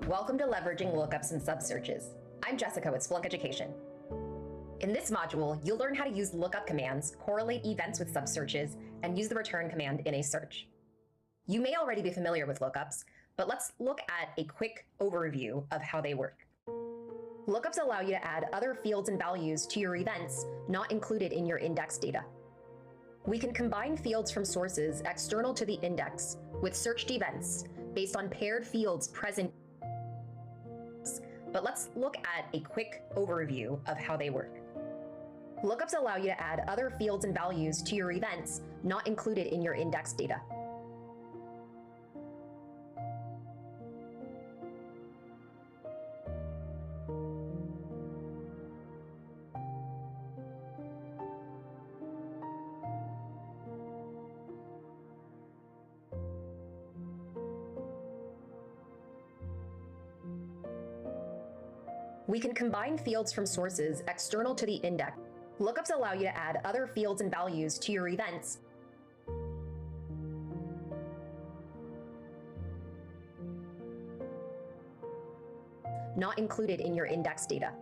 Welcome to Leveraging Lookups and Subsearches. I'm Jessica with Splunk Education. In this module, you'll learn how to use lookup commands, correlate events with subsearches, and use the return command in a search. You may already be familiar with lookups, but let's look at a quick overview of how they work. Lookups allow you to add other fields and values to your events not included in your index data. We can combine fields from sources external to the index with searched events based on paired fields present. But let's look at a quick overview of how they work. Lookups allow you to add other fields and values to your events not included in your index data. We can combine fields from sources external to the index. Lookups allow you to add other fields and values to your events not included in your index data.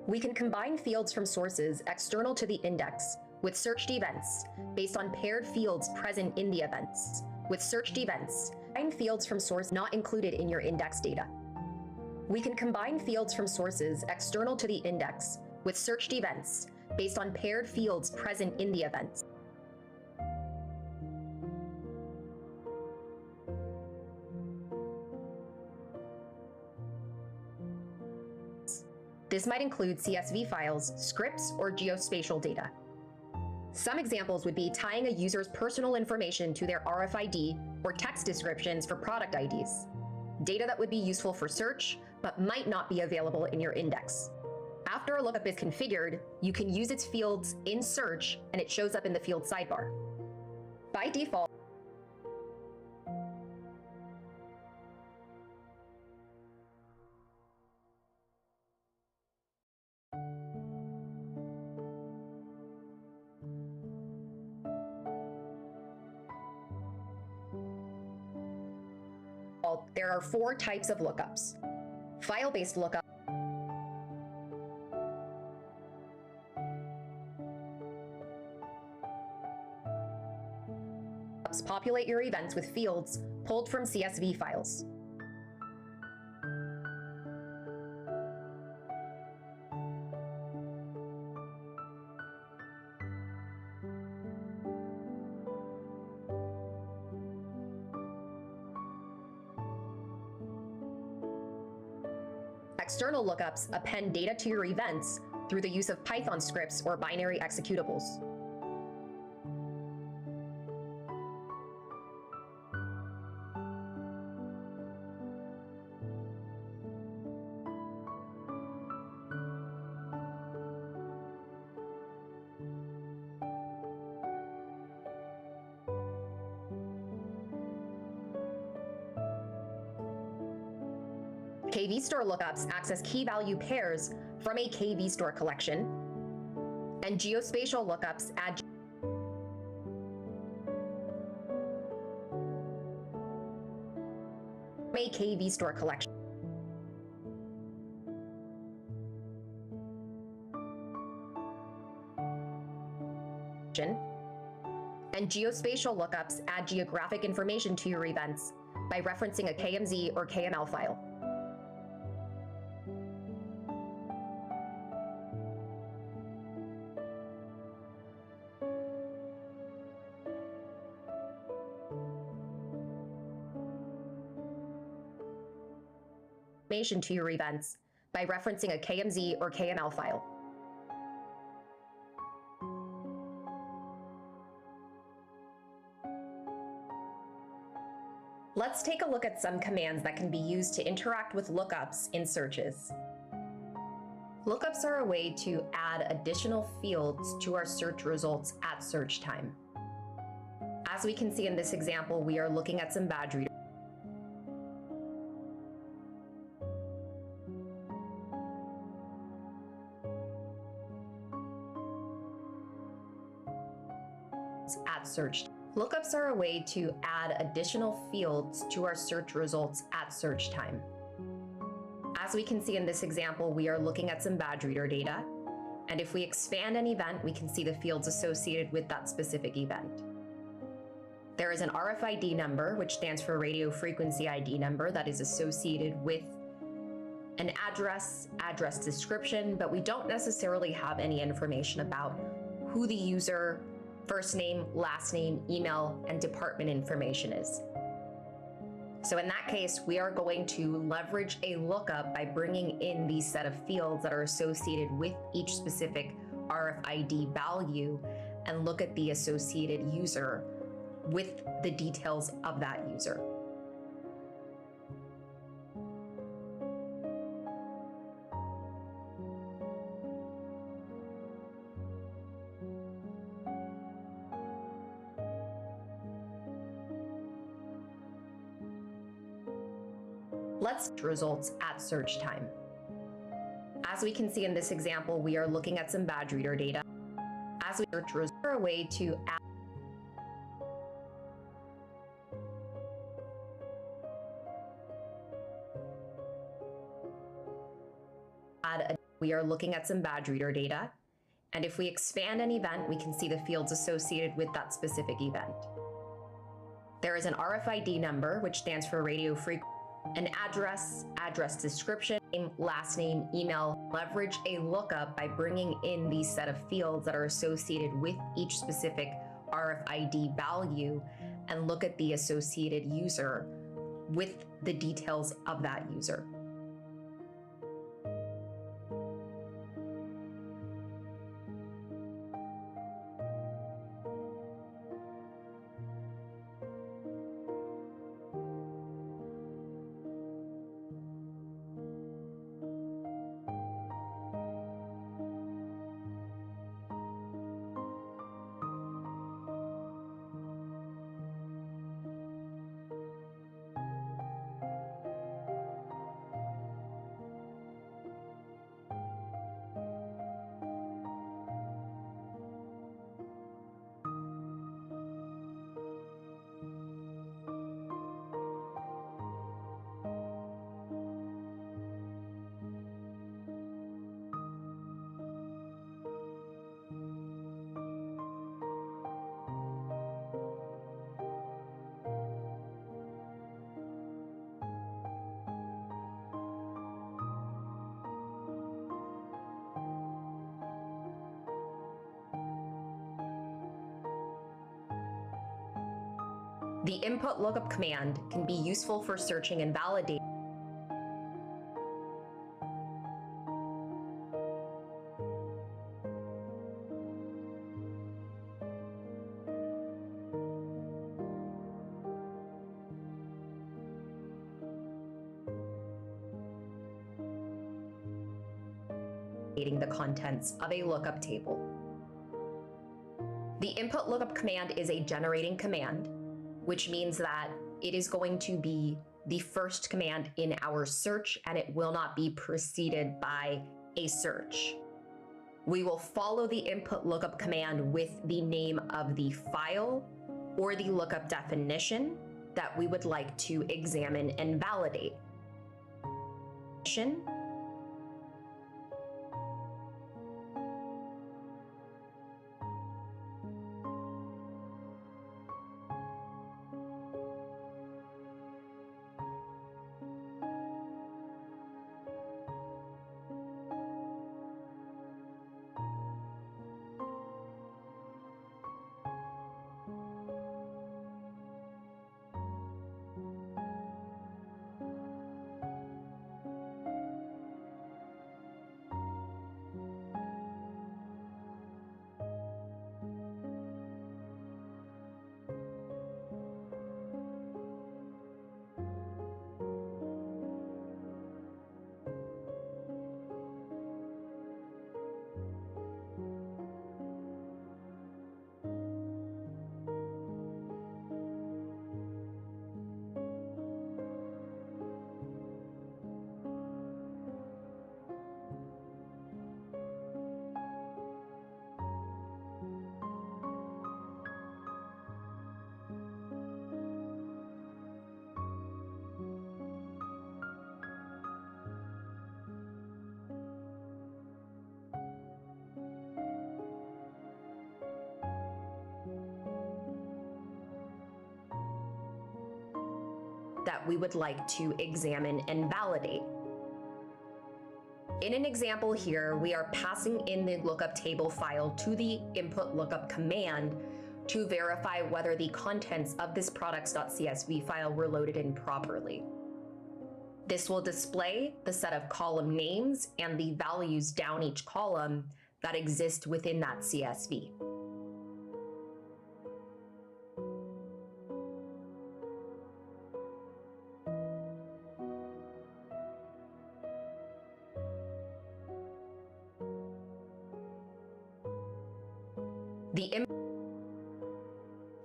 We can combine fields from sources external to the index with searched events based on paired fields present in the events. With searched events, combine fields from source not included in your index data. We can combine fields from sources external to the index with searched events based on paired fields present in the events. This might include CSV files, scripts, or geospatial data. Some examples would be tying a user's personal information to their RFID or text descriptions for product IDs. Data that would be useful for search, but might not be available in your index. After a lookup is configured, you can use its fields in search and it shows up in the field sidebar. By default, there are 4 types of lookups. File-based lookup, populate your events with fields pulled from CSV files. External lookups append data to your events through the use of Python scripts or binary executables. KV-store lookups access key value pairs from a KV-store collection, and geospatial lookups add a KV-store collection. And geospatial lookups add geographic information to your events by referencing a KMZ or KML file. Information to your events by referencing a KMZ or KML file. Let's take a look at some commands that can be used to interact with lookups in searches. Lookups are a way to add additional fields to our search results at search time. As we can see in this example, we are looking at some badge readers. At search. Lookups are a way to add additional fields to our search results at search time. As we can see in this example, we are looking at some badge reader data. And if we expand an event, we can see the fields associated with that specific event. There is an RFID number, which stands for radio frequency ID number, that is associated with an address description, but we don't necessarily have any information about who the user, first name, last name, email, and department information is. So in that case, we are going to leverage a lookup by bringing in these set of fields that are associated with each specific RFID value and look at the associated user with the details of that user. Let's results at search time. As we can see in this example, we are looking at some badge reader data. As we search results, a way to we are looking at some badge reader data. And if we expand an event, we can see the fields associated with that specific event. There is an RFID number, which stands for radio frequency, an address description, last name, email. Leverage a lookup by bringing in these set of fields that are associated with each specific RFID value and look at the associated user with the details of that user. The input lookup command can be useful for searching and validating the contents of a lookup table. The input lookup command is a generating command, which means that it is going to be the first command in our search and it will not be preceded by a search. We will follow the input lookup command with the name of the file or the lookup definition that we would like to examine and validate. that we would like to examine and validate. In an example here, we are passing in the lookup table file to the input lookup command to verify whether the contents of this products.csv file were loaded in properly. This will display the set of column names and the values down each column that exist within that CSV.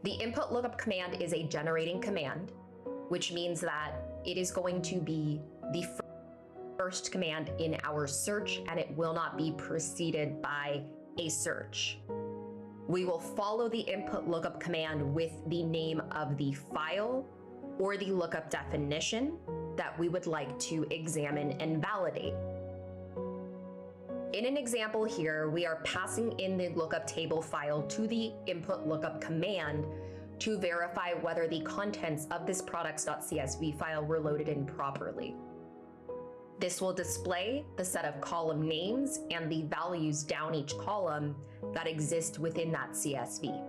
The input lookup command is a generating command, which means that it is going to be the first command in our search, and it will not be preceded by a search. We will follow the input lookup command with the name of the file or the lookup definition that we would like to examine and validate. In an example here, we are passing in the lookup table file to the input lookup command to verify whether the contents of this products.csv file were loaded in properly. This will display the set of column names and the values down each column that exist within that CSV.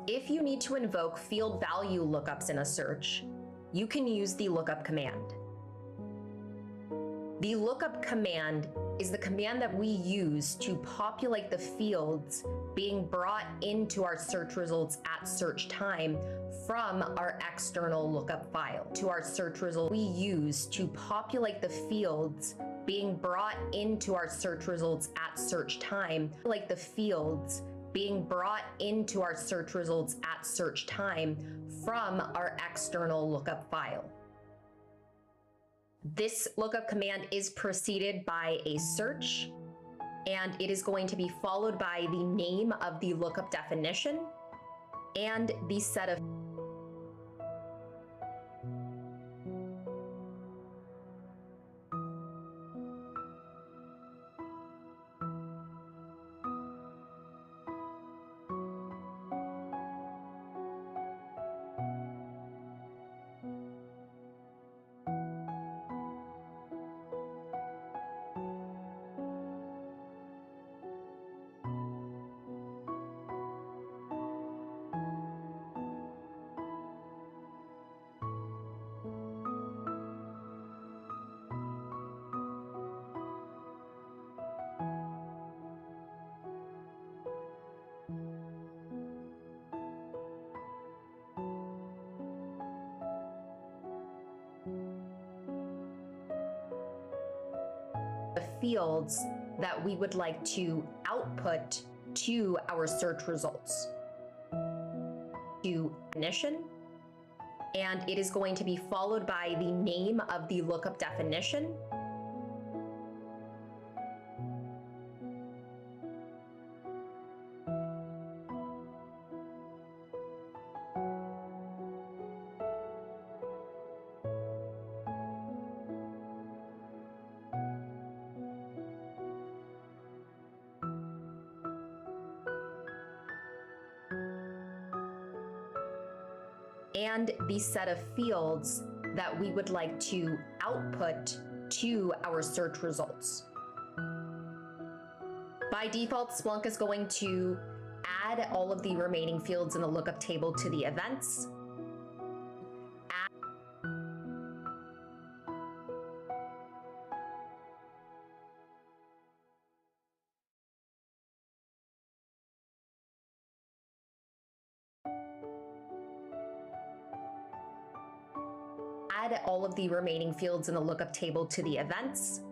If you need to invoke field value lookups in a search, you can use the lookup command. The lookup command is the command that we use to populate the fields being brought into our search results at search time from our external lookup file. To our search result, we use to populate the fields being brought into our search results at search time, like the fields being brought into our search results at search time from our external lookup file. This lookup command is preceded by a search, and it is going to be followed by the name of the lookup definition and the set of fields that we would like to output to our search results. To definition, and it is going to be followed by the name of the lookup definition and the set of fields that we would like to output to our search results. By default, Splunk is going to add all of the remaining fields in the lookup table to the events. Add all of the remaining fields in the lookup table to the events.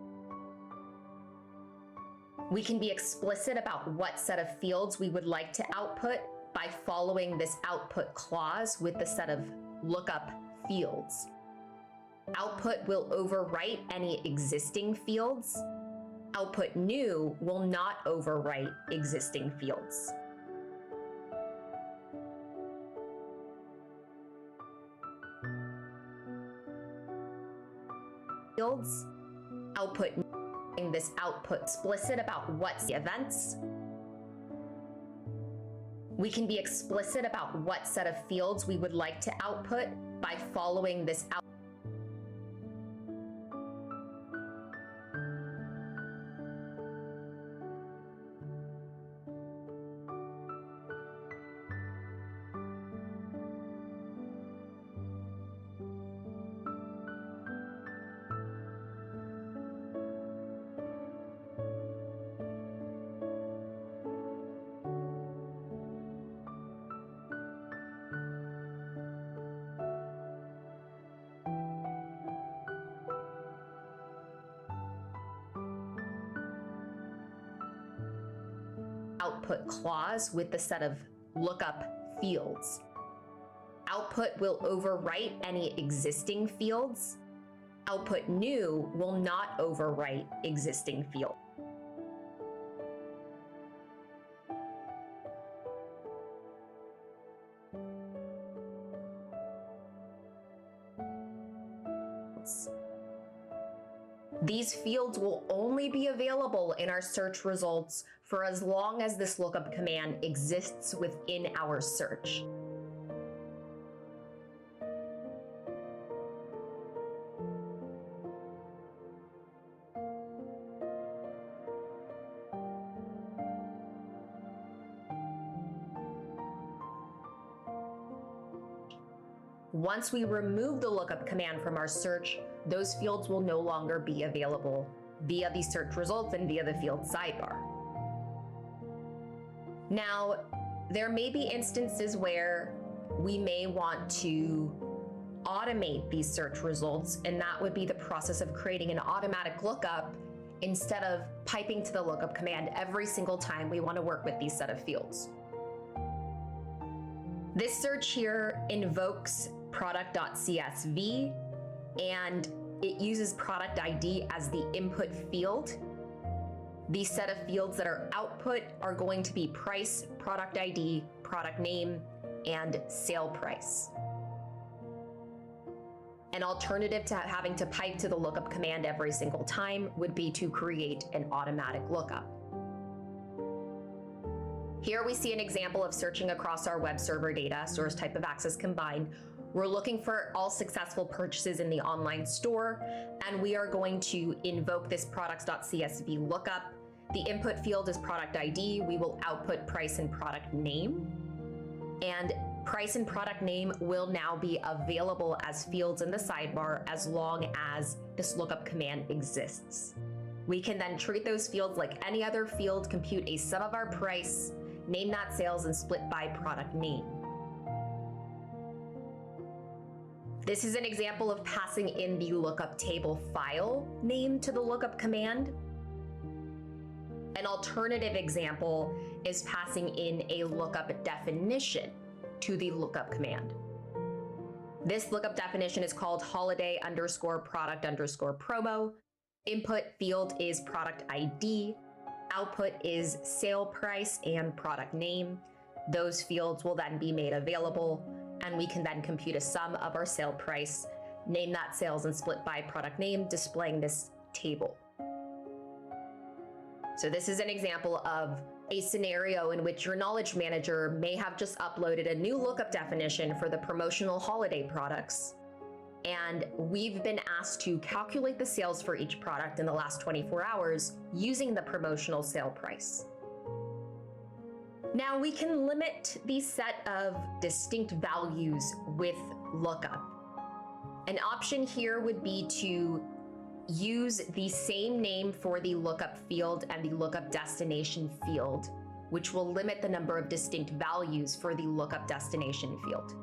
We can be explicit about what set of fields we would like to output by following this output clause with the set of lookup fields. Output will overwrite any existing fields. Output new will not overwrite existing fields. output this output explicit about what's the events. We can be explicit about what set of fields we would like to output by following this output clause with the set of lookup fields. Output will overwrite any existing fields. Output new will not overwrite existing fields. These fields will only be available in our search results for as long as this lookup command exists within our search. Once we remove the lookup command from our search, those fields will no longer be available via the search results and via the field sidebar. Now, there may be instances where we may want to automate these search results, and that would be the process of creating an automatic lookup instead of piping to the lookup command every single time we want to work with these set of fields. This search here invokes product.csv, and it uses product ID as the input field. These set of fields that are output are going to be price, product ID, product name, and sale price. An alternative to having to pipe to the lookup command every single time would be to create an automatic lookup. Here we see an example of searching across our web server data, source type of access combined. We're looking for all successful purchases in the online store, and we are going to invoke this products.csv lookup. The input field is product ID. We will output price and product name. And price and product name will now be available as fields in the sidebar as long as this lookup command exists. We can then treat those fields like any other field, compute a sum of our price, name that sales, and split by product name. This is an example of passing in the lookup table file name to the lookup command. An alternative example is passing in a lookup definition to the lookup command. This lookup definition is called holiday underscore product underscore promo. Input field is product ID. Output is sale price and product name. Those fields will then be made available, and we can then compute a sum of our sale price, name that sales, and split by product name, displaying this table. So this is an example of a scenario in which your knowledge manager may have just uploaded a new lookup definition for the promotional holiday products, and we've been asked to calculate the sales for each product in the last 24 hours using the promotional sale price. Now we can limit the set of distinct values with lookup. An option here would be to use the same name for the lookup field and the lookup destination field, which will limit the number of distinct values for the lookup destination field.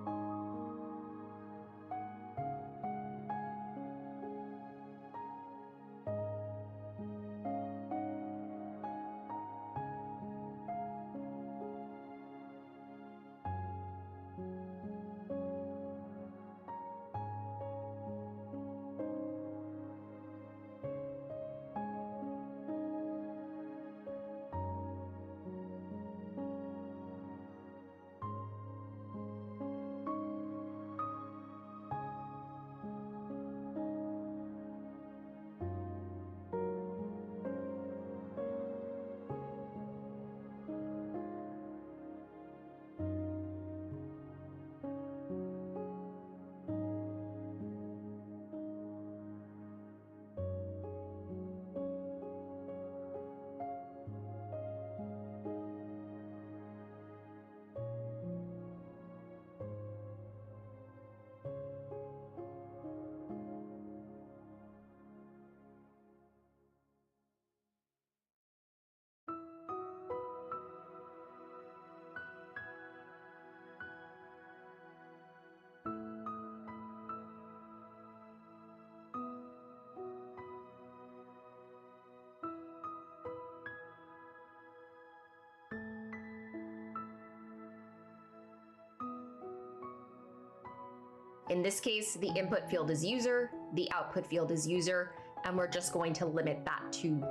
In this case, the input field is user, the output field is user, and we're just going to limit that to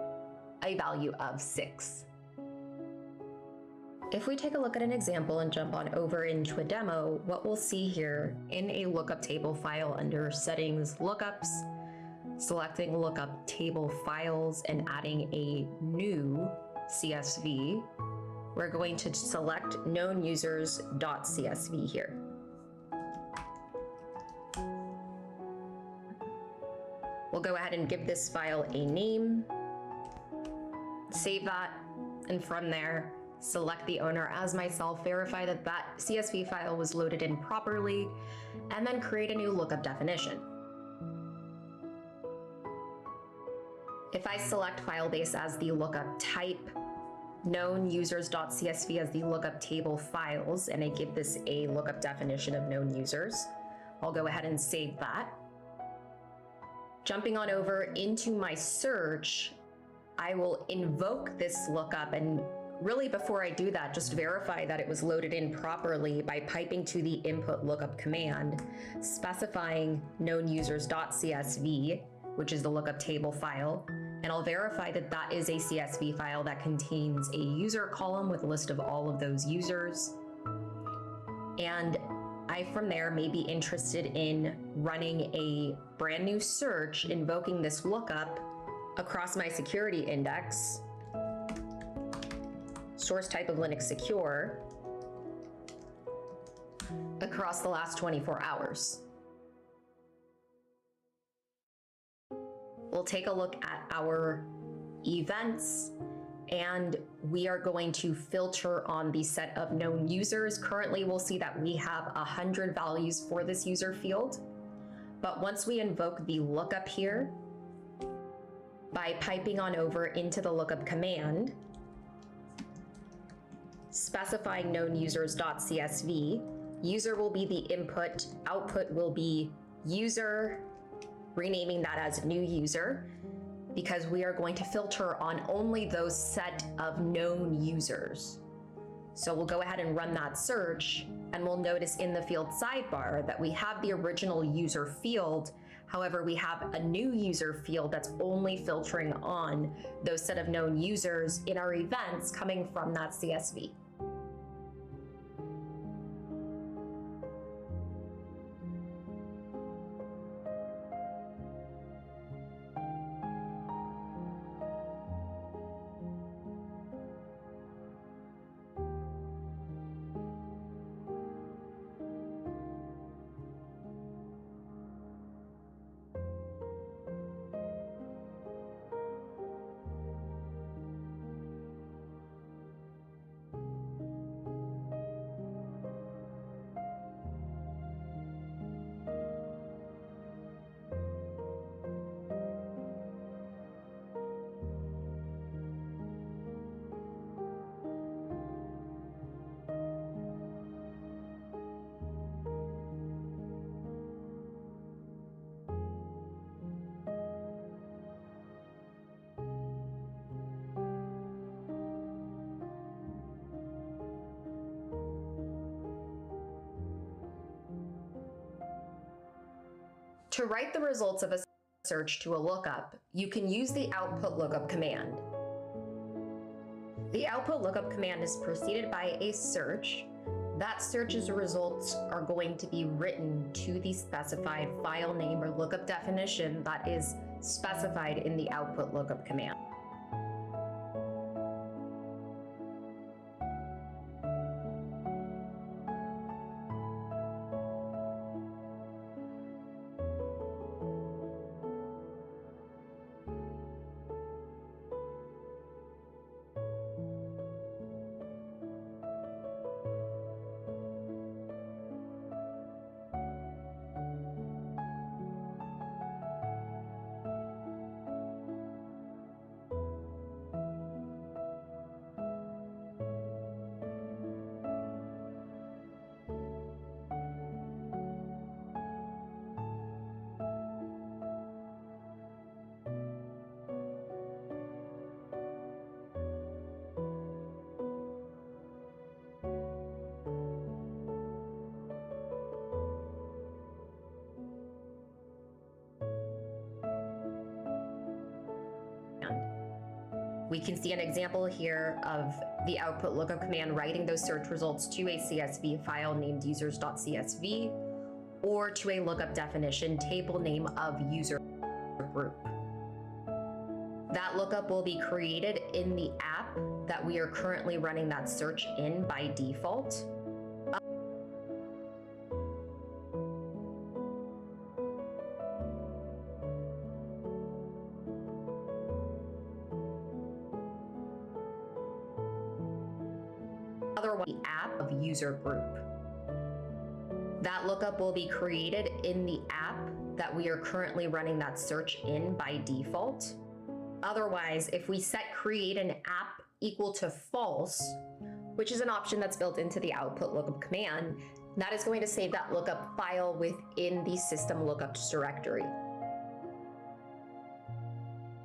a value of 6. If we take a look at an example and jump on over into a demo, what we'll see here in a lookup table file under settings lookups, selecting lookup table files and adding a new CSV, we're going to select known users.csv here. We'll go ahead and give this file a name, save that, and from there, select the owner as myself, verify that that CSV file was loaded in properly, and then create a new lookup definition. If I select file base as the lookup type, known users.csv as the lookup table files, and I give this a lookup definition of known users, I'll go ahead and save that. Jumping on over into my search, I will invoke this lookup, and really before I do that, just verify that it was loaded in properly by piping to the input lookup command, specifying known users.csv, which is the lookup table file, and I'll verify that that is a CSV file that contains a user column with a list of all of those users. And I, from there, may be interested in running a brand new search, invoking this lookup across my security index, source type of Linux secure, across the last 24 hours. We'll take a look at our events, and we are going to filter on the set of known users. Currently, we'll see that we have 100 values for this user field, but once we invoke the lookup here, by piping on over into the lookup command, specifying known users.csv, user will be the input, output will be user, renaming that as new user, because we are going to filter on only those set of known users. So we'll go ahead and run that search, and we'll notice in the field sidebar that we have the original user field. However, we have a new user field that's only filtering on those set of known users in our events coming from that CSV. To write the results of a search to a lookup, you can use the output lookup command. The output lookup command is preceded by a search. That search's results are going to be written to the specified file name or lookup definition that is specified in the output lookup command. We can see an example here of the output lookup command writing those search results to a CSV file named users.csv or to a lookup definition table name of user group. That lookup will be created in the app that we are currently running that search in by default. Otherwise, the app of user group. That lookup will be created in the app that we are currently running that search in by default. Otherwise, if we set create an app equal to false, which is an option that's built into the output lookup command, that is going to save that lookup file within the system lookups directory.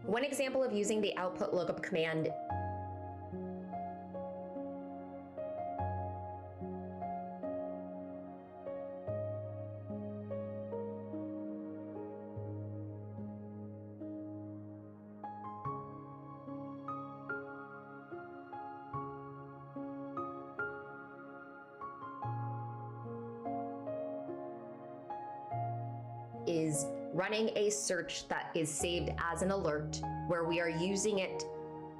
One example of using the output lookup command is running a search that is saved as an alert, where we are using it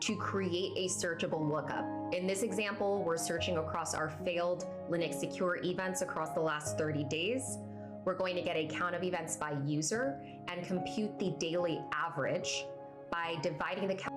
to create a searchable lookup. In this example, we're searching across our failed Linux secure events across the last 30 days. We're going to get a count of events by user and compute the daily average by dividing the count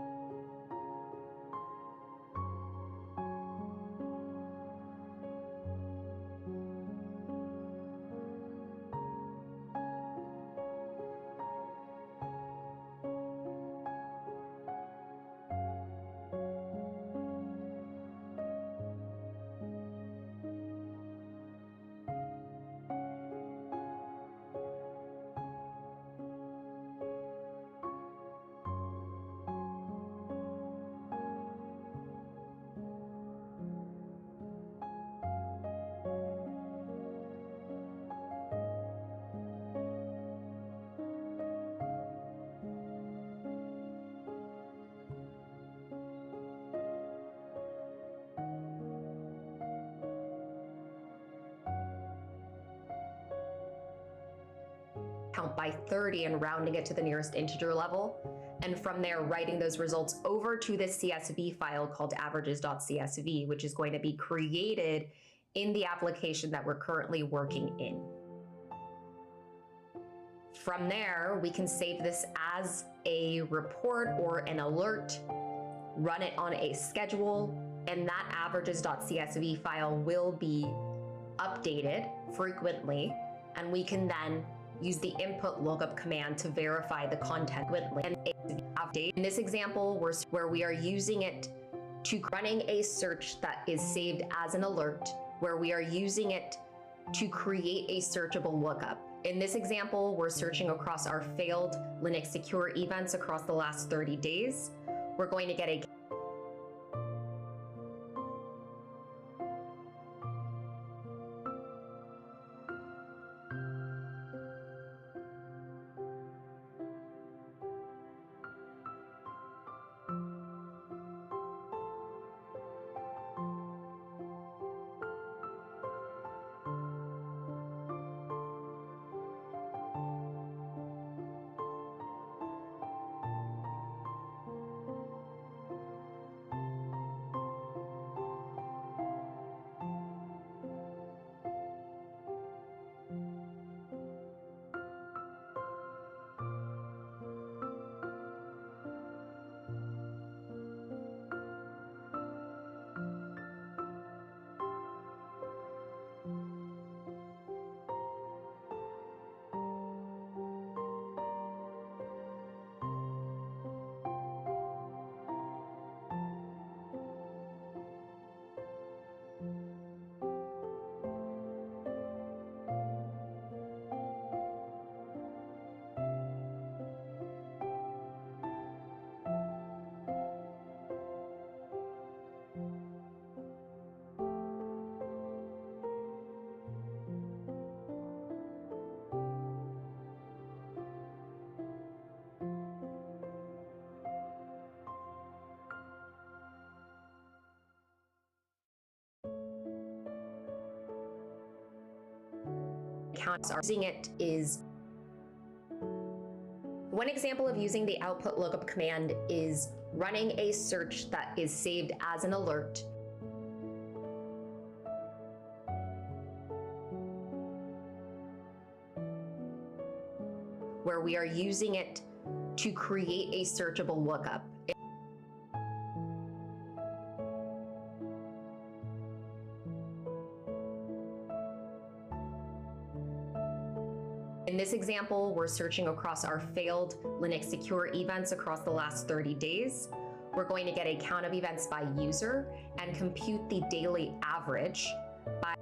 count by 30 and rounding it to the nearest integer level. And from there, writing those results over to this CSV file called averages.csv, which is going to be created in the application that we're currently working in. From there, we can save this as a report or an alert, run it on a schedule, and that averages.csv file will be updated frequently, and we can then use the input lookup command to verify the content and update. In this example, where we are using it to running a search that is saved as an alert, where we are using it to create a searchable lookup. In this example, we're searching across our failed Linux secure events across the last 30 days. We're going to get a accounts are using it is one example of using the output lookup command is running a search that is saved as an alert where we are using it to create a searchable lookup. In this example, we're searching across our failed Linux secure events across the last 30 days. We're going to get a count of events by user and compute the daily average by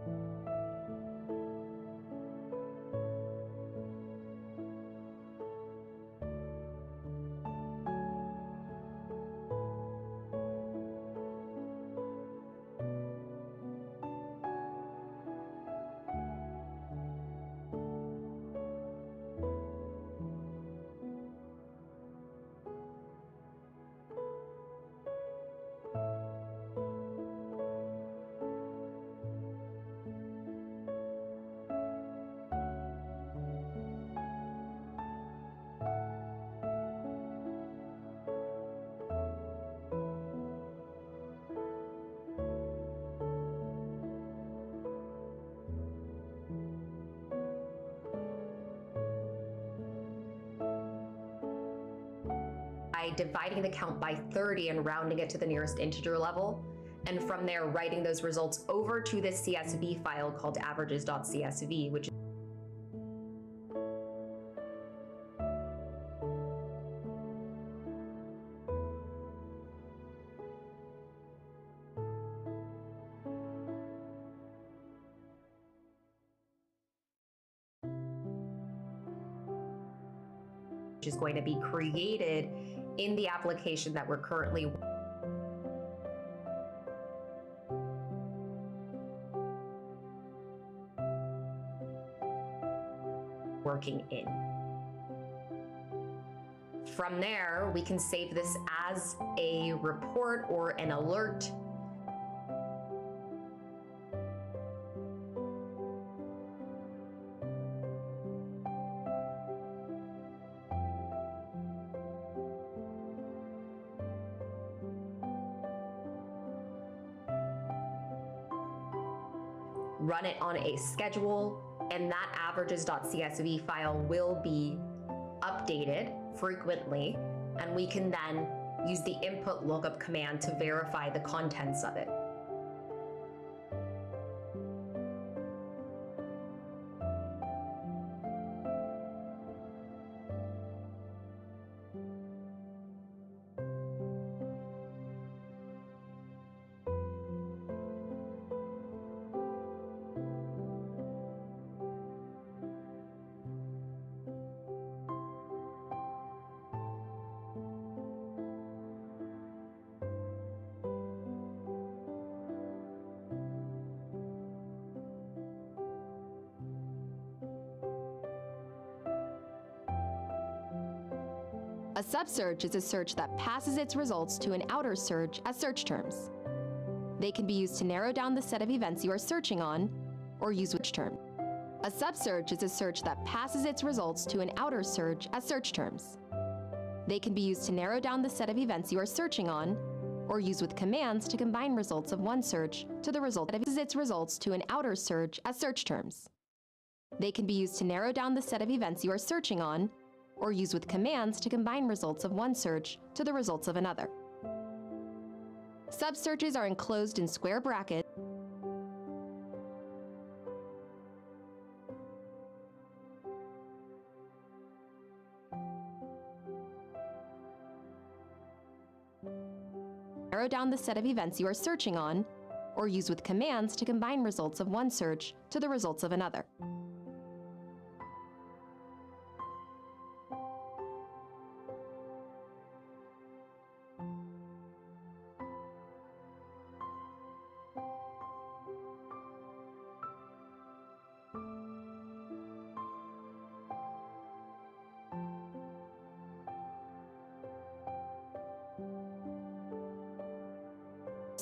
dividing the count by 30 and rounding it to the nearest integer level. And from there, writing those results over to this CSV file called averages.csv, which is going to be created in the application that we're currently working in. From there, we can save this as a report or an alert. Run it on a schedule, and that averages.csv file will be updated frequently, and we can then use the input lookup command to verify the contents of it. A subsearch is a search that passes its results to an outer search as search terms. They can be used to narrow down the set of events you are searching on, or use which term. A subsearch is a search that passes its results to an outer search as search terms. They can be used to narrow down the set of events you are searching on, or use with commands to combine results of one search to the result that passes its results to an outer search as search terms. They can be used to narrow down the set of events you are searching on, or use with commands to combine results of one search to the results of another. Subsearches are enclosed in square brackets narrow down the set of events you are searching on, or use with commands to combine results of one search to the results of another.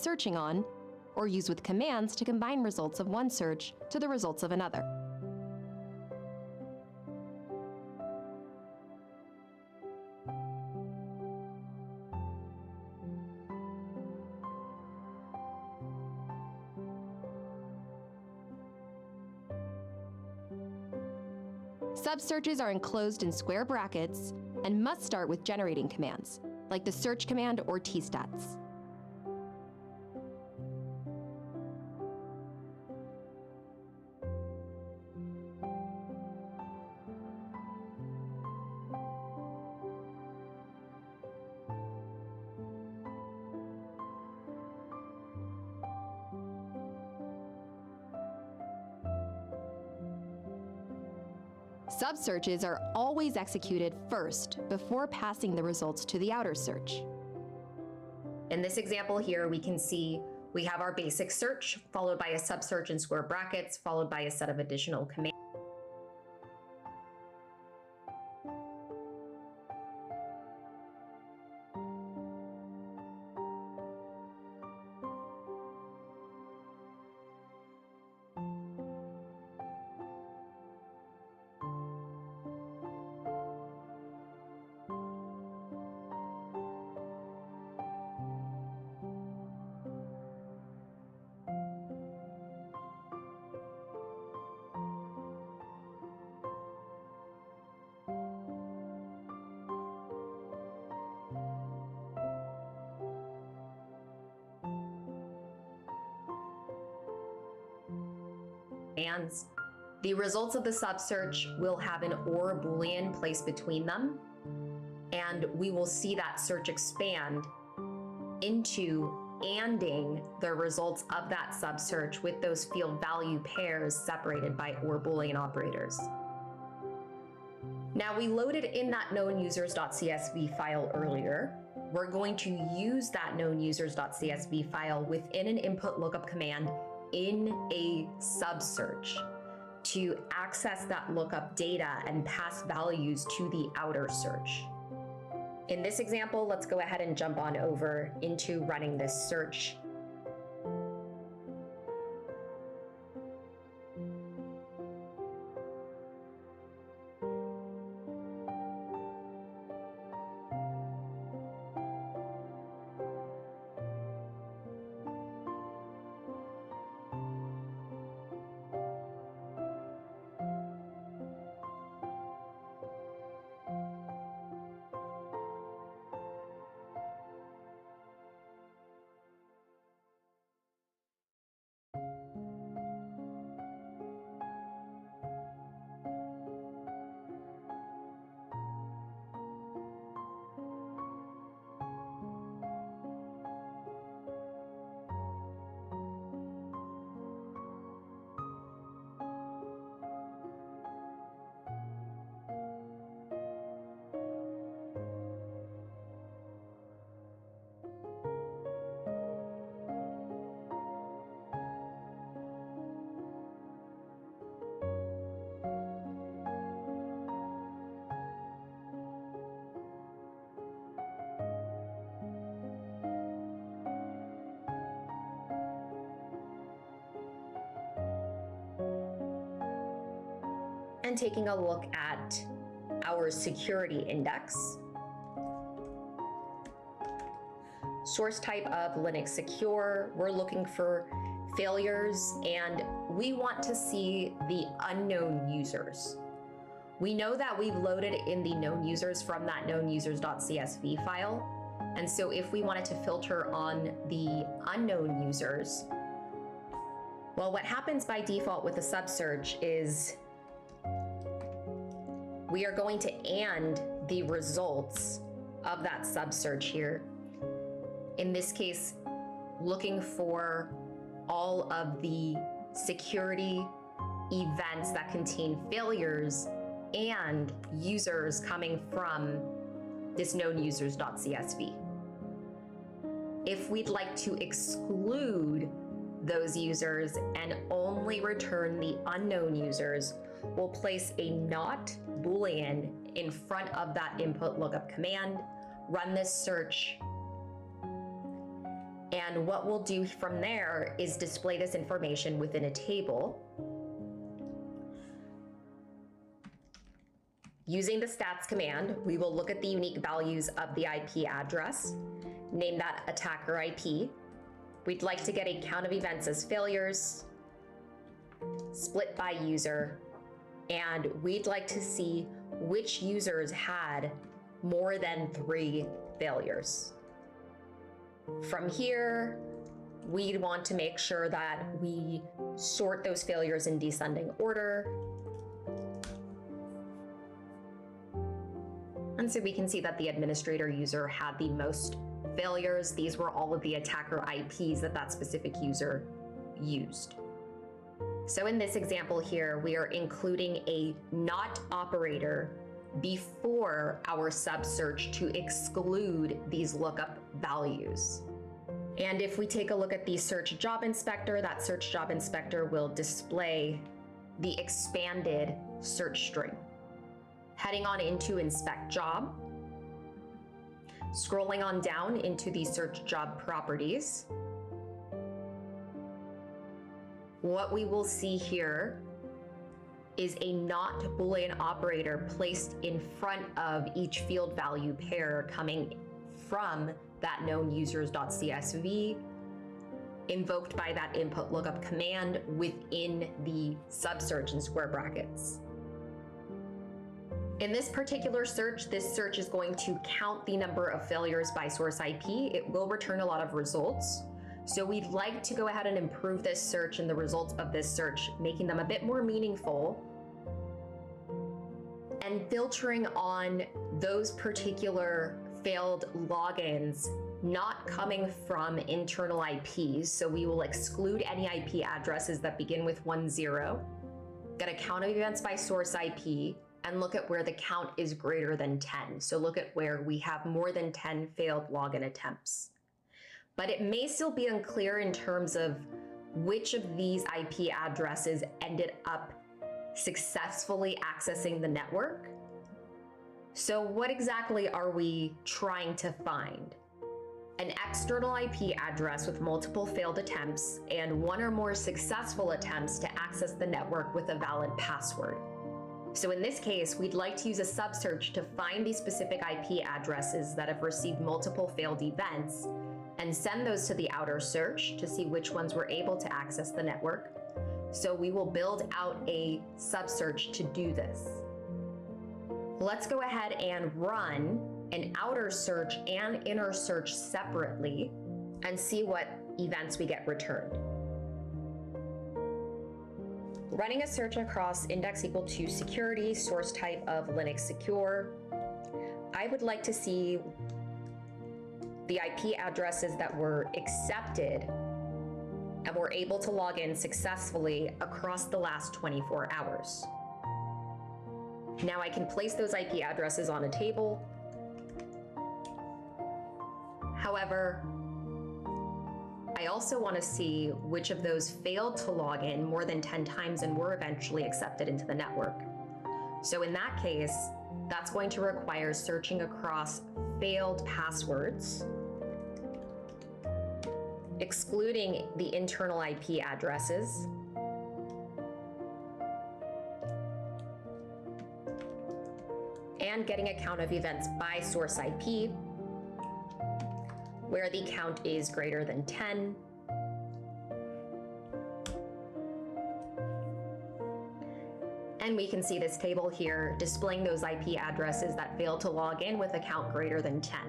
Searching on, or use with commands to combine results of one search to the results of another. Subsearches are enclosed in square brackets and must start with generating commands, like the search command or tstats. Subsearches are always executed first before passing the results to the outer search. In this example here, we can see we have our basic search, followed by a subsearch in square brackets, followed by a set of additional commands. The results of the subsearch will have an or Boolean placed between them, and we will see that search expand into anding the results of that subsearch with those field value pairs separated by or Boolean operators. Now, we loaded in that known users.csv file earlier. We're going to use that known users.csv file within an input lookup command in a subsearch to access that lookup data and pass values to the outer search. In this example, let's go ahead and jump on over into running this search. And taking a look at our security index. Source type of Linux secure, we're looking for failures, and we want to see the unknown users. We know that we've loaded in the known users from that known users.csv file. And so if we wanted to filter on the unknown users, well, what happens by default with the subsearch is we are going to and the results of that subsearch here. In this case, looking for all of the security events that contain failures and users coming from this known users.csv. If we'd like to exclude those users and only return the unknown users, we'll place a not Boolean in front of that input lookup command, run this search, and what we'll do from there is display this information within a table. Using the stats command, we will look at the unique values of the IP address, name that attacker IP. We'd like to get a count of events as failures, split by user, and we'd like to see which users had more than 3 failures. From here, we'd want to make sure that we sort those failures in descending order. And so we can see that the administrator user had the most failures. These were all of the attacker IPs that specific user used. So in this example here, we are including a not operator before our sub search to exclude these lookup values. And if we take a look at the search job inspector, that search job inspector will display the expanded search string. Heading on into inspect job, scrolling on down into the search job properties, what we will see here is a not Boolean operator placed in front of each field value pair coming from that known users.csv, invoked by that input lookup command within the subsearch in square brackets. In this particular search, this search is going to count the number of failures by source IP. It will return a lot of results. So we'd like to go ahead and improve this search and the results of this search, making them a bit more meaningful and filtering on those particular failed logins not coming from internal IPs. So we will exclude any IP addresses that begin with 10, get a count of events by source IP, and look at where the count is greater than 10. So look at where we have more than 10 failed login attempts. But it may still be unclear in terms of which of these IP addresses ended up successfully accessing the network. So what exactly are we trying to find? An external IP address with multiple failed attempts and 1 or more successful attempts to access the network with a valid password. So in this case, we'd like to use a subsearch to find these specific IP addresses that have received multiple failed events and send those to the outer search to see which ones were able to access the network. So we will build out a subsearch to do this. Let's go ahead and run an outer search and inner search separately and see what events we get returned. Running a search across index equal to security, source type of Linux secure, I would like to see the IP addresses that were accepted and were able to log in successfully across the last 24 hours. Now I can place those IP addresses on a table. However, I also want to see which of those failed to log in more than 10 times and were eventually accepted into the network. So in that case, that's going to require searching across failed passwords, excluding the internal IP addresses, and getting a count of events by source IP, where the count is greater than 10. And we can see this table here displaying those IP addresses that failed to log in with a count greater than 10.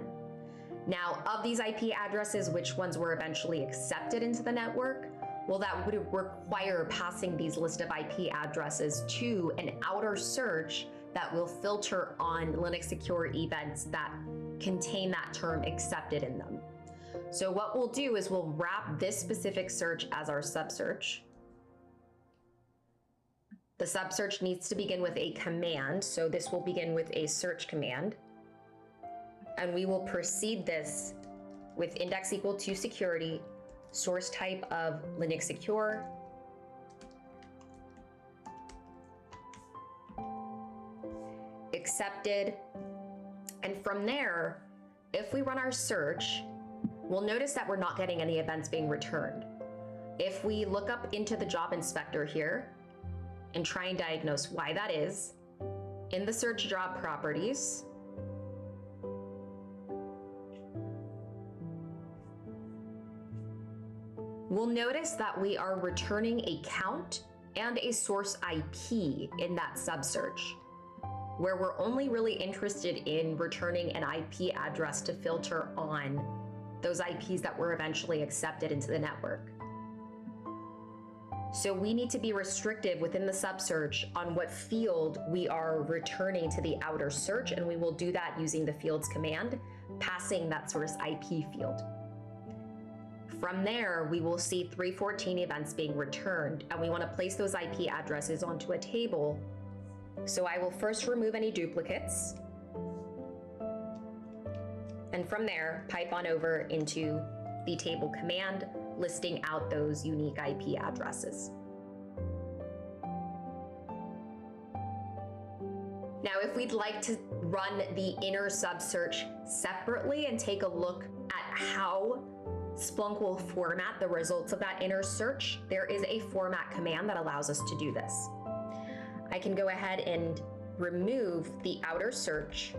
Now, of these IP addresses, which ones were eventually accepted into the network? Well, that would require passing these list of IP addresses to an outer search that will filter on Linux secure events that contain that term accepted in them. So what we'll do is we'll wrap this specific search as our subsearch. The subsearch needs to begin with a command, so this will begin with a search command. And we will precede this with index equal to security, source type of Linux secure, accepted, and from there, if we run our search, we'll notice that we're not getting any events being returned. If we look up into the job inspector here and try and diagnose why that is, in the search job properties, we'll notice that we are returning a count and a source IP in that subsearch, where we're only really interested in returning an IP address to filter on those IPs that were eventually accepted into the network. So we need to be restrictive within the subsearch on what field we are returning to the outer search, and we will do that using the fields command, passing that source IP field. From there, we will see 314 events being returned, and we want to place those IP addresses onto a table. So I will first remove any duplicates, and from there, pipe on over into the table command, listing out those unique IP addresses. Now, if we'd like to run the inner subsearch separately and take a look at how Splunk will format the results of that inner search, there is a format command that allows us to do this. I can go ahead and remove the outer search,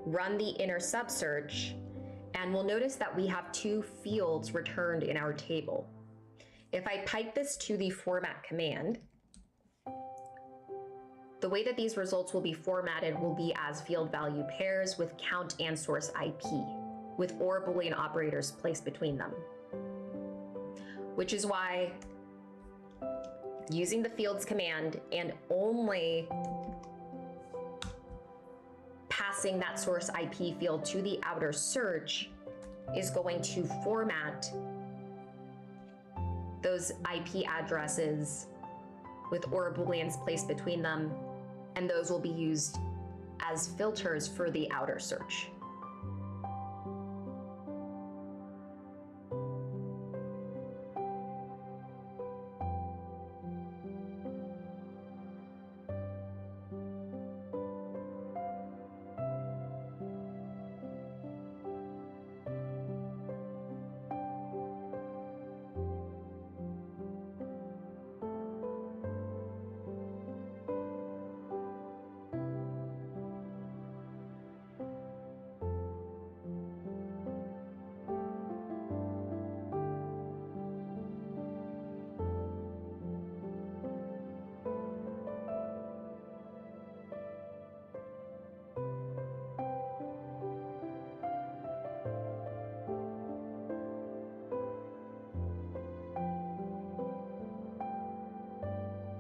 run the inner subsearch, and we'll notice that we have two fields returned in our table. If I pipe this to the format command, the way that these results will be formatted will be as field value pairs with count and source IP, with OR Boolean operators placed between them. Which is why using the fields command and only passing that source IP field to the outer search is going to format those IP addresses with OR Booleans placed between them, and those will be used as filters for the outer search.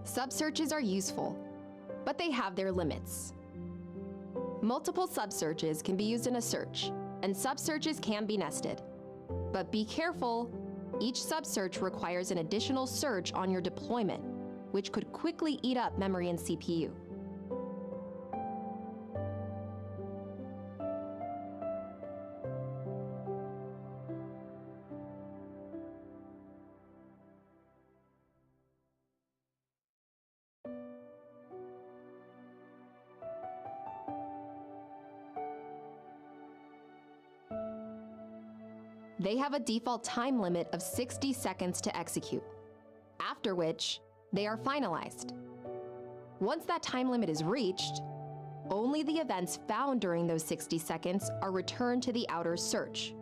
Subsearches are useful, but they have their limits. Multiple subsearches can be used in a search, and subsearches can be nested. But be careful, each subsearch requires an additional search on your deployment, which could quickly eat up memory and CPU. They have a default time limit of 60 seconds to execute, after which they are finalized. Once that time limit is reached, only the events found during those 60 seconds are returned to the outer search,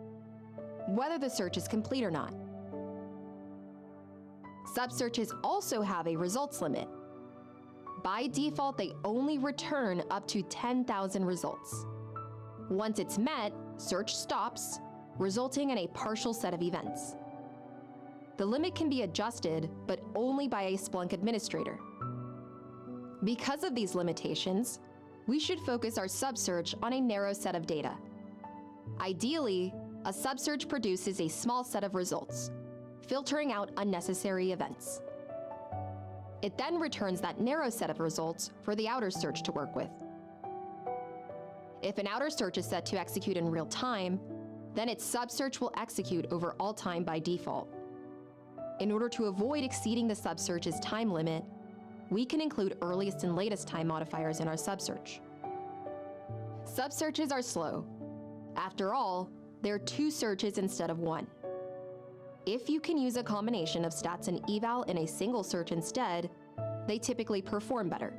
whether the search is complete or not. Subsearches also have a results limit. By default, they only return up to 10,000 results. Once it's met, search stops, resulting in a partial set of events. The limit can be adjusted, but only by a Splunk administrator. Because of these limitations, we should focus our subsearch on a narrow set of data. Ideally, a subsearch produces a small set of results, filtering out unnecessary events. It then returns that narrow set of results for the outer search to work with. If an outer search is set to execute in real time, then its subsearch will execute over all time by default. In order to avoid exceeding the subsearch's time limit, we can include earliest and latest time modifiers in our subsearch. Subsearches are slow. After all, there are 2 searches instead of 1. If you can use a combination of stats and eval in a single search instead, they typically perform better.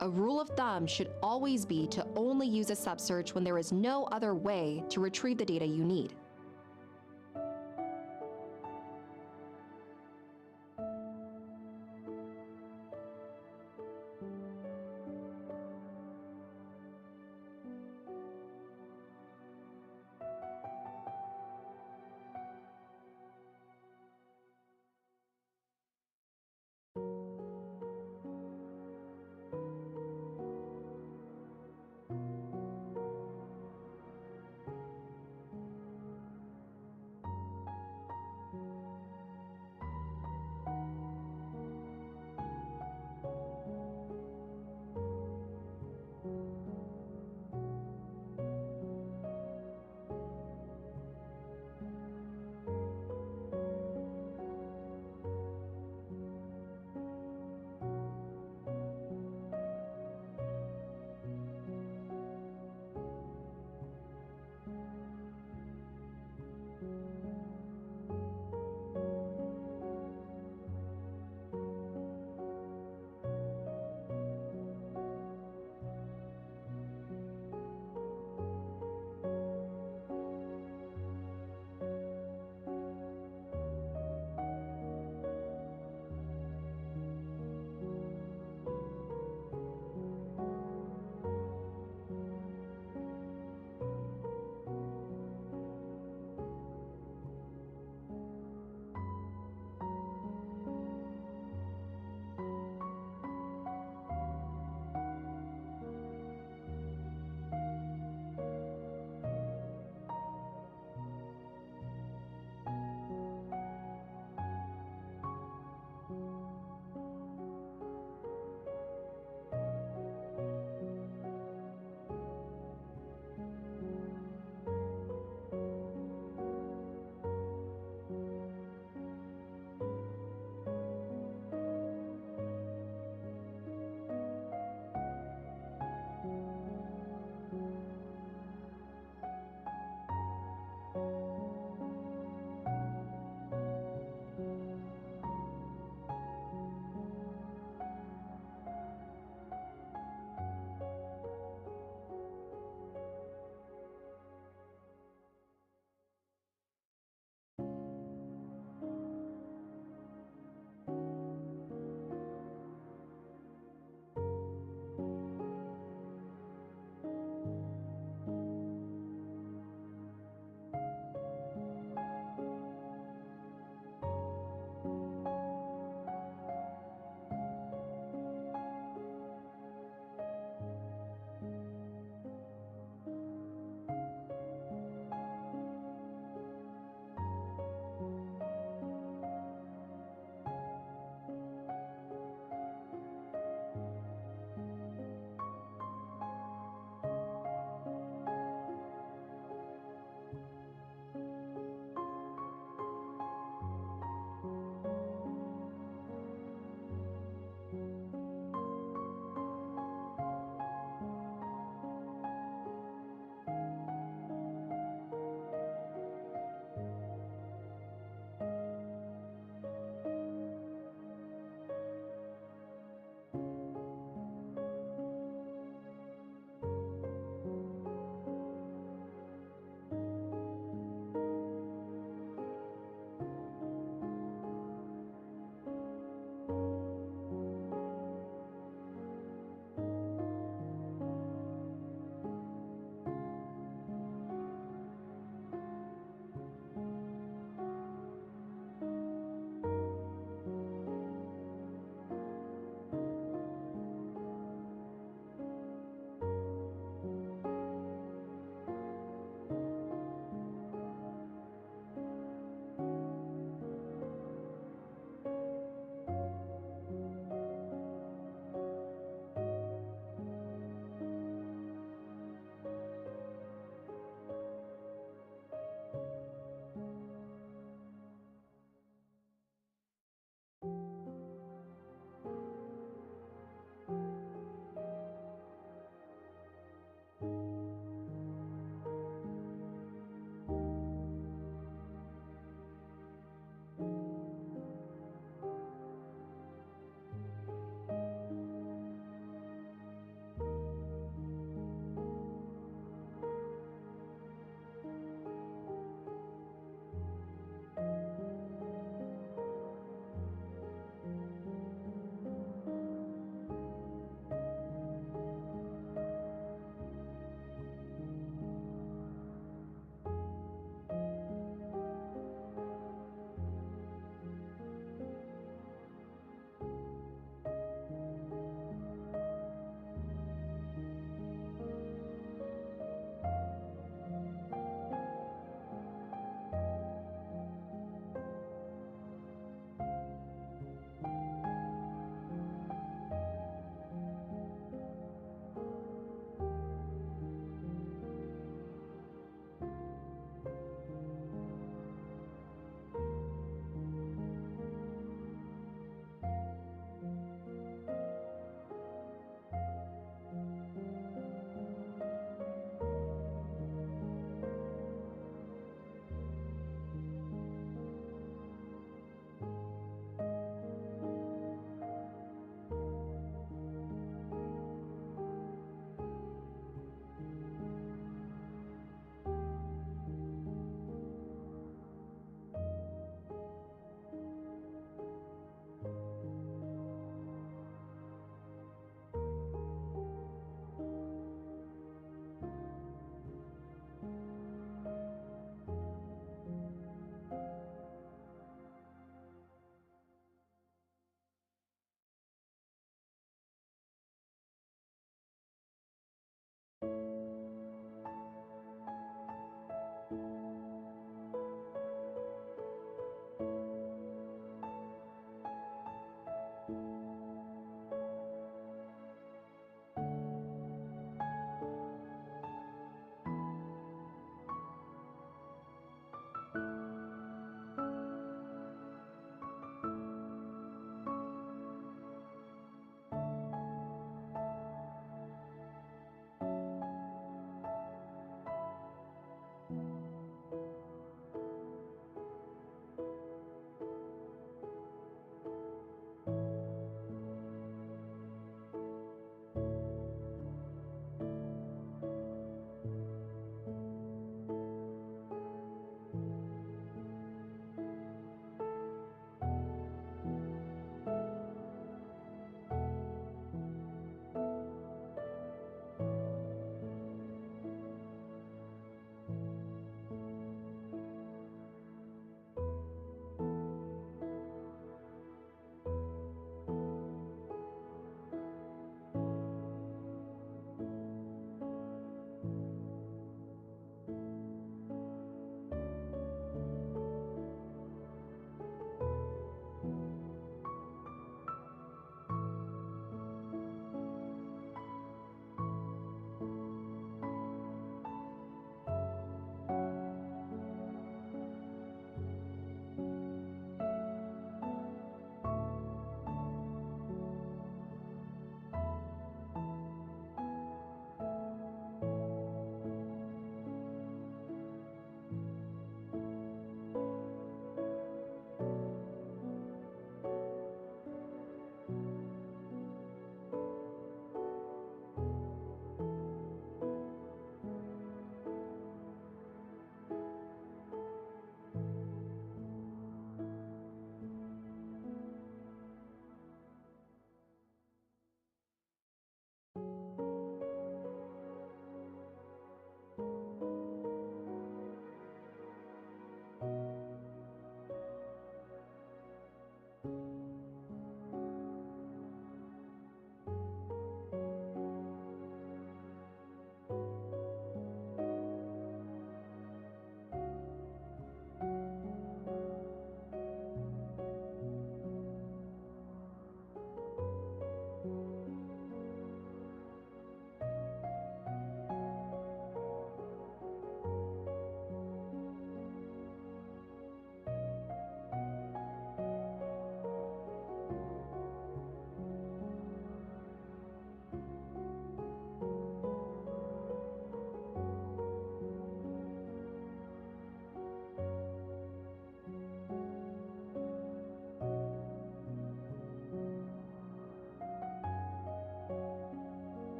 A rule of thumb should always be to only use a subsearch when there is no other way to retrieve the data you need.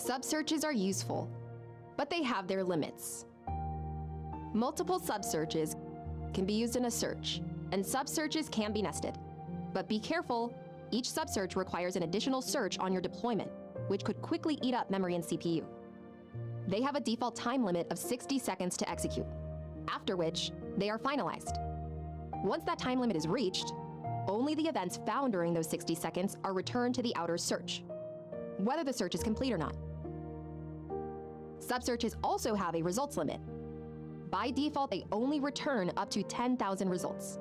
Subsearches are useful, but they have their limits. Multiple subsearches can be used in a search, and subsearches can be nested. But be careful, each subsearch requires an additional search on your deployment, which could quickly eat up memory and CPU. They have a default time limit of 60 seconds to execute, after which they are finalized. Once that time limit is reached, only the events found during those 60 seconds are returned to the outer search, whether the search is complete or not. Subsearches also have a results limit. By default, they only return up to 10,000 results.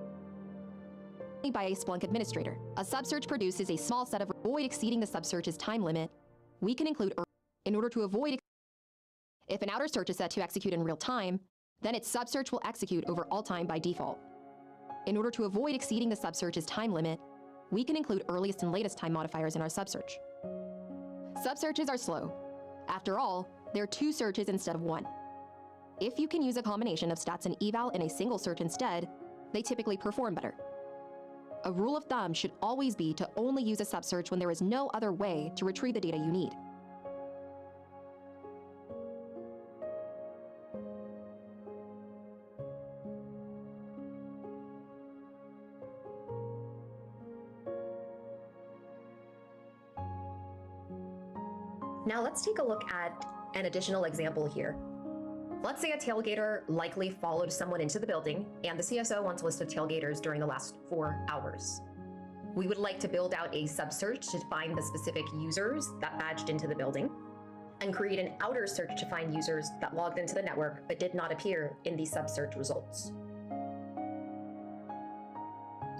By a Splunk administrator, a subsearch produces a small set of avoid exceeding the subsearch's time limit. We can include in order to avoid. If an outer search is set to execute in real time, then its subsearch will execute over all time by default. In order to avoid exceeding the subsearch's time limit, we can include earliest and latest time modifiers in our subsearch. Subsearches are slow. After all, there are 2 searches instead of 1. If you can use a combination of stats and eval in a single search instead, they typically perform better. A rule of thumb should always be to only use a subsearch when there is no other way to retrieve the data you need. Now let's take a look at an additional example here. Let's say a tailgater likely followed someone into the building, and the CSO wants a list of tailgaters during the last 4 hours. We would like to build out a subsearch to find the specific users that badged into the building, and create an outer search to find users that logged into the network but did not appear in the subsearch results.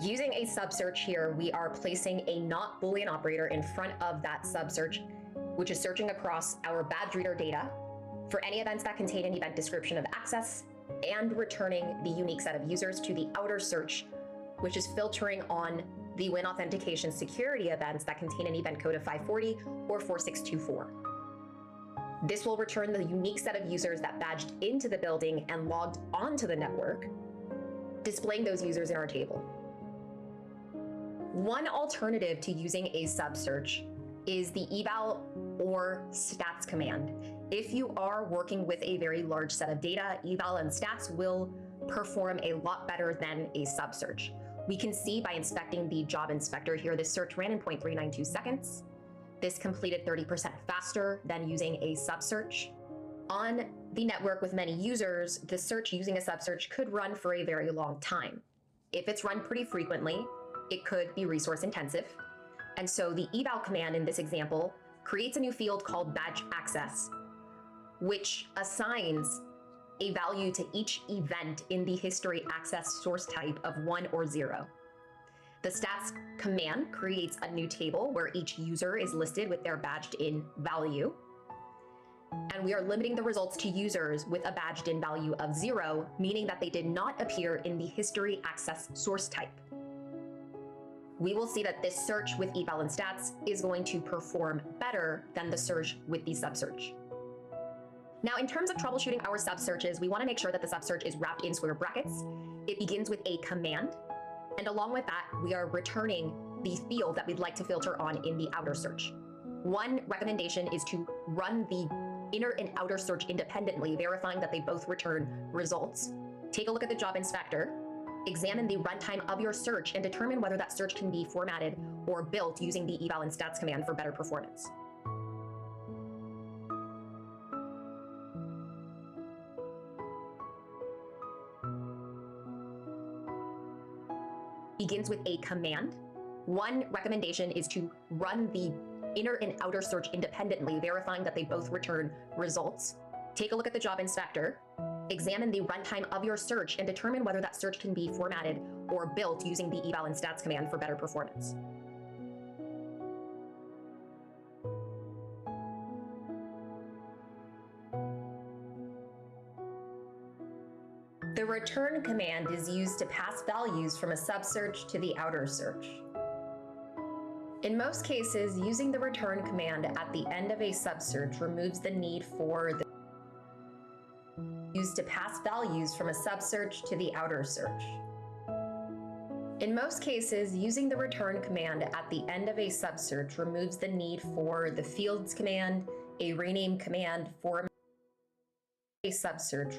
Using a subsearch here, we are placing a not Boolean operator in front of that subsearch, which is searching across our badge reader data for any events that contain an event description of access, and returning the unique set of users to the outer search, which is filtering on the Win Authentication security events that contain an event code of 540 or 4624. This will return the unique set of users that badged into the building and logged onto the network, displaying those users in our table. One alternative to using a subsearch is the eval or stats command. If you are working with a very large set of data, eval and stats will perform a lot better than a subsearch. We can see by inspecting the job inspector here, this search ran in 0.392 seconds. This completed 30% faster than using a subsearch. On the network with many users, the search using a subsearch could run for a very long time. If it's run pretty frequently, it could be resource intensive. And so the eval command in this example creates a new field called badge access, which assigns a value to each event in the history access source type of 1 or 0. The stats command creates a new table where each user is listed with their badged in value. And we are limiting the results to users with a badged in value of 0, meaning that they did not appear in the history access source type. We will see that this search with eval and stats is going to perform better than the search with the subsearch. Now, in terms of troubleshooting our subsearches, we want to make sure that the subsearch is wrapped in square brackets. It begins with a command, and along with that, we are returning the field that we'd like to filter on in the outer search. One recommendation is to run the inner and outer search independently, verifying that they both return results. Take a look at the job inspector, examine the runtime of your search, and determine whether that search can be formatted or built using the eval and stats command for better performance. Begins with a command. One recommendation is to run the inner and outer search independently, verifying that they both return results. Take a look at the job inspector, examine the runtime of your search, and determine whether that search can be formatted or built using the eval and stats command for better performance. The return command is used to pass values from a subsearch to the outer search. In most cases, using the return command at the end of a subsearch removes the need for the used to pass values from a subsearch to the outer search. In most cases, using the return command at the end of a subsearch removes the need for the fields command a rename command format a subsearch.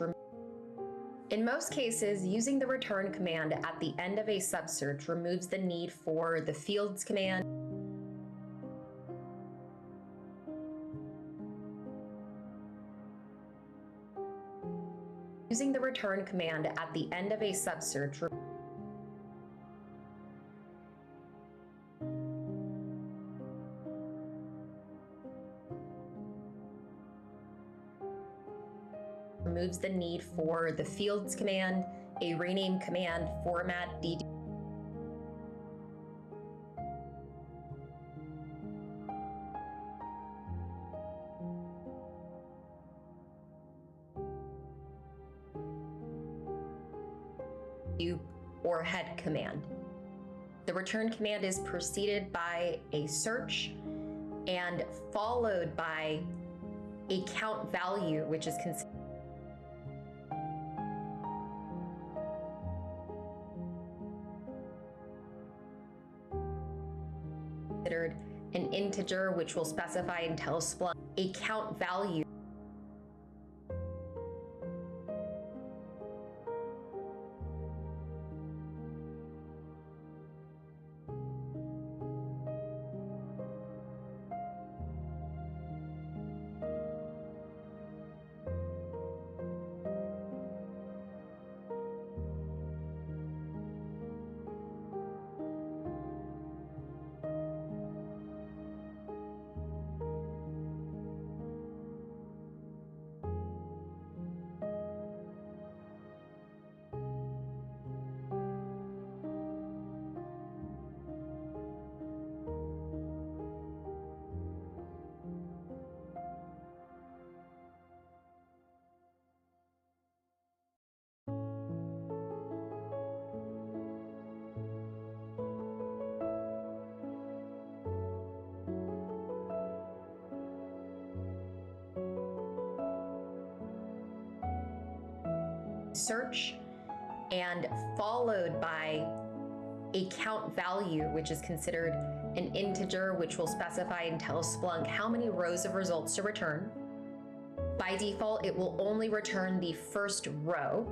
In most cases, using the return command at the end of a subsearch removes the need for the fields command. Using the return command at the end of a subsearch removes the need for the fields command, a rename command format dd. Or head command. The return command is preceded by a search and followed by a count value, which is considered an integer, which will specify and tell Splunk a count value. Search and followed by a count value, which is considered an integer, which will specify and tell Splunk how many rows of results to return. By default, it will only return the first row.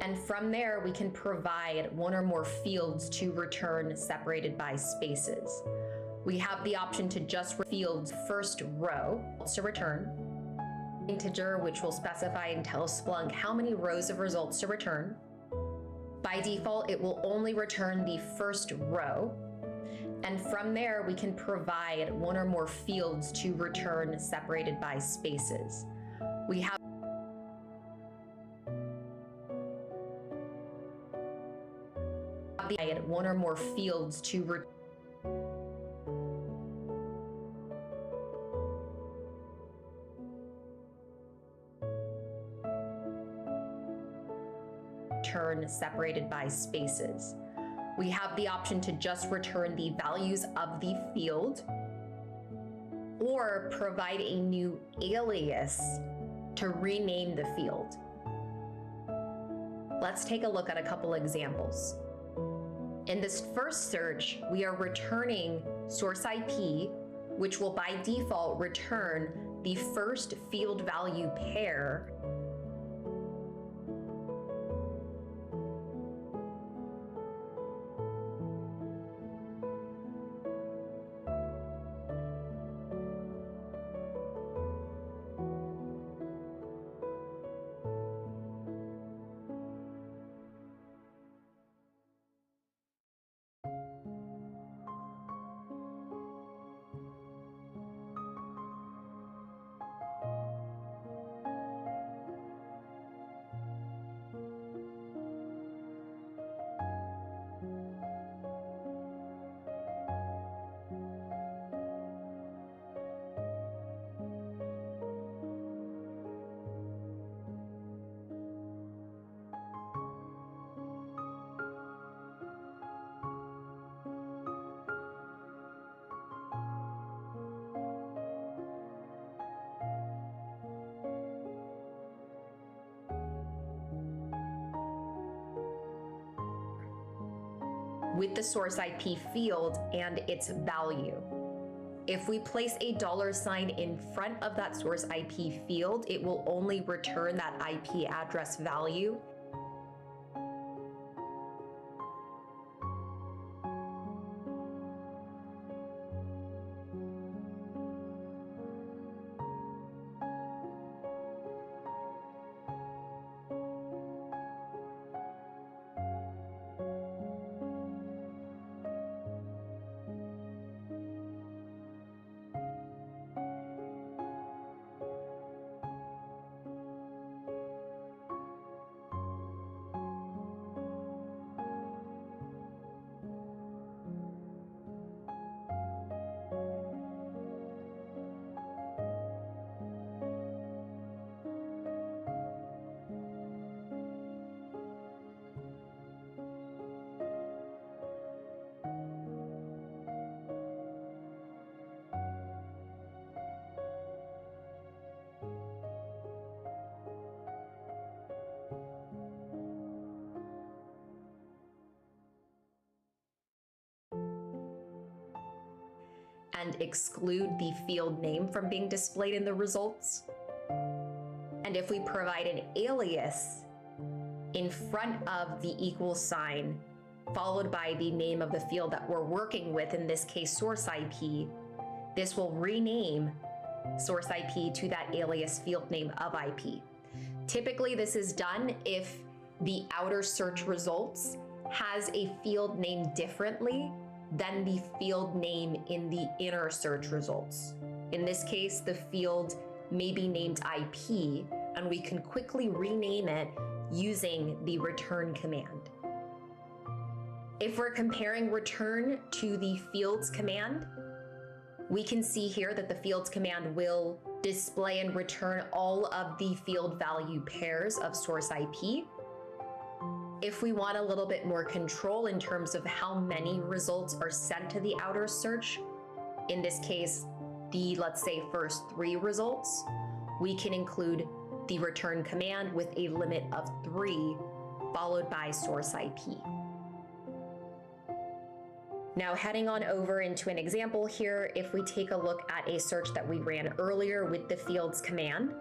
And from there, we can provide one or more fields to return separated by spaces. We have the option to just fields first row to return. Integer, which will specify and tell Splunk how many rows of results to return. By default, it will only return the first row. And from there, we can provide one or more fields to return separated by spaces. We have one or more fields to return separated by spaces. We have the option to just return the values of the field or provide a new alias to rename the field. Let's take a look at a couple examples. In this first search, we are returning source IP, which will by default return the first field value pair with the source IP field and its value. If we place a $sign in front of that source IP field, it will only return that IP address value. And exclude the field name from being displayed in the results. And if we provide an alias in front of the equal sign, followed by the name of the field that we're working with, in this case, source IP, this will rename source IP to that alias field name of IP. Typically, this is done if the outer search results has a field name differently than the field name in the inner search results. In this case, the field may be named IP, and we can quickly rename it using the return command. If we're comparing return to the fields command, we can see here that the fields command will display and return all of the field value pairs of source IP. If we want a little bit more control in terms of how many results are sent to the outer search, in this case, the, let's say, first 3 results, we can include the return command with a limit of 3, followed by source IP. Now, heading on over into an example here, if we take a look at a search that we ran earlier with the fields command,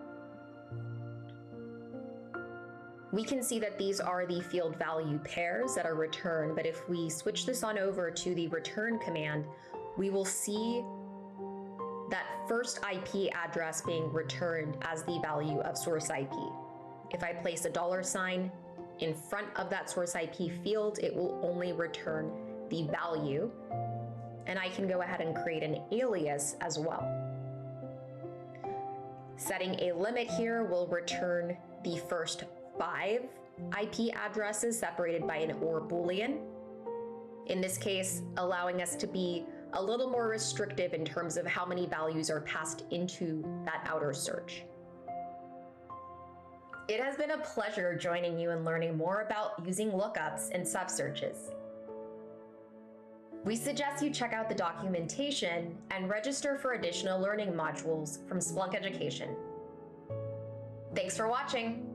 we can see that these are the field value pairs that are returned, but if we switch this on over to the return command, we will see that first IP address being returned as the value of source IP. If I place a $sign in front of that source IP field, it will only return the value, and I can go ahead and create an alias as well. Setting a limit here will return the first 5 IP addresses separated by an OR Boolean. In this case, allowing us to be a little more restrictive in terms of how many values are passed into that outer search. It has been a pleasure joining you and learning more about using lookups and subsearches. We suggest you check out the documentation and register for additional learning modules from Splunk Education. Thanks for watching.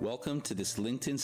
Welcome to this LinkedIn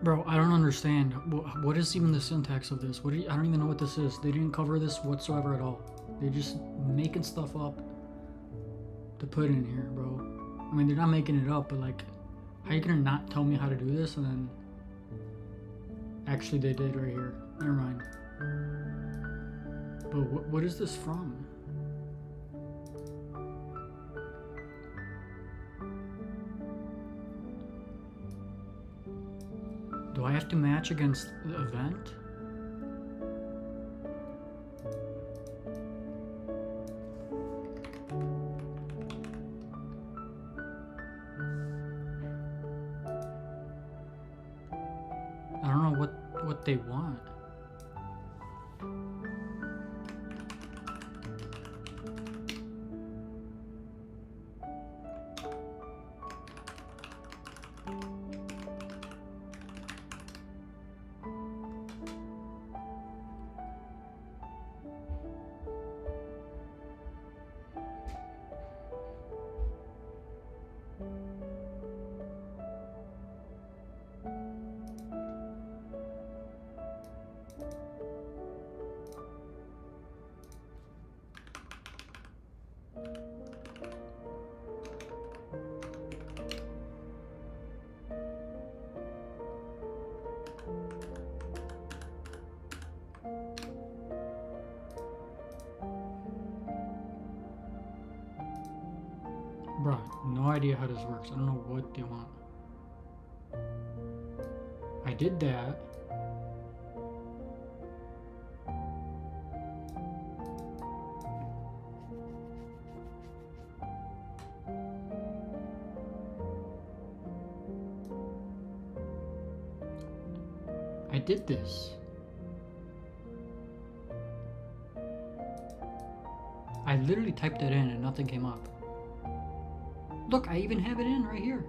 Bro, I don't understand. What is even the syntax of this? I don't even know what this is. They didn't cover this whatsoever at all. They're just making stuff up to put in here, bro. I mean, they're not making it up, but like, how are you gonna not tell me how to do this and then actually they did right here? Never mind. But what is this from? Do I have to match against the event? I don't know what they want. Bruh, no idea how this works. I don't know what they want. I did that. I did this. I literally typed it in and nothing came up. Look, I even have it in right here.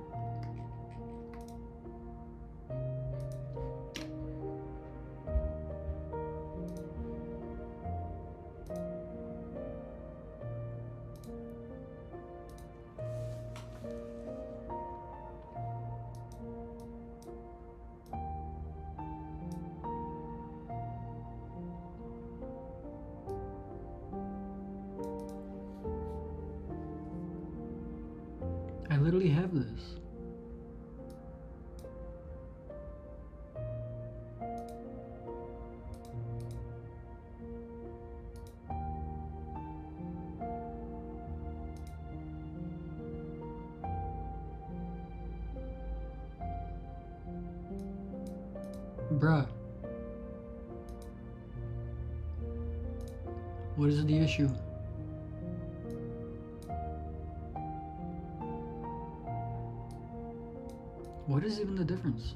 I literally have this. Bruh. What is the issue? What is even the difference?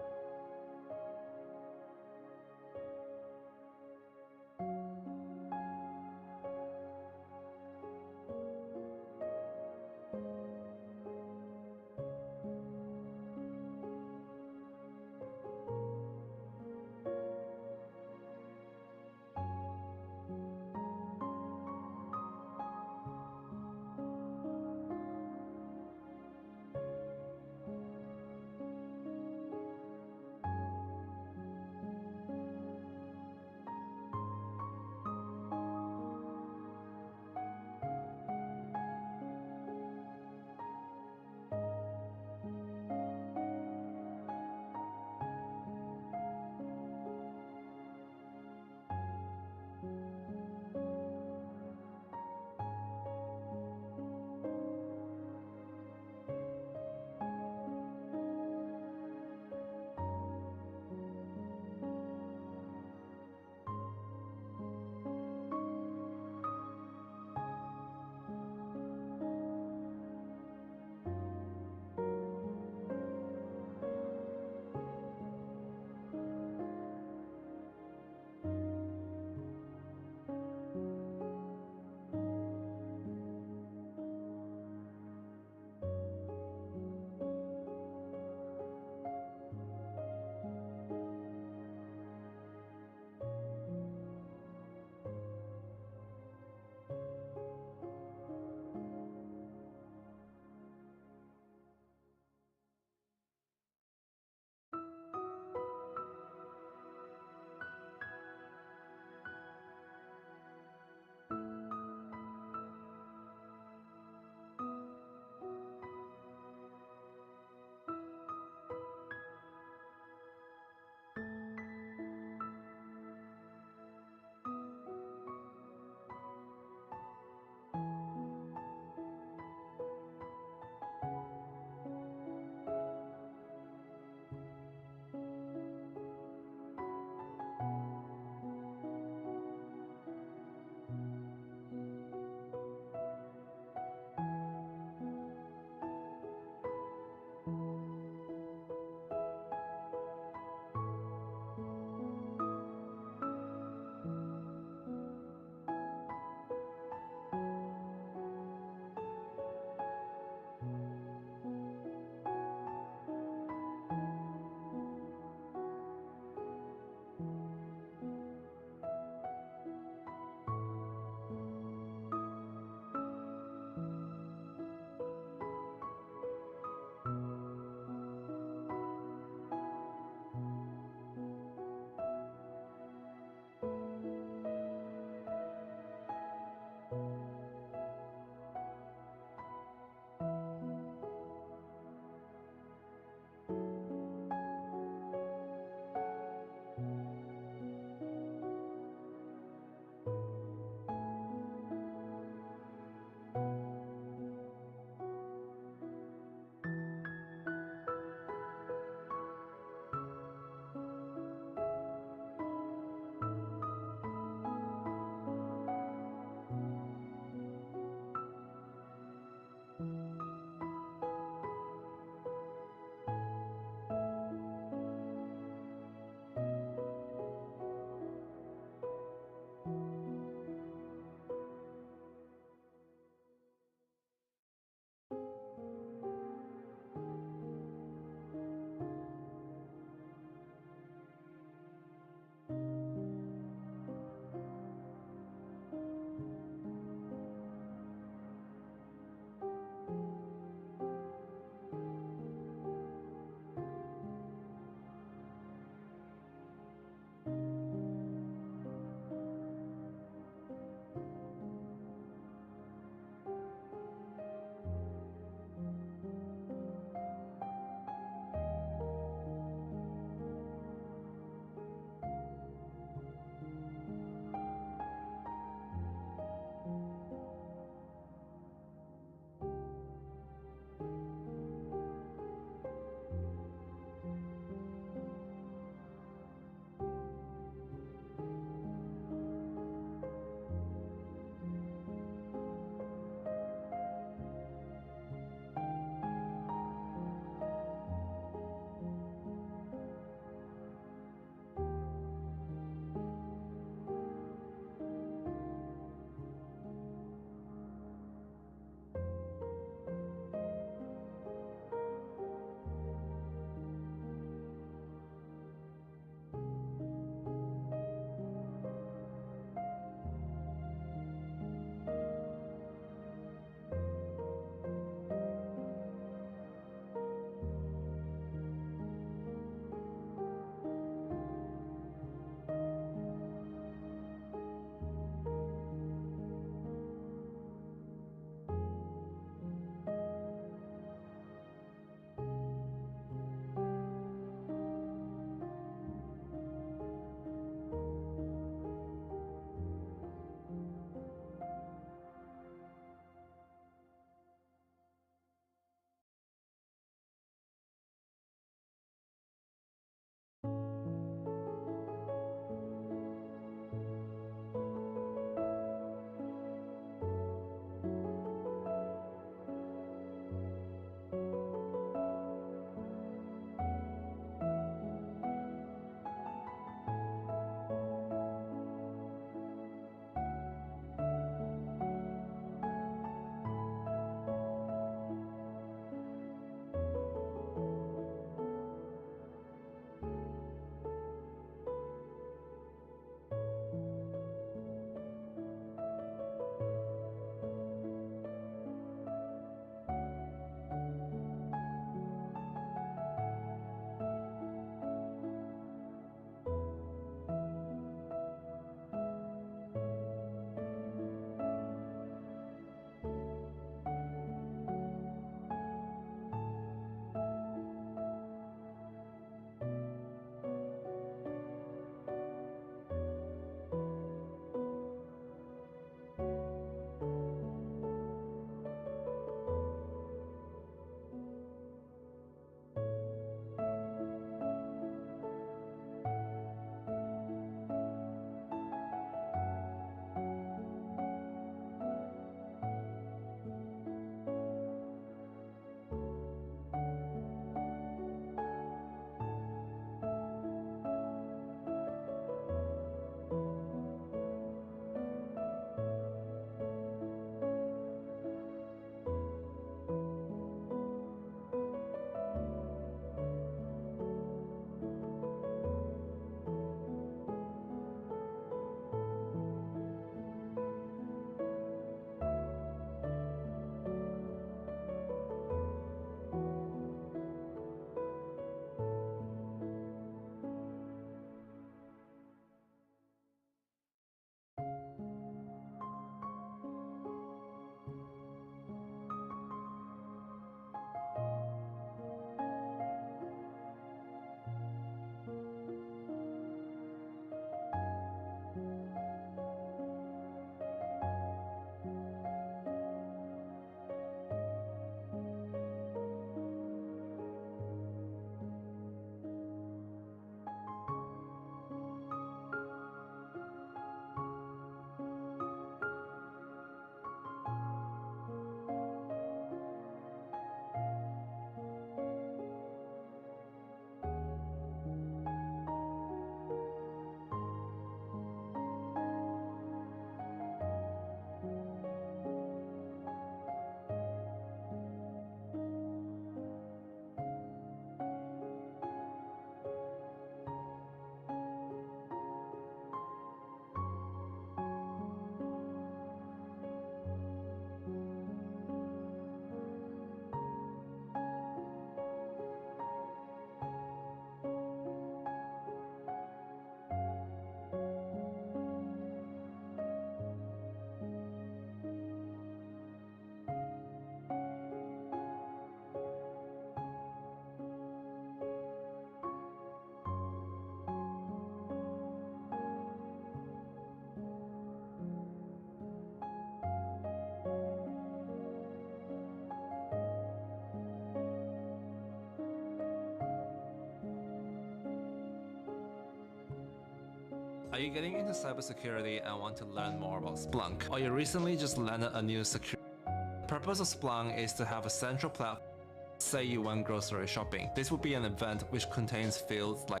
Are you getting into cybersecurity and want to learn more about Splunk? Or you recently just landed a new security? The purpose of Splunk is to have a central platform. Say you went grocery shopping. This would be an event which contains fields like,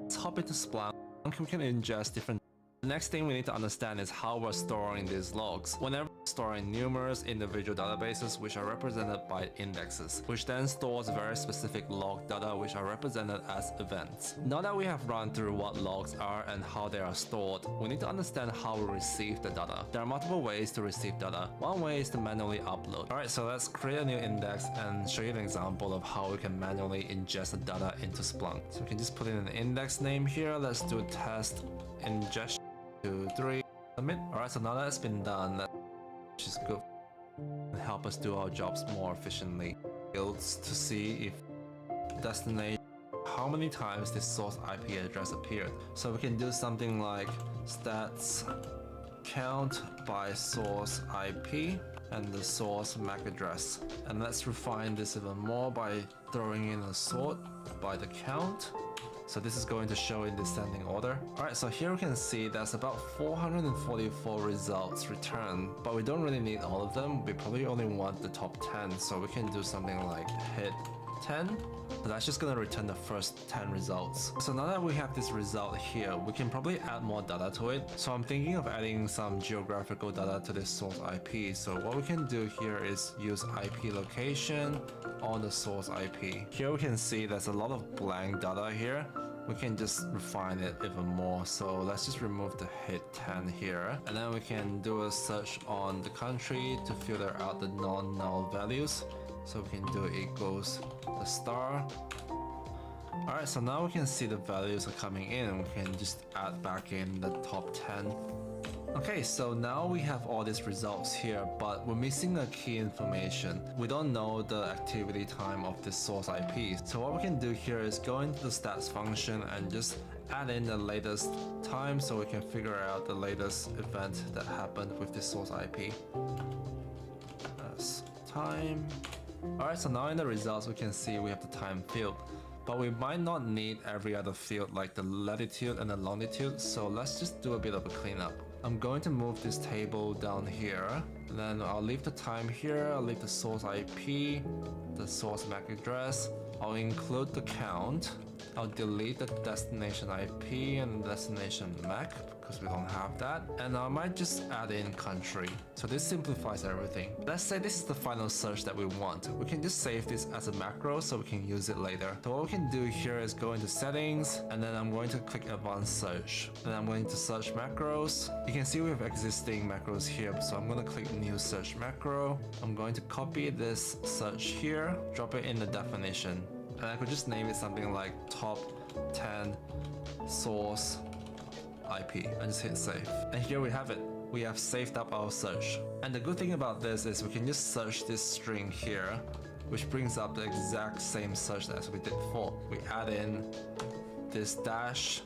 let's hop into Splunk, we can ingest different. The next thing we need to understand is how we're storing these logs. Whenever we're storing numerous individual databases which are represented by indexes, which then stores very specific log data which are represented as events. Now that we have run through what logs are and how they are stored, we need to understand how we receive the data. There are multiple ways to receive data. One way is to manually upload. Alright, so let's create a new index and show you an example of how we can manually ingest the data into Splunk. So we can just put in an index name here. Let's do test ingestion. 2, 3, submit. Alright, so now that's been done, which is good, and help us do our jobs more efficiently. Fields to see if destination, how many times this source IP address appeared. So we can do something like stats count by source IP and the source MAC address. And let's refine this even more by throwing in a sort by the count. So this is going to show in descending order. Alright, so here we can see there's about 444 results returned, but we don't really need all of them. We probably only want the top 10, so we can do something like hit 10. So that's just gonna return the first 10 results. So now that we have this result here, we can probably add more data to it. So I'm thinking of adding some geographical data to this source IP. So what we can do here is use IP location on the source IP. Here we can see there's a lot of blank data here. We can just refine it even more. So let's just remove the hit 10 here. And then we can do a search on the country to filter out the non-null values. So we can do equals the star. Alright, so now we can see the values are coming in. We can just add back in the top 10. Okay, so now we have all these results here, but we're missing a key information. We don't know the activity time of this source IP. So what we can do here is go into the stats function and just add in the latest time so we can figure out the latest event that happened with this source IP. That's time. Alright, so now in the results we can see we have the time field, but we might not need every other field like the latitude and the longitude, so let's just do a bit of a cleanup. I'm going to move this table down here, and then I'll leave the time here, I'll leave the source IP, the source MAC address, I'll include the count, I'll delete the destination IP and the destination MAC because we don't have that, and I might just add in country. So this simplifies everything. Let's say this is the final search that we want. We can just save this as a macro so we can use it later. So what we can do here is go into settings, and then I'm going to click advanced search. Then I'm going to search macros. You can see we have existing macros here, so I'm going to click new search macro. I'm going to copy this search here, drop it in the definition. And I could just name it something like top 10 source IP and just hit save. And here we have it. We have saved up our search. And the good thing about this is we can just search this string here, which brings up the exact same search as we did before. We add in this dash,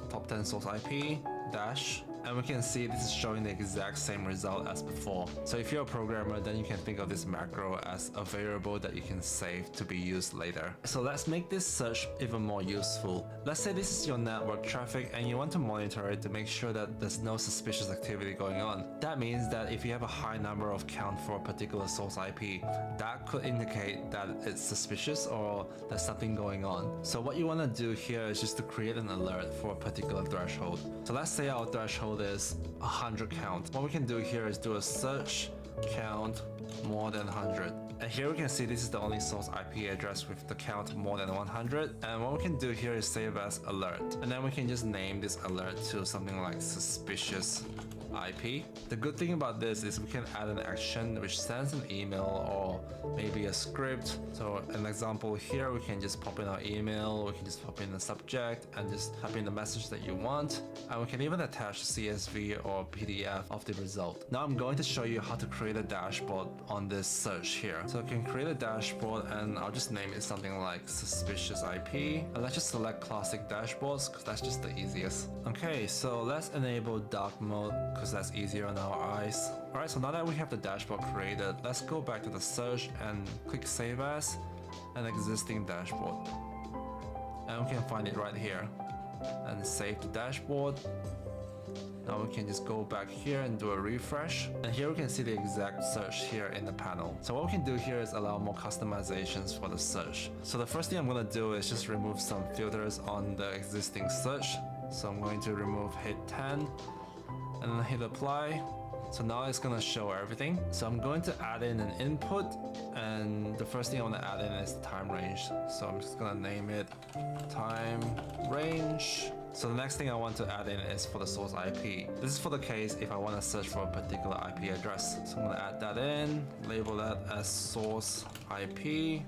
top 10 source IP, dash, and we can see this is showing the exact same result as before. So if you're a programmer, then you can think of this macro as a variable that you can save to be used later. So let's make this search even more useful. Let's say this is your network traffic and you want to monitor it to make sure that there's no suspicious activity going on. That means that if you have a high number of count for a particular source IP, that could indicate that it's suspicious or there's something going on. So what you want to do here is just to create an alert for a particular threshold. So let's say our threshold is 100 count. What we can do here is do a search count more than 100. And here we can see this is the only source IP address with the count more than 100. And what we can do here is save as alert. And then we can just name this alert to something like suspicious IP. The good thing about this is we can add an action which sends an email or maybe a script. So an example here, we can just pop in our email, we can just pop in the subject and just type in the message that you want. And we can even attach CSV or PDF of the result. Now I'm going to show you how to create a dashboard on this search here. So I can create a dashboard and I'll just name it something like suspicious IP. And let's just select classic dashboards because that's just the easiest. Okay, so let's enable dark mode because that's easier on our eyes. Alright, so now that we have the dashboard created, let's go back to the search and click save as an existing dashboard. And we can find it right here. And save the dashboard. Now we can just go back here and do a refresh. And here we can see the exact search here in the panel. So what we can do here is allow more customizations for the search. So the first thing I'm going to do is just remove some filters on the existing search. So I'm going to remove hit 10 and then hit apply. So now it's gonna show everything. So I'm going to add in an input, and the first thing I want to add in is the time range. So I'm just gonna name it time range. So the next thing I want to add in is for the source IP. This is for the case if I want to search for a particular IP address. So I'm gonna add that in, label that as source IP.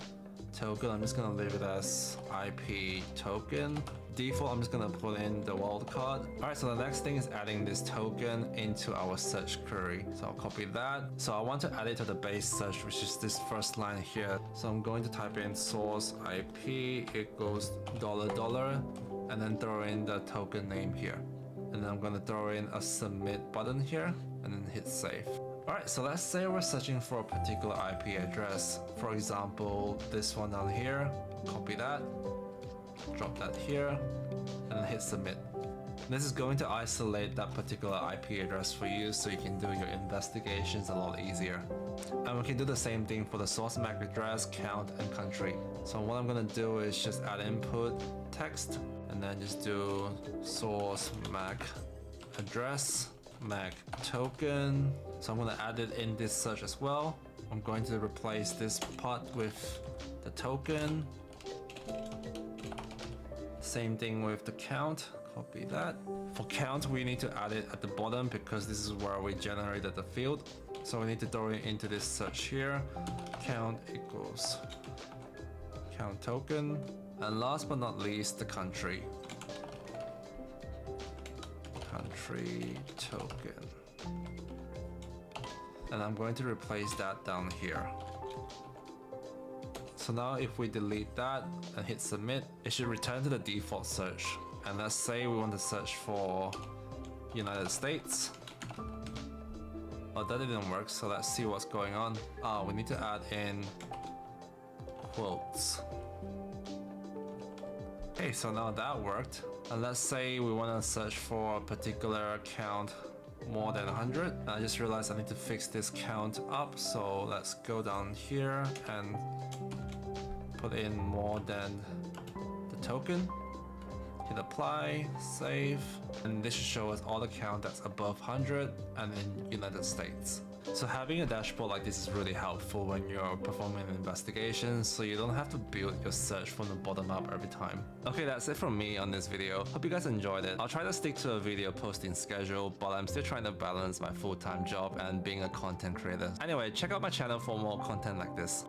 Token, I'm just gonna leave it as IP token. Default, I'm just gonna put in the wildcard. Alright, so the next thing is adding this token into our search query. So I'll copy that. So I want to add it to the base search, which is this first line here. So I'm going to type in source IP equals $, and then throw in the token name here. And then I'm gonna throw in a submit button here, and then hit save. Alright, so let's say we're searching for a particular IP address. For example, this one down here. Copy that. Drop that here, and then hit submit. This is going to isolate that particular IP address for you so you can do your investigations a lot easier. And we can do the same thing for the source MAC address, count, and country. So what I'm gonna do is just add input text, and then just do source MAC address, MAC token. So I'm gonna add it in this search as well. I'm going to replace this part with the token. Same thing with the count, copy that. For count, we need to add it at the bottom because this is where we generated the field. So we need to throw it into this search here. Count equals count token. And last but not least, the country. Country token. And I'm going to replace that down here. So now if we delete that and hit submit, it should return to the default search. And let's say we want to search for United States. Oh, that didn't work, so let's see what's going on. We need to add in quotes. Okay, so now that worked. And let's say we want to search for a particular account more than 100. And I just realized I need to fix this count up, so let's go down here and put in more than the token. Hit apply, save, and this should show us all the count that's above 100 and in United States. So having a dashboard like this is really helpful when you're performing an investigation, so you don't have to build your search from the bottom up every time. Okay, that's it from me on this video. Hope you guys enjoyed it. I'll try to stick to a video posting schedule, but I'm still trying to balance my full-time job and being a content creator. Anyway, check out my channel for more content like this.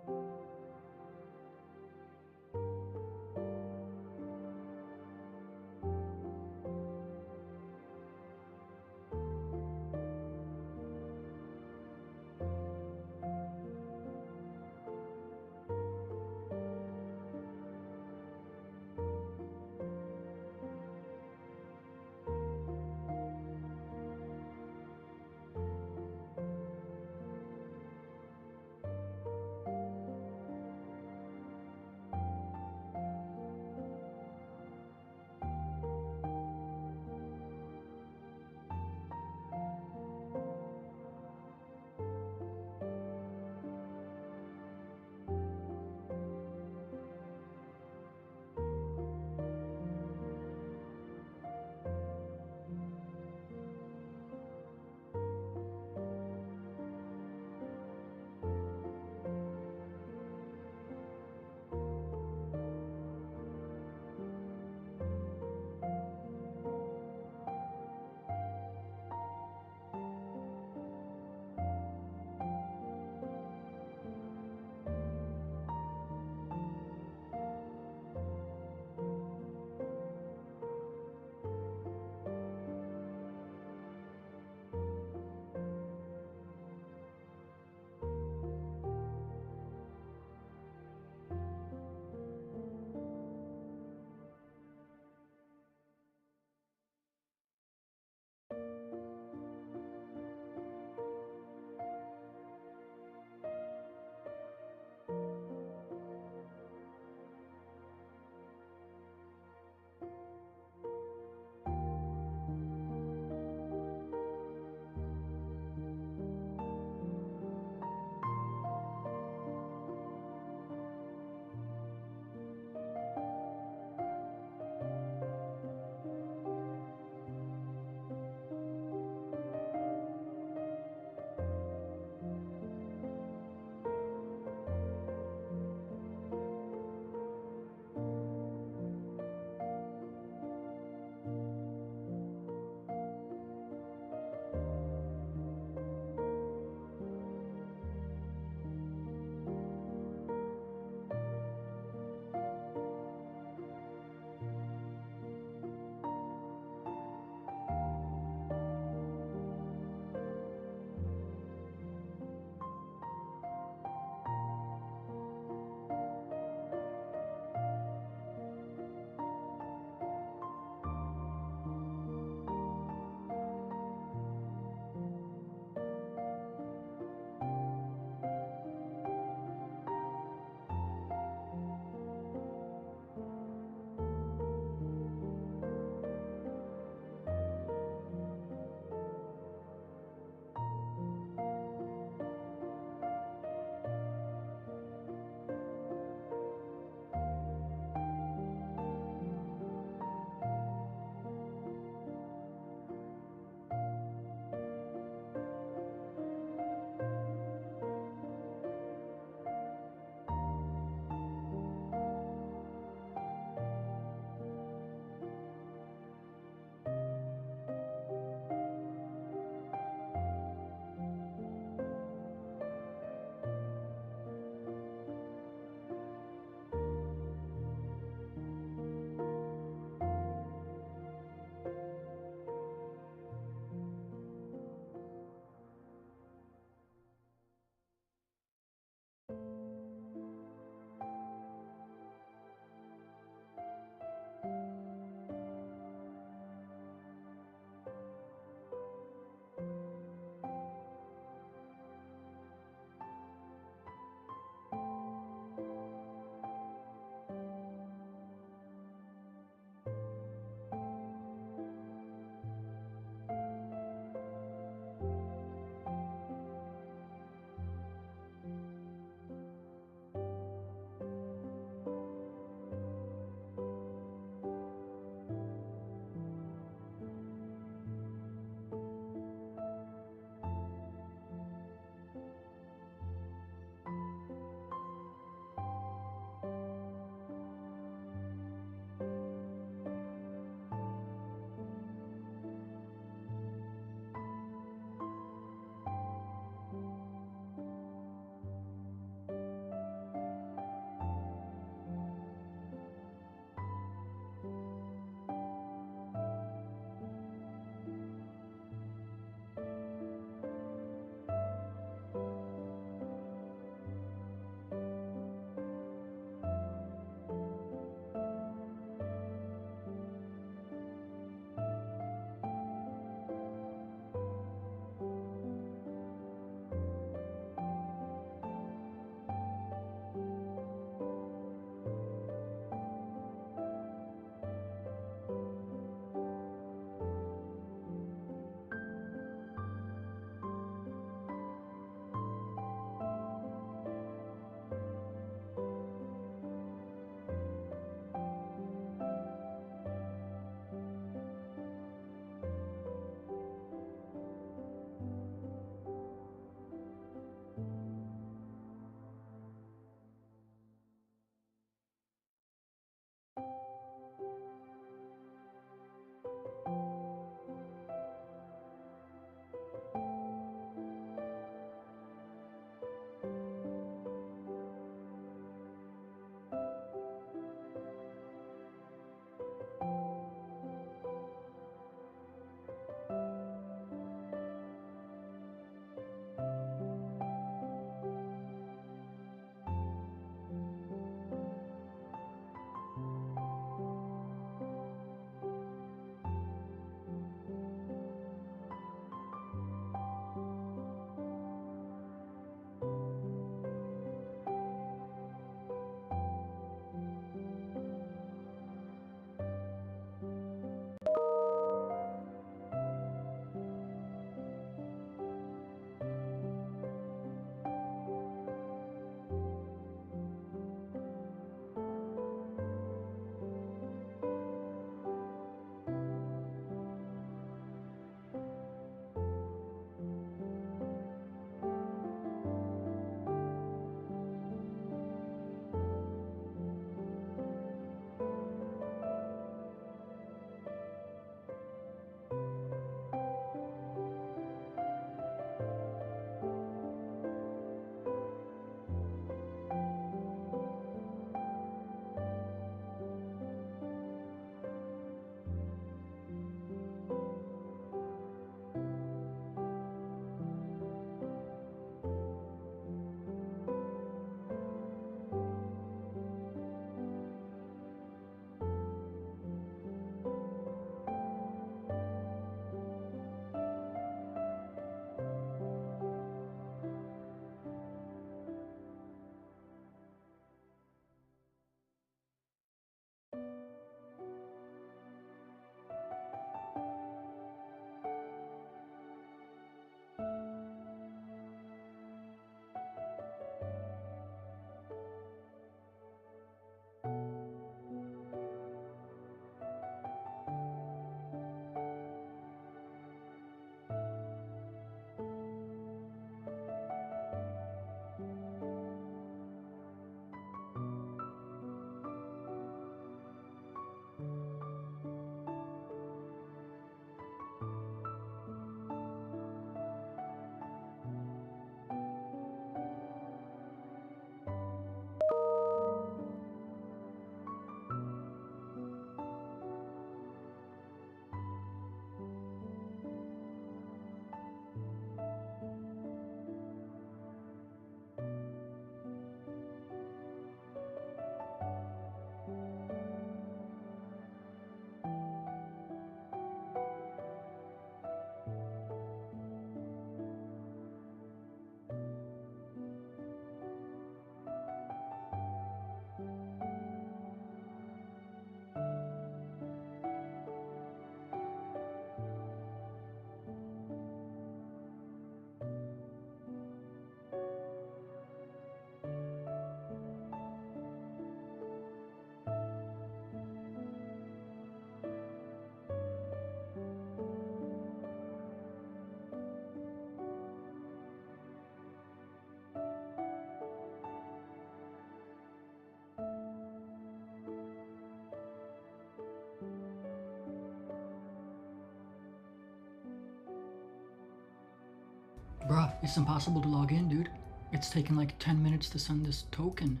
It's impossible to log in, dude. It's taken like 10 minutes to send this token.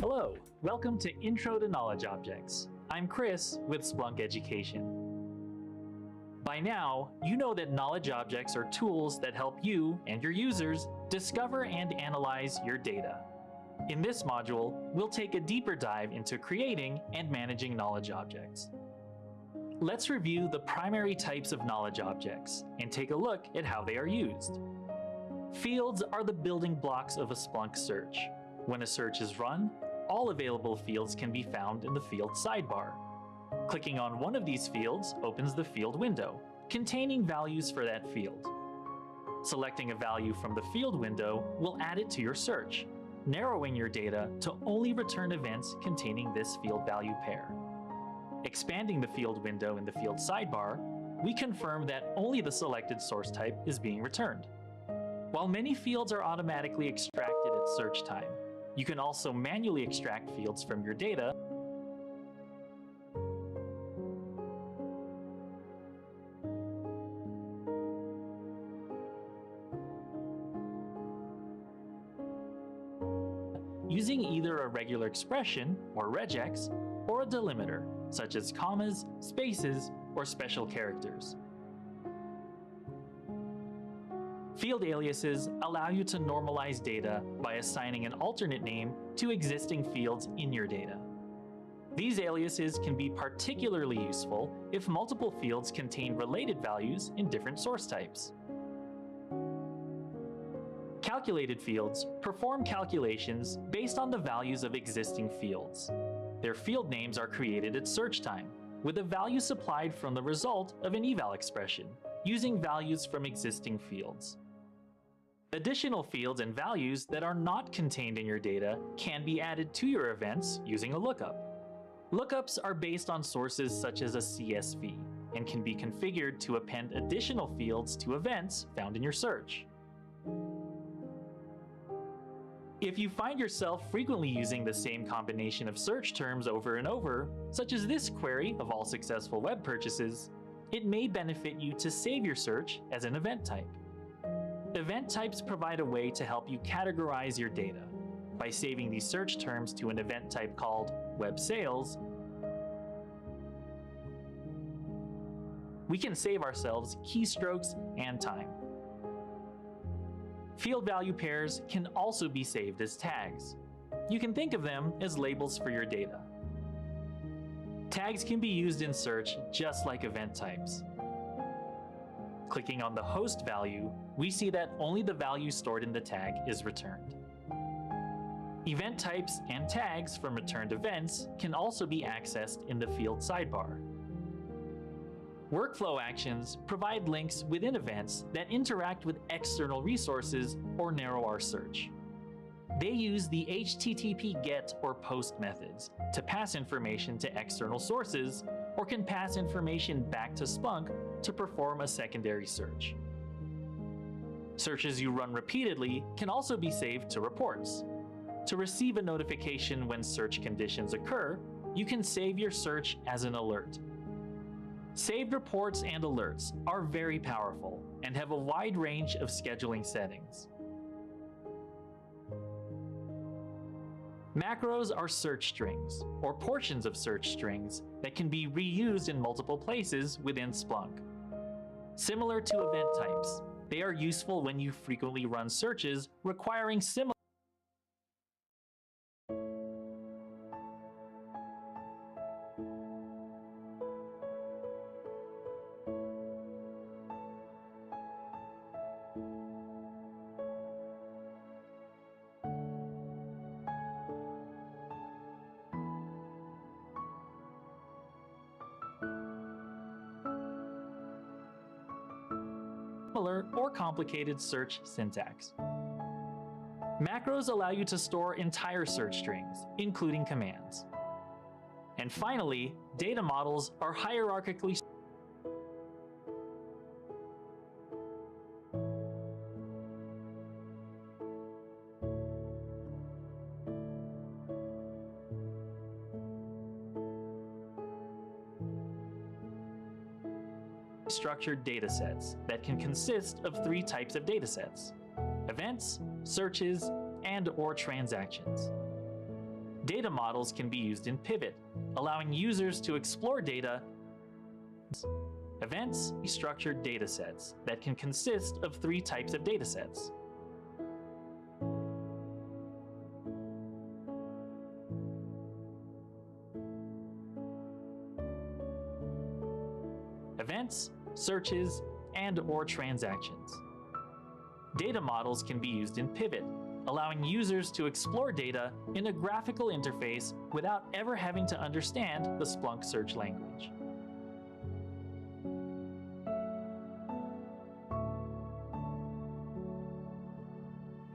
Hello, welcome to Intro to Knowledge Objects. I'm Chris with Splunk Education. By now, you know that knowledge objects are tools that help you and your users discover and analyze your data. In this module, we'll take a deeper dive into creating and managing knowledge objects. Let's review the primary types of knowledge objects and take a look at how they are used. Fields are the building blocks of a Splunk search. When a search is run, all available fields can be found in the field sidebar. Clicking on one of these fields opens the field window, containing values for that field. Selecting a value from the field window will add it to your search, narrowing your data to only return events containing this field value pair. Expanding the field window in the field sidebar, we confirm that only the selected source type is being returned. While many fields are automatically extracted at search time, you can also manually extract fields from your data using either a regular expression, or regex, or a delimiter, such as commas, spaces, or special characters. Field aliases allow you to normalize data by assigning an alternate name to existing fields in your data. These aliases can be particularly useful if multiple fields contain related values in different source types. Calculated fields perform calculations based on the values of existing fields. Their field names are created at search time, with a value supplied from the result of an eval expression, using values from existing fields. Additional fields and values that are not contained in your data can be added to your events using a lookup. Lookups are based on sources such as a CSV and can be configured to append additional fields to events found in your search. If you find yourself frequently using the same combination of search terms over and over, such as this query of all successful web purchases, it may benefit you to save your search as an event type. Event types provide a way to help you categorize your data. By saving these search terms to an event type called web sales, we can save ourselves keystrokes and time. Field value pairs can also be saved as tags. You can think of them as labels for your data. Tags can be used in search just like event types. Clicking on the host value, we see that only the value stored in the tag is returned. Event types and tags from returned events can also be accessed in the field sidebar. Workflow actions provide links within events that interact with external resources or narrow our search. They use the HTTP GET or POST methods to pass information to external sources, or can pass information back to Splunk to perform a secondary search. Searches you run repeatedly can also be saved to reports. To receive a notification when search conditions occur, you can save your search as an alert. Saved reports and alerts are very powerful and have a wide range of scheduling settings. Macros are search strings, or portions of search strings, that can be reused in multiple places within Splunk. Similar to event types, they are useful when you frequently run searches requiring similar or complicated search syntax. Macros allow you to store entire search strings, including commands. And finally, data models are hierarchically structured datasets that can consist of three types of datasets: events, searches, and/or transactions. Data models can be used in Pivot, allowing users to explore data. Events, structured datasets that can consist of three types of datasets: events, searches, and/or transactions. Data models can be used in Pivot, allowing users to explore data in a graphical interface without ever having to understand the Splunk search language.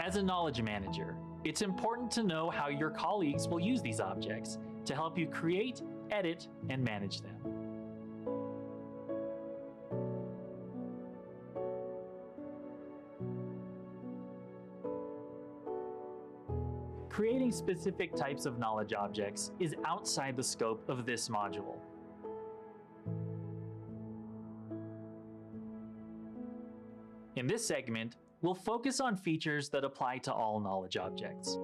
As a knowledge manager, it's important to know how your colleagues will use these objects to help you create, edit, and manage them. Creating specific types of knowledge objects is outside the scope of this module. In this segment, we'll focus on features that apply to all knowledge objects.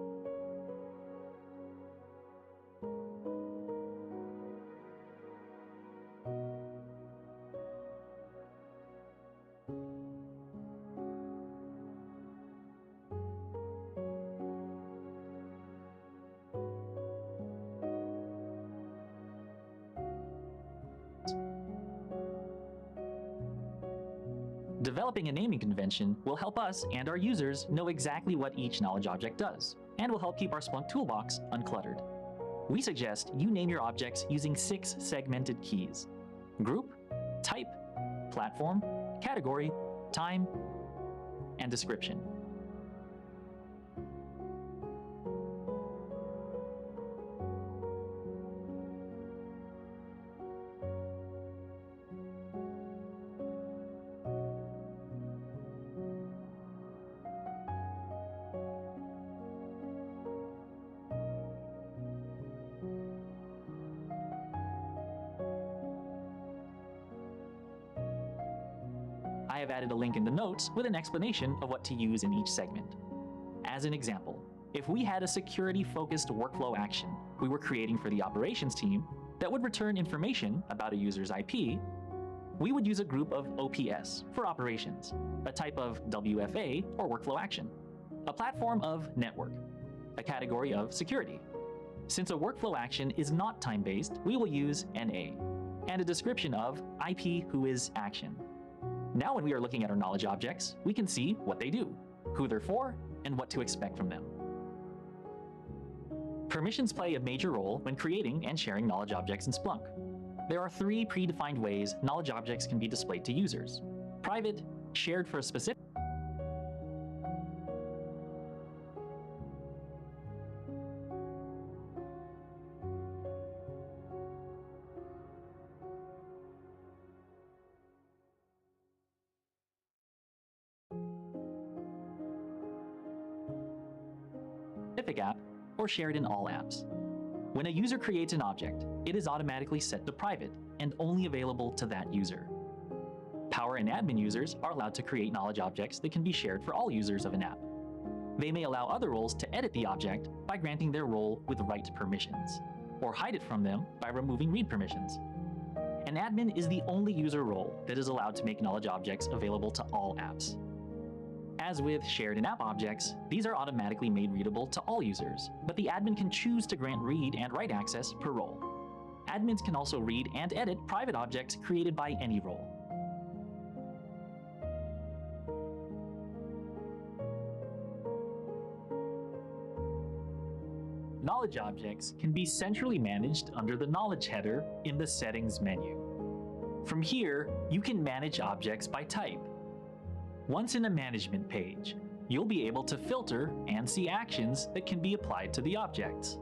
Developing a naming convention will help us and our users know exactly what each knowledge object does, and will help keep our Splunk toolbox uncluttered. We suggest you name your objects using 6 segmented keys: group, type, platform, category, time, and description. I have added a link in the notes with an explanation of what to use in each segment. As an example, if we had a security-focused workflow action we were creating for the operations team that would return information about a user's IP, we would use a group of OPS for operations, a type of WFA or workflow action, a platform of network, a category of security. Since a workflow action is not time-based, we will use NA, and a description of IP whois action. Now when we are looking at our knowledge objects, we can see what they do, who they're for, and what to expect from them. Permissions play a major role when creating and sharing knowledge objects in Splunk. There are 3 predefined ways knowledge objects can be displayed to users: private, shared for a specific, app, or shared in all apps. When a user creates an object, it is automatically set to private and only available to that user. Power and admin users are allowed to create knowledge objects that can be shared for all users of an app. They may allow other roles to edit the object by granting their role with write permissions, or hide it from them by removing read permissions. An admin is the only user role that is allowed to make knowledge objects available to all apps. As with shared and app objects, these are automatically made readable to all users, but the admin can choose to grant read and write access per role. Admins can also read and edit private objects created by any role. Knowledge objects can be centrally managed under the knowledge header in the settings menu. From here, you can manage objects by type. Once in a management page, you'll be able to filter and see actions that can be applied to the objects.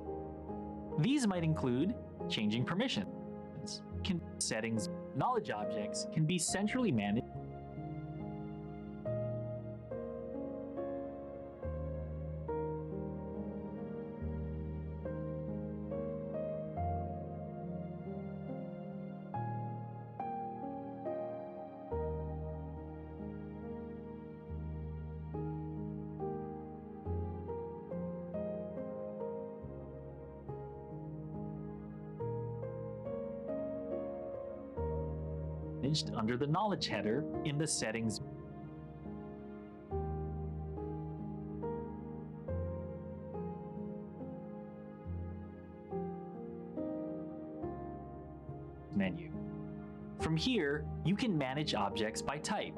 These might include changing permissions, settings. Knowledge objects can be centrally managed under the knowledge header in the settings menu. From here, you can manage objects by type.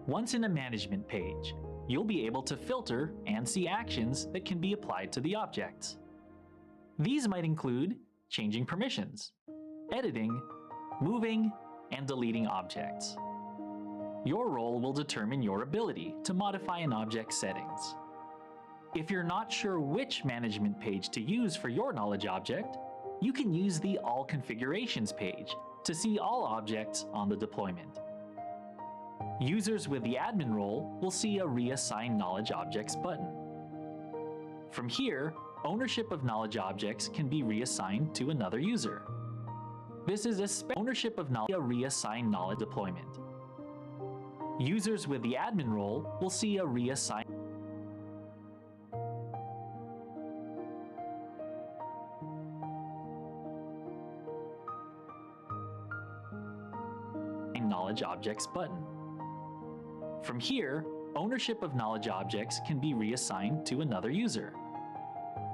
Once in a management page, you'll be able to filter and see actions that can be applied to the objects. These might include changing permissions, editing, moving, and deleting objects. Your role will determine your ability to modify an object's settings. If you're not sure which management page to use for your knowledge object, you can use the All Configurations page to see all objects on the deployment. Users with the admin role will see a Reassign Knowledge Objects button. From here, ownership of knowledge objects can be reassigned to another user. This is ownership of knowledge Reassign Knowledge deployment. Users with the admin role will see a Reassign Knowledge Objects button. From here, ownership of knowledge objects can be reassigned to another user.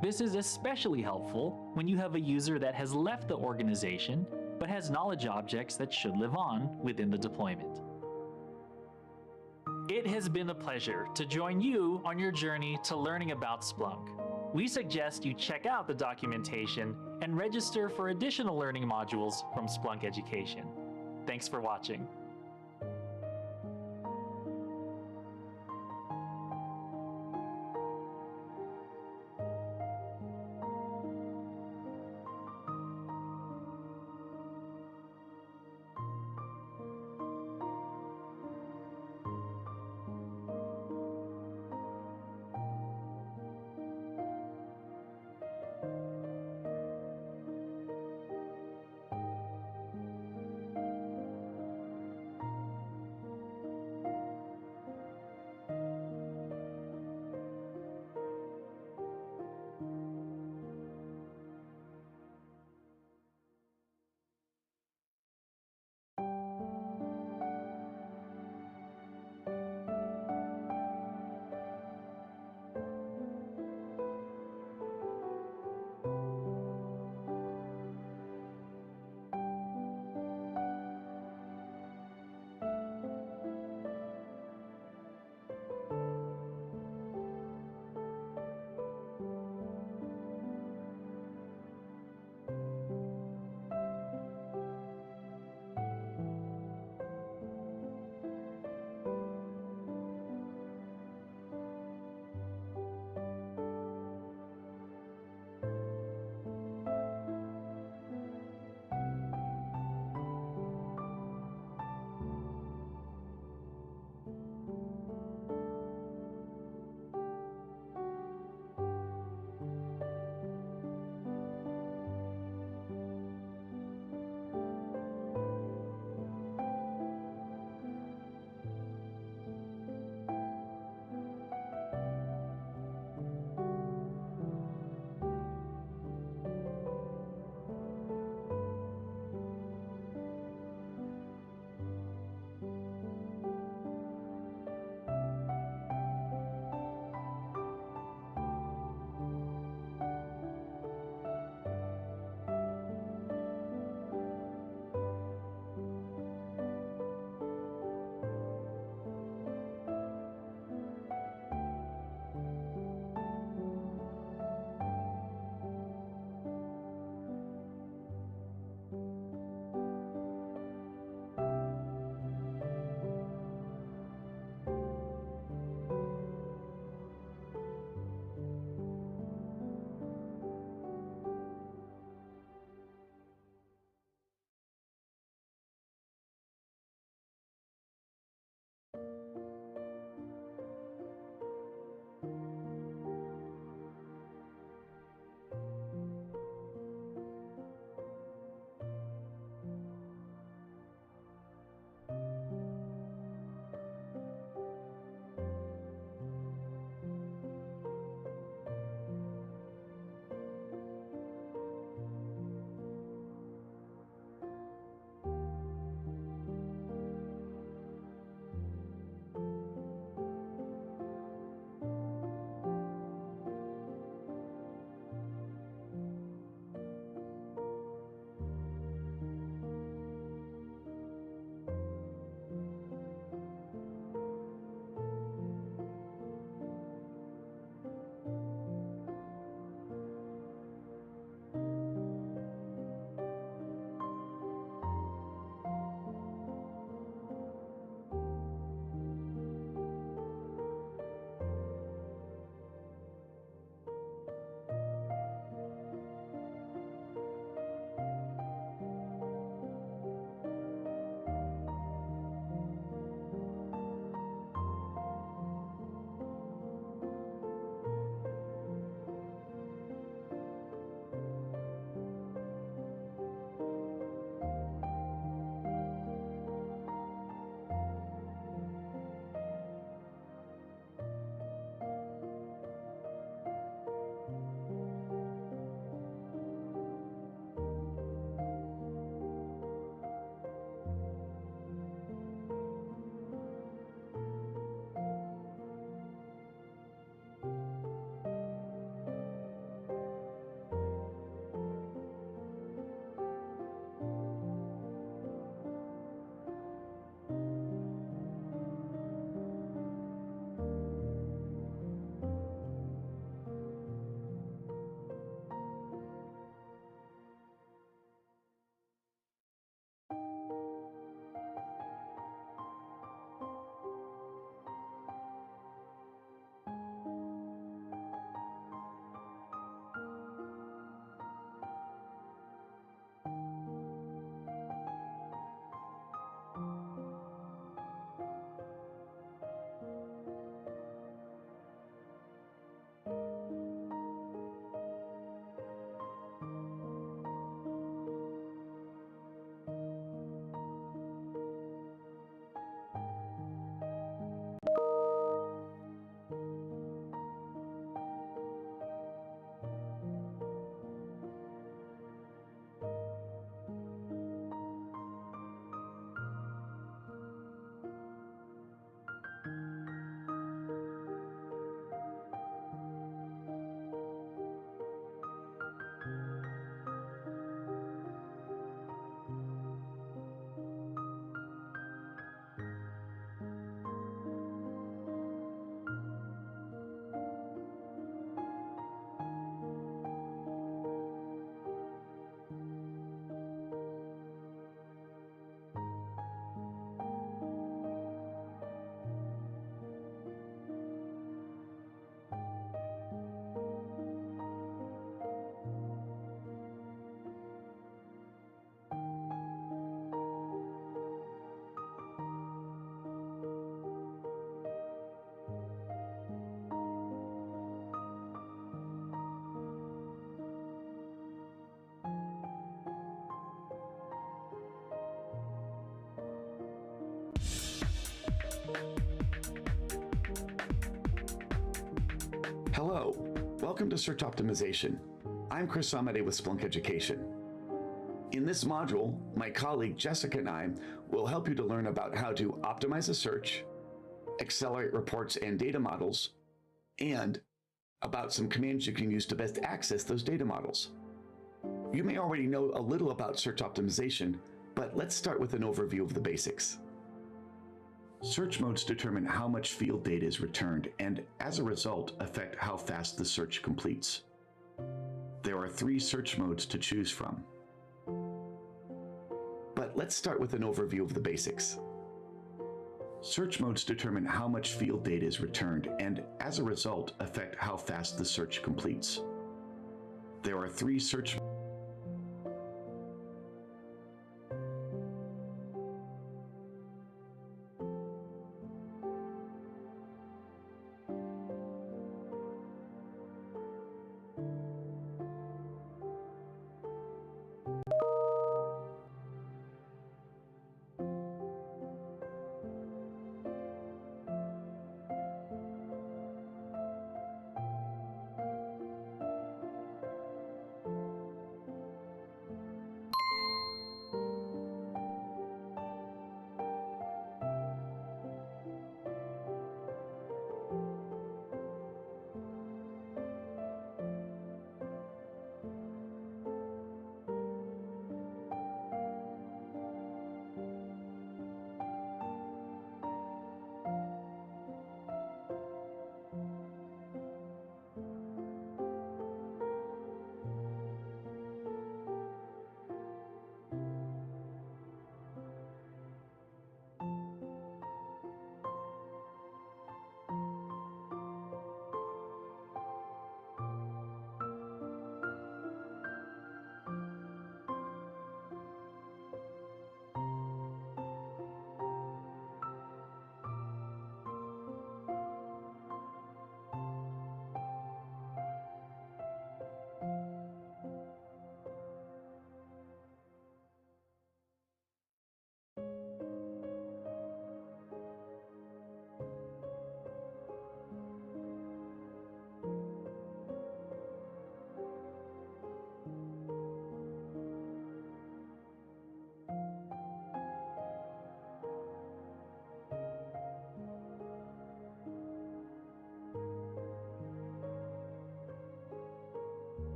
This is especially helpful when you have a user that has left the organization but has knowledge objects that should live on within the deployment. It has been a pleasure to join you on your journey to learning about Splunk. We suggest you check out the documentation and register for additional learning modules from Splunk Education. Thanks for watching. Hello, welcome to Search Optimization. I'm Chris Amade with Splunk Education. In this module, my colleague Jessica and I will help you to learn about how to optimize a search, accelerate reports and data models, and about some commands you can use to best access those data models. You may already know a little about search optimization, but let's start with an overview of the basics. Search modes determine how much field data is returned and, as a result, affect how fast the search completes. There are 3 search modes to choose from. But let's start with an overview of the basics. Search modes determine how much field data is returned and, as a result, affect how fast the search completes. There are 3 search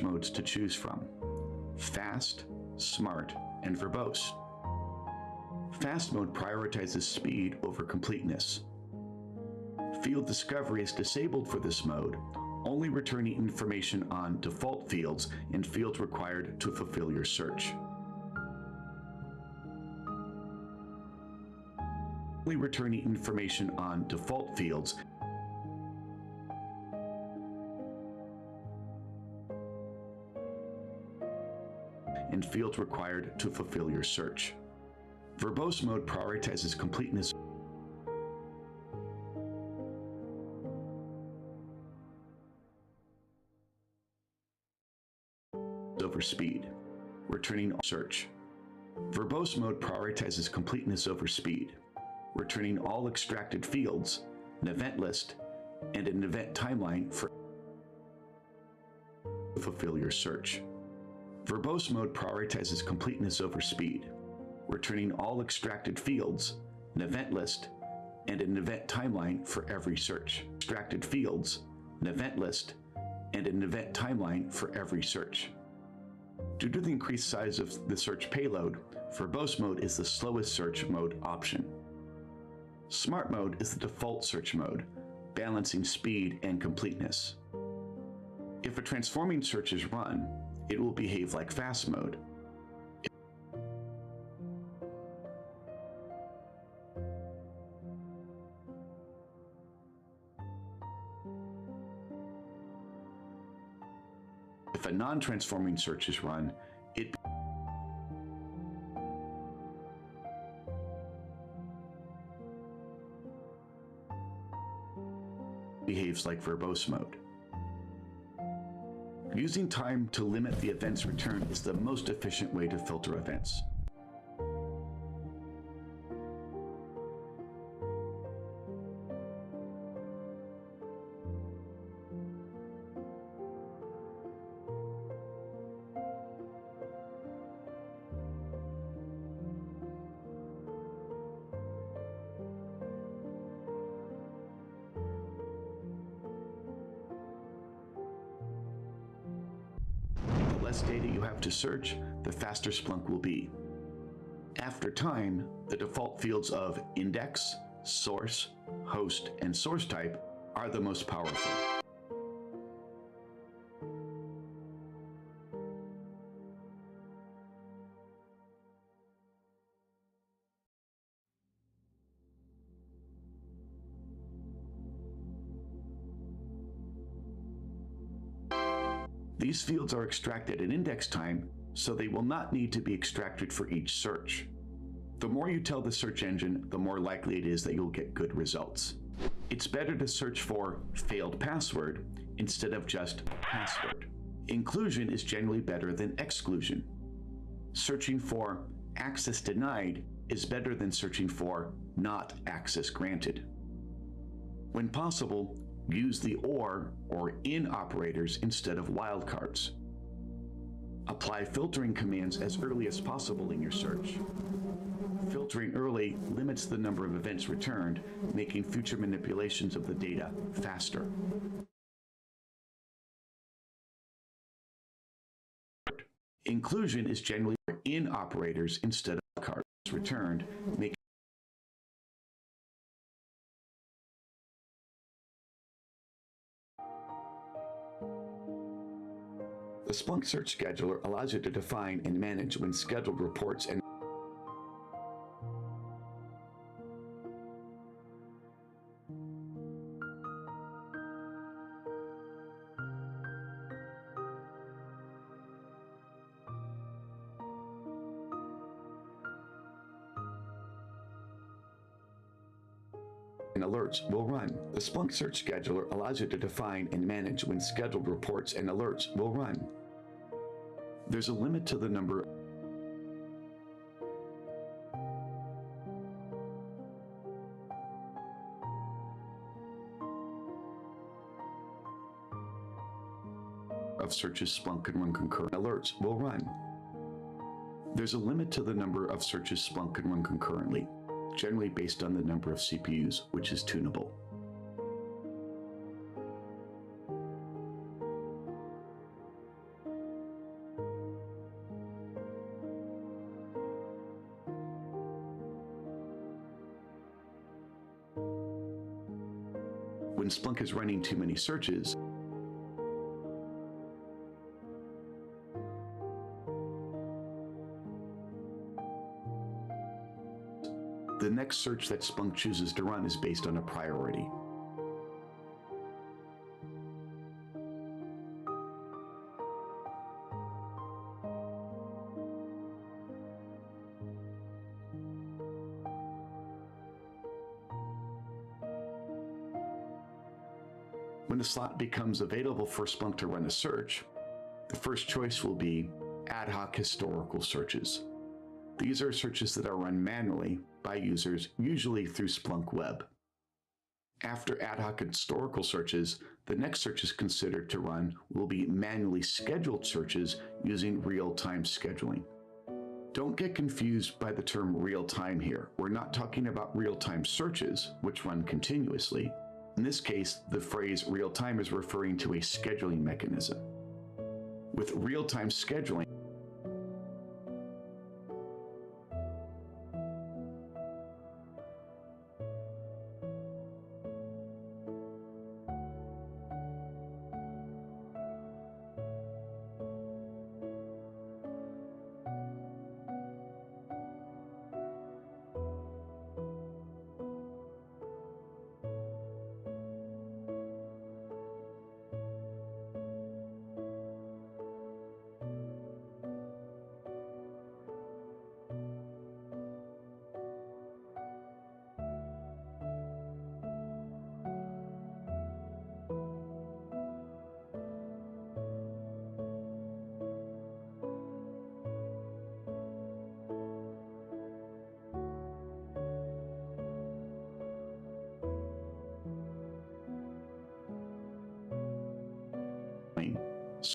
modes to choose from: fast, smart, and verbose. Fast mode prioritizes speed over completeness. Field discovery is disabled for this mode, only returning information on default fields and fields required to fulfill your search. Only returning information on default fields and fields required to fulfill your search. Verbose mode prioritizes completeness over speed, returning all search. Verbose mode prioritizes completeness over speed, returning all extracted fields, an event list, and an event timeline for to fulfill your search. Verbose mode prioritizes completeness over speed, returning all extracted fields, an event list, and an event timeline for every search. Extracted fields, an event list, and an event timeline for every search. Due to the increased size of the search payload, verbose mode is the slowest search mode option. Smart mode is the default search mode, balancing speed and completeness. If a transforming search is run, it will behave like fast mode. If a non-transforming search is run, it behaves like verbose mode. Using time to limit the events returned is the most efficient way to filter events. The less data you have to search, the faster Splunk will be. After time, the default fields of index, source, host, and source type are the most powerful. These fields are extracted at index time, so they will not need to be extracted for each search. The more you tell the search engine, the more likely it is that you'll get good results. It's better to search for failed password instead of just password. Inclusion is generally better than exclusion. Searching for access denied is better than searching for not access granted. When possible, use the or in operators instead of wildcards. Apply filtering commands as early as possible in your search. Filtering early limits the number of events returned, making future manipulations of the data faster. Inclusion is generally in operators instead of cards returned, making the Splunk Search Scheduler allows you to define and manage when scheduled reports and alerts will run. The Splunk Search Scheduler allows you to define and manage when scheduled reports and alerts will run. There's a limit to the number of searches Splunk can run concurrently. Alerts will run. There's a limit to the number of searches Splunk can run concurrently, generally based on the number of CPUs, which is tunable. When Splunk is running too many searches, the next search that Splunk chooses to run is based on a priority. When a slot becomes available for Splunk to run a search, the first choice will be ad hoc historical searches. These are searches that are run manually by users, usually through Splunk Web. After ad hoc historical searches, the next searches considered to run will be manually scheduled searches using real-time scheduling. Don't get confused by the term real-time here. We're not talking about real-time searches, which run continuously. In this case, the phrase real-time is referring to a scheduling mechanism. With real-time scheduling,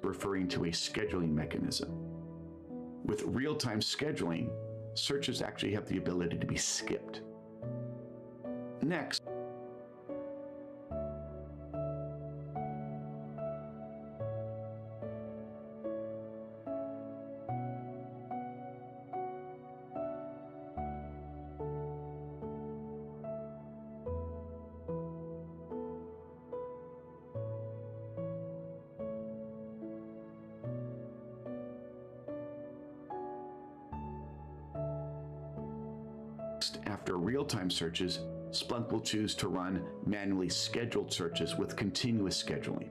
referring to a scheduling mechanism. With real-time scheduling, searches actually have the ability to be skipped. Next, after real-time searches, Splunk will choose to run manually scheduled searches with continuous scheduling.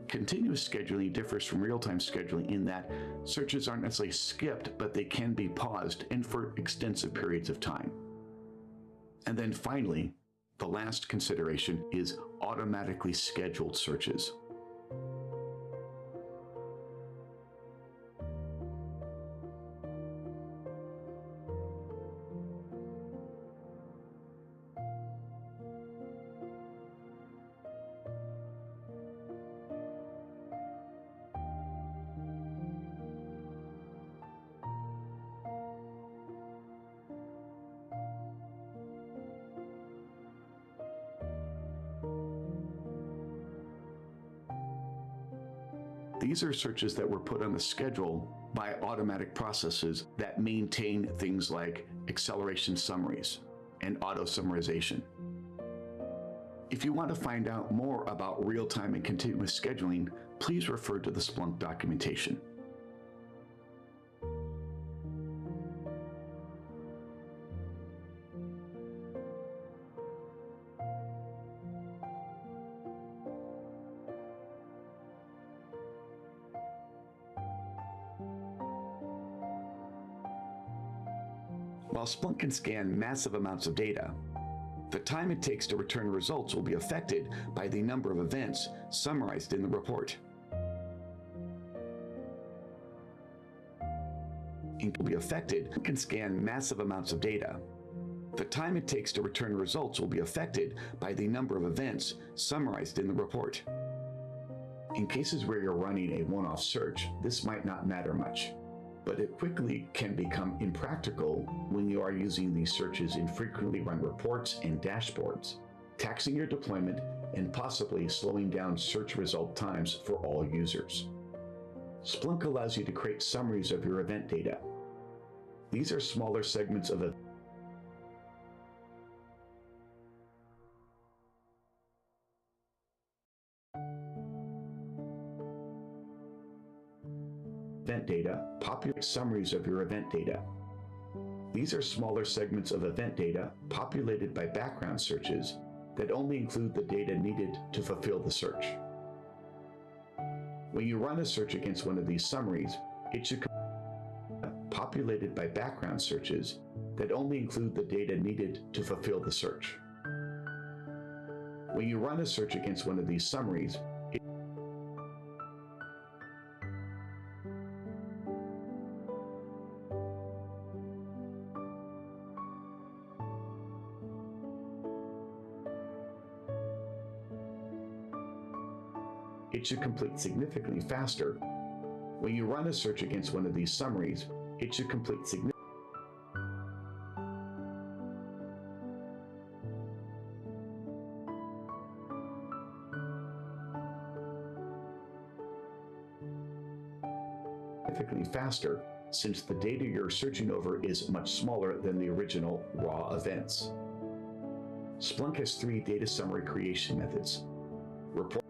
Continuous scheduling differs from real-time scheduling in that searches aren't necessarily skipped, but they can be paused and for extensive periods of time. And then finally, the last consideration is automatically scheduled searches. These are searches that were put on the schedule by automatic processes that maintain things like acceleration summaries and auto-summarization. If you want to find out more about real-time and continuous scheduling, please refer to the Splunk documentation. While Splunk can scan massive amounts of data, the time it takes to return results will be affected by the number of events summarized in the report. It will be affected can scan massive amounts of data. The time it takes to return results will be affected by the number of events summarized in the report. In cases where you're running a one-off search, this might not matter much, but it quickly can become impractical when you are using these searches in frequently run reports and dashboards, taxing your deployment and possibly slowing down search result times for all users. Splunk allows you to create summaries of your event data. These are smaller segments of event data, populate summaries of your event data. These are smaller segments of event data populated by background searches that only include the data needed to fulfill the search. When you run a search against one of these summaries, it should populated by background searches that only include the data needed to fulfill the search. When you run a search against one of these summaries, it should complete significantly faster. When you run a search against one of these summaries, it should complete significantly faster, since the data you're searching over is much smaller than the original raw events. Splunk has 3 data summary creation methods. Report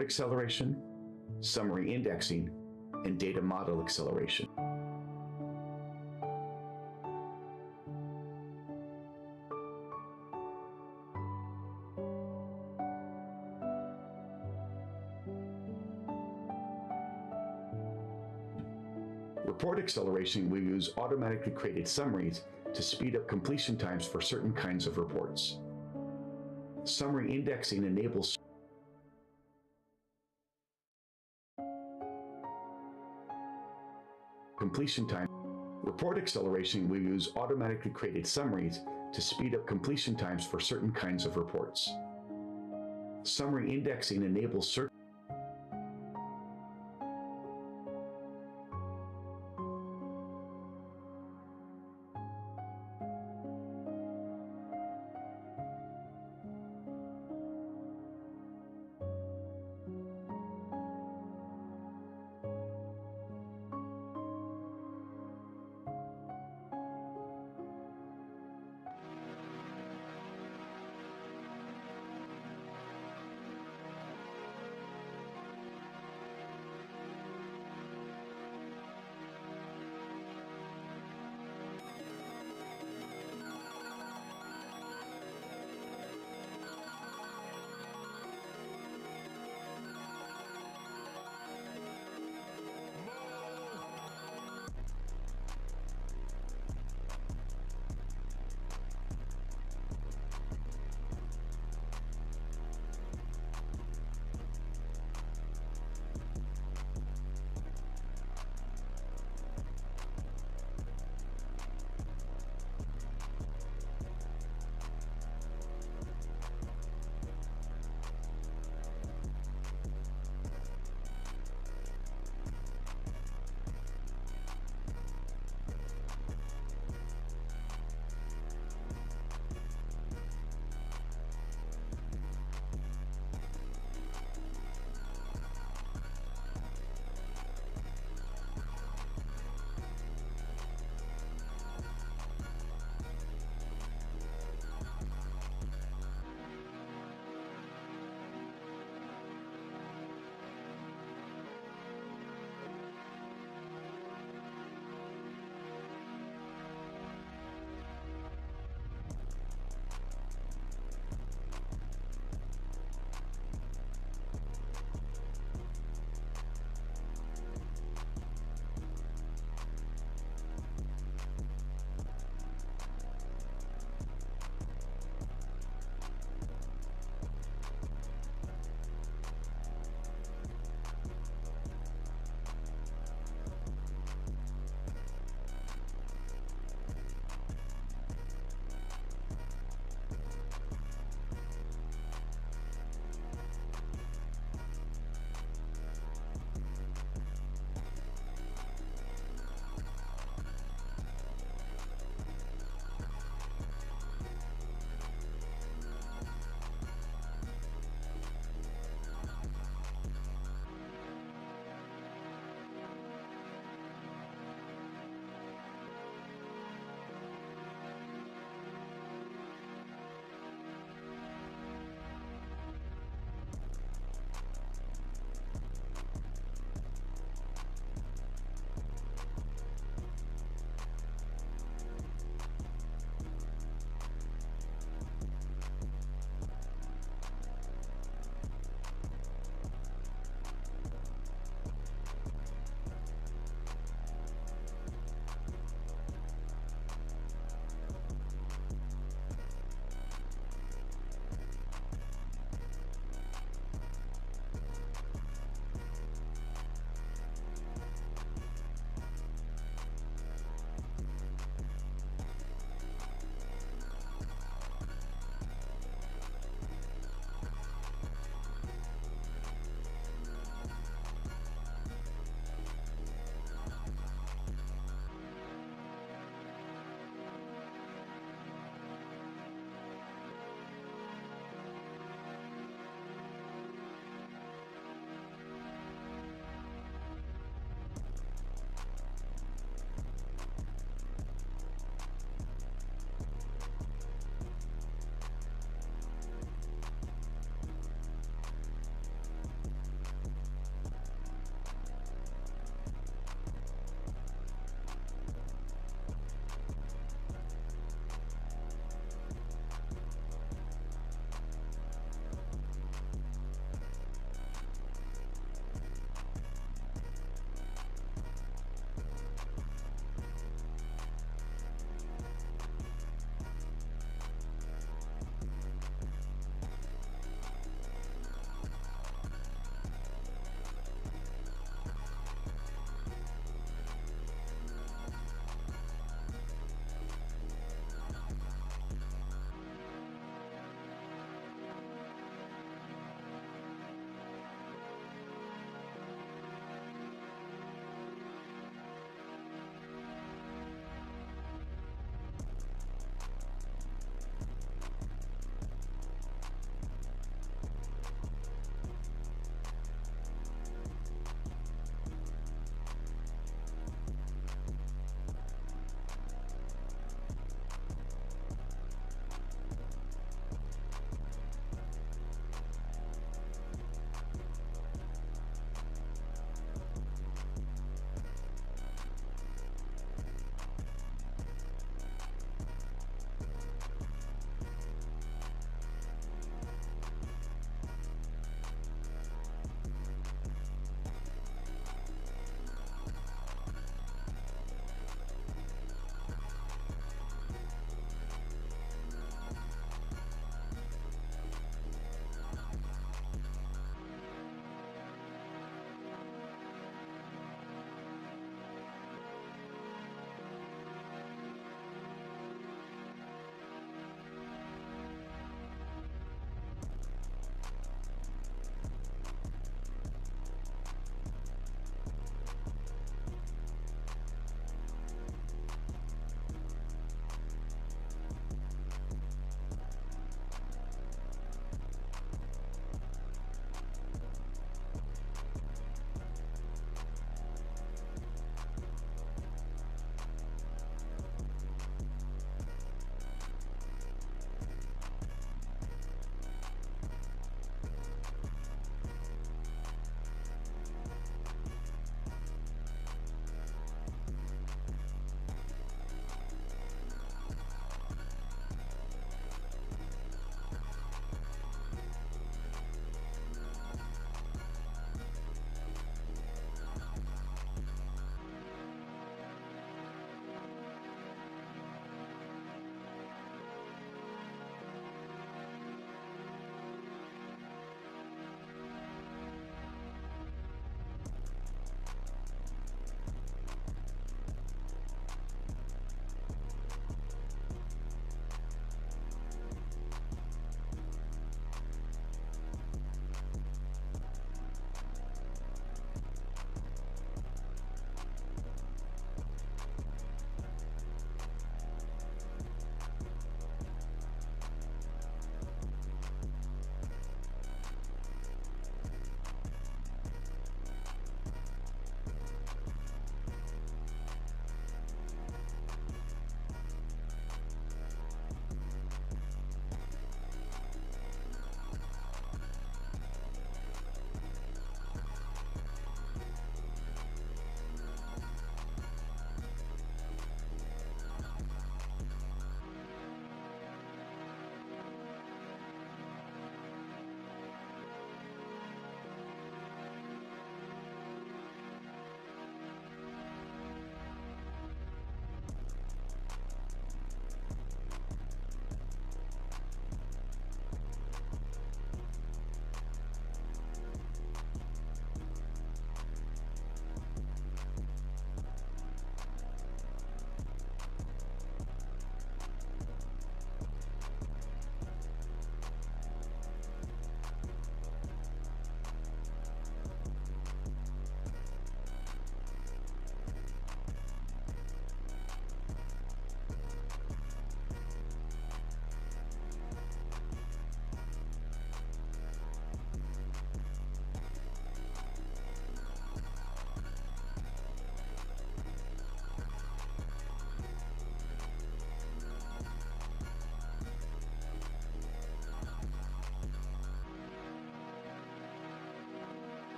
acceleration, summary indexing, and data model acceleration. Report acceleration will use automatically created summaries to speed up completion times for certain kinds of reports. Summary indexing enables completion time. Report acceleration will use automatically created summaries to speed up completion times for certain kinds of reports. Summary indexing enables search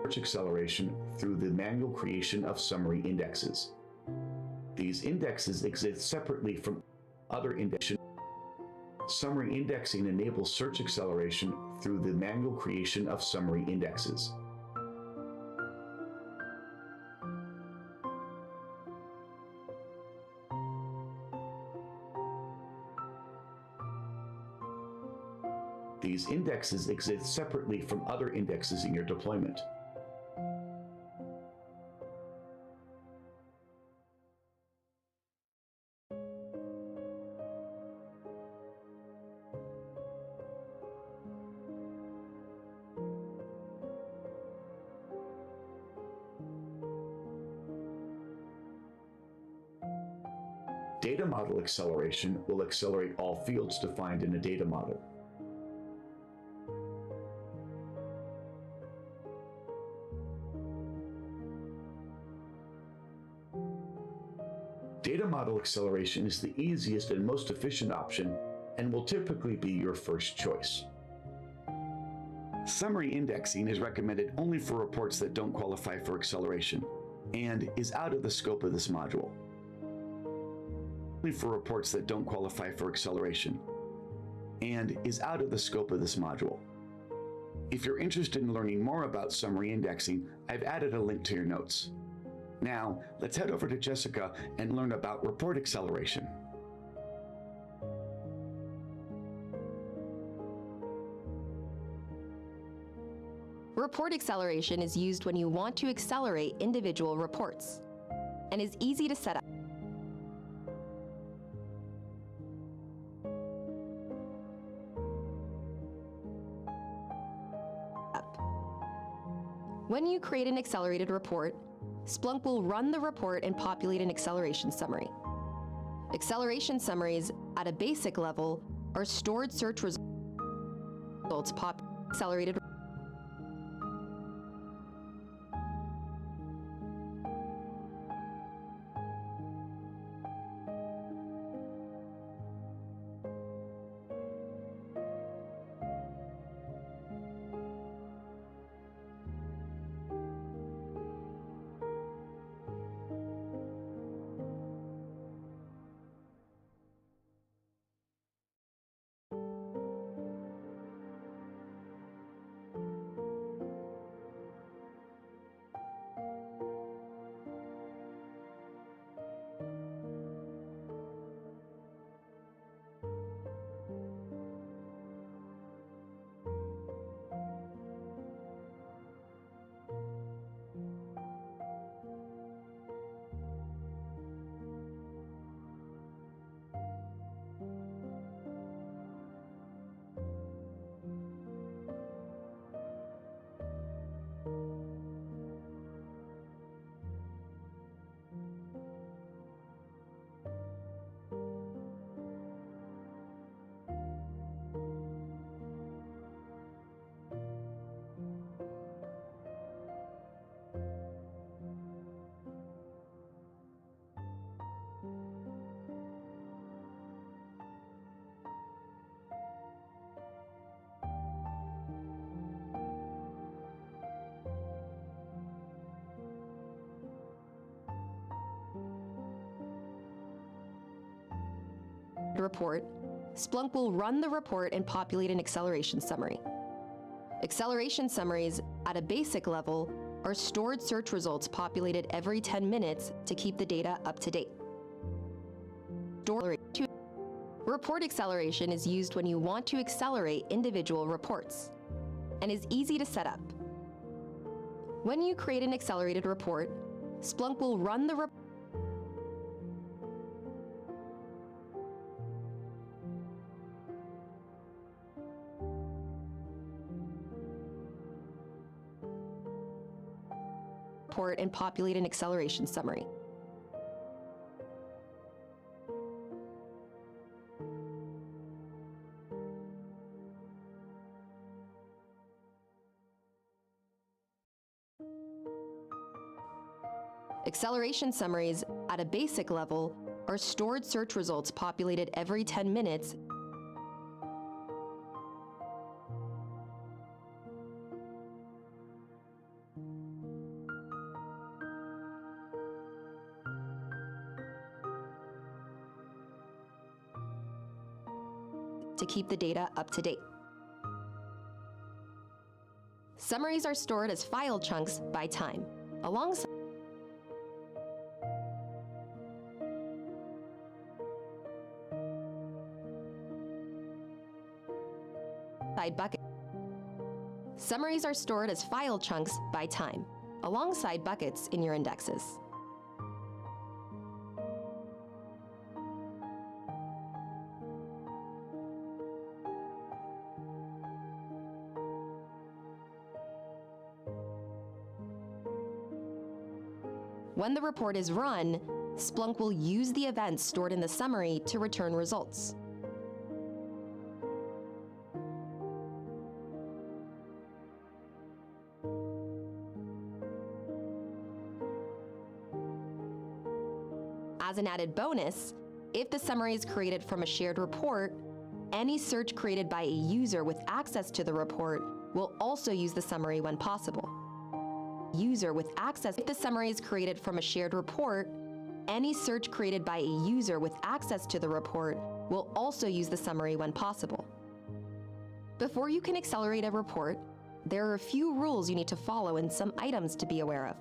search acceleration through the manual creation of summary indexes. These indexes exist separately from other indexes. Summary indexing enables search acceleration through the manual creation of summary indexes. These indexes exist separately from other indexes in your deployment. Data model acceleration will accelerate all fields defined in a data model. Data model acceleration is the easiest and most efficient option and will typically be your first choice. Summary indexing is recommended only for reports that don't qualify for acceleration and is out of the scope of this module. Only for reports that don't qualify for acceleration and is out of the scope of this module. If you're interested in learning more about summary indexing, I've added a link to your notes. Now, let's head over to Jessica and learn about report acceleration. Report acceleration is used when you want to accelerate individual reports and is easy to set up. When you create an accelerated report, Splunk will run the report and populate an acceleration summary. Acceleration summaries at a basic level are stored search results accelerated. Report, Splunk will run the report and populate an acceleration summary. Acceleration summaries at a basic level are stored search results populated every 10 minutes to keep the data up to date. Report acceleration is used when you want to accelerate individual reports and is easy to set up. When you create an accelerated report, Splunk will run the report and populate an acceleration summary. Acceleration summaries at a basic level are stored search results populated every 10 minutes to keep the data up to date. Summaries are stored as file chunks by time, alongside buckets. Summaries are stored as file chunks by time, alongside buckets in your indexes. When the report is run, Splunk will use the events stored in the summary to return results. As an added bonus, if the summary is created from a shared report, any search created by a user with access to the report will also use the summary when possible. If the summary is created from a shared report, any search created by a user with access to the report will also use the summary when possible. Before you can accelerate a report, there are a few rules you need to follow and some items to be aware of.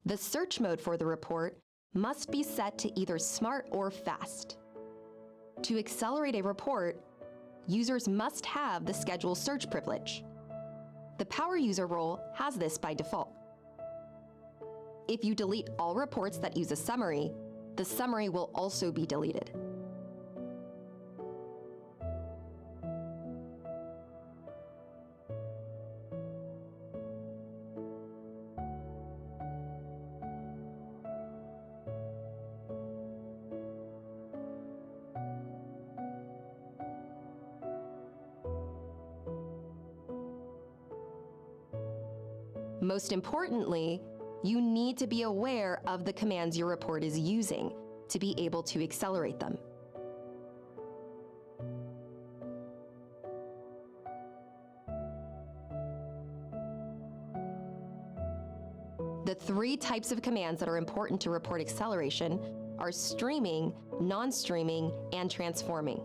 The search mode for the report must be set to either Smart or Fast. To accelerate a report, users must have the Schedule Search privilege. The Power User role has this by default. If you delete all reports that use a summary, the summary will also be deleted. Most importantly, you need to be aware of the commands your report is using to be able to accelerate them. The three types of commands that are important to report acceleration are streaming, non-streaming, and transforming.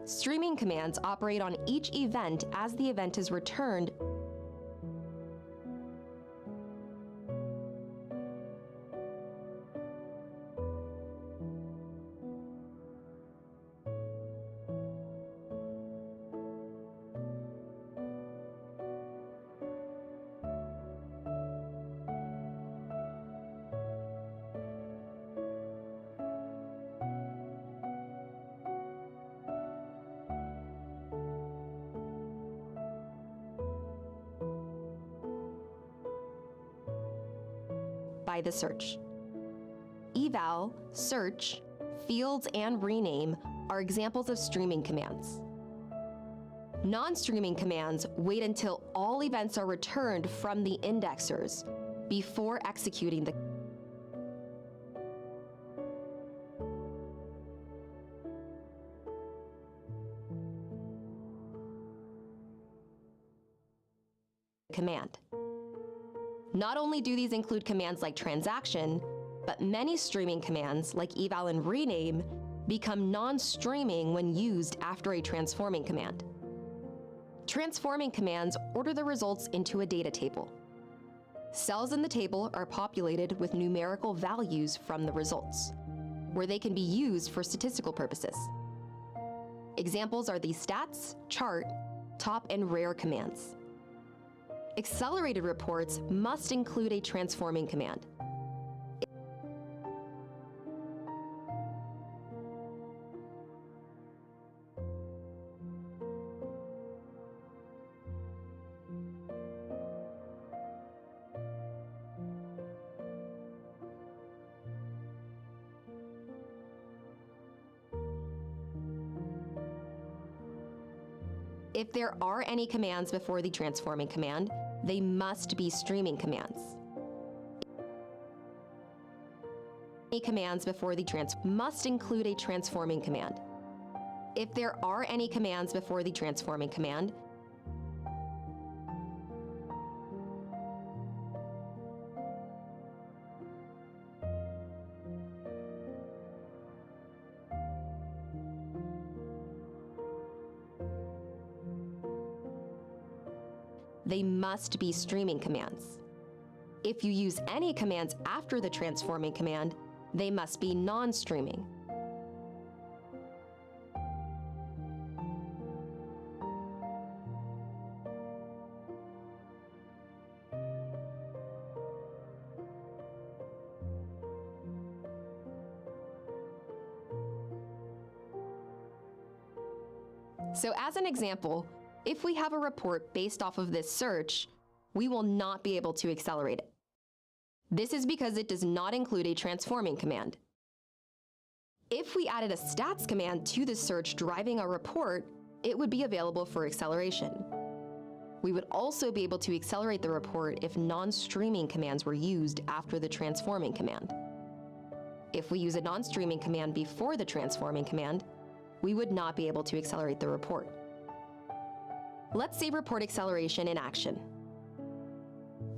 Streaming commands operate on each event as the event is returned by the search. Eval, search, fields, and rename are examples of streaming commands. Non-streaming commands wait until all events are returned from the indexers before executing the command. Not only do these include commands like transaction, but many streaming commands like eval and rename become non-streaming when used after a transforming command. Transforming commands order the results into a data table. Cells in the table are populated with numerical values from the results, where they can be used for statistical purposes. Examples are the stats, chart, top, and rare commands. Accelerated reports must include a transforming command. If there are any commands before the transforming command, they must be streaming commands. Any commands before the must include a transforming command. If there are any commands before the transforming command, they must be streaming commands. If you use any commands after the transforming command, they must be non-streaming. So as an example, if we have a report based off of this search, we will not be able to accelerate it. This is because it does not include a transforming command. If we added a stats command to the search driving our report, it would be available for acceleration. We would also be able to accelerate the report if non-streaming commands were used after the transforming command. If we use a non-streaming command before the transforming command, we would not be able to accelerate the report. Let's see report acceleration in action.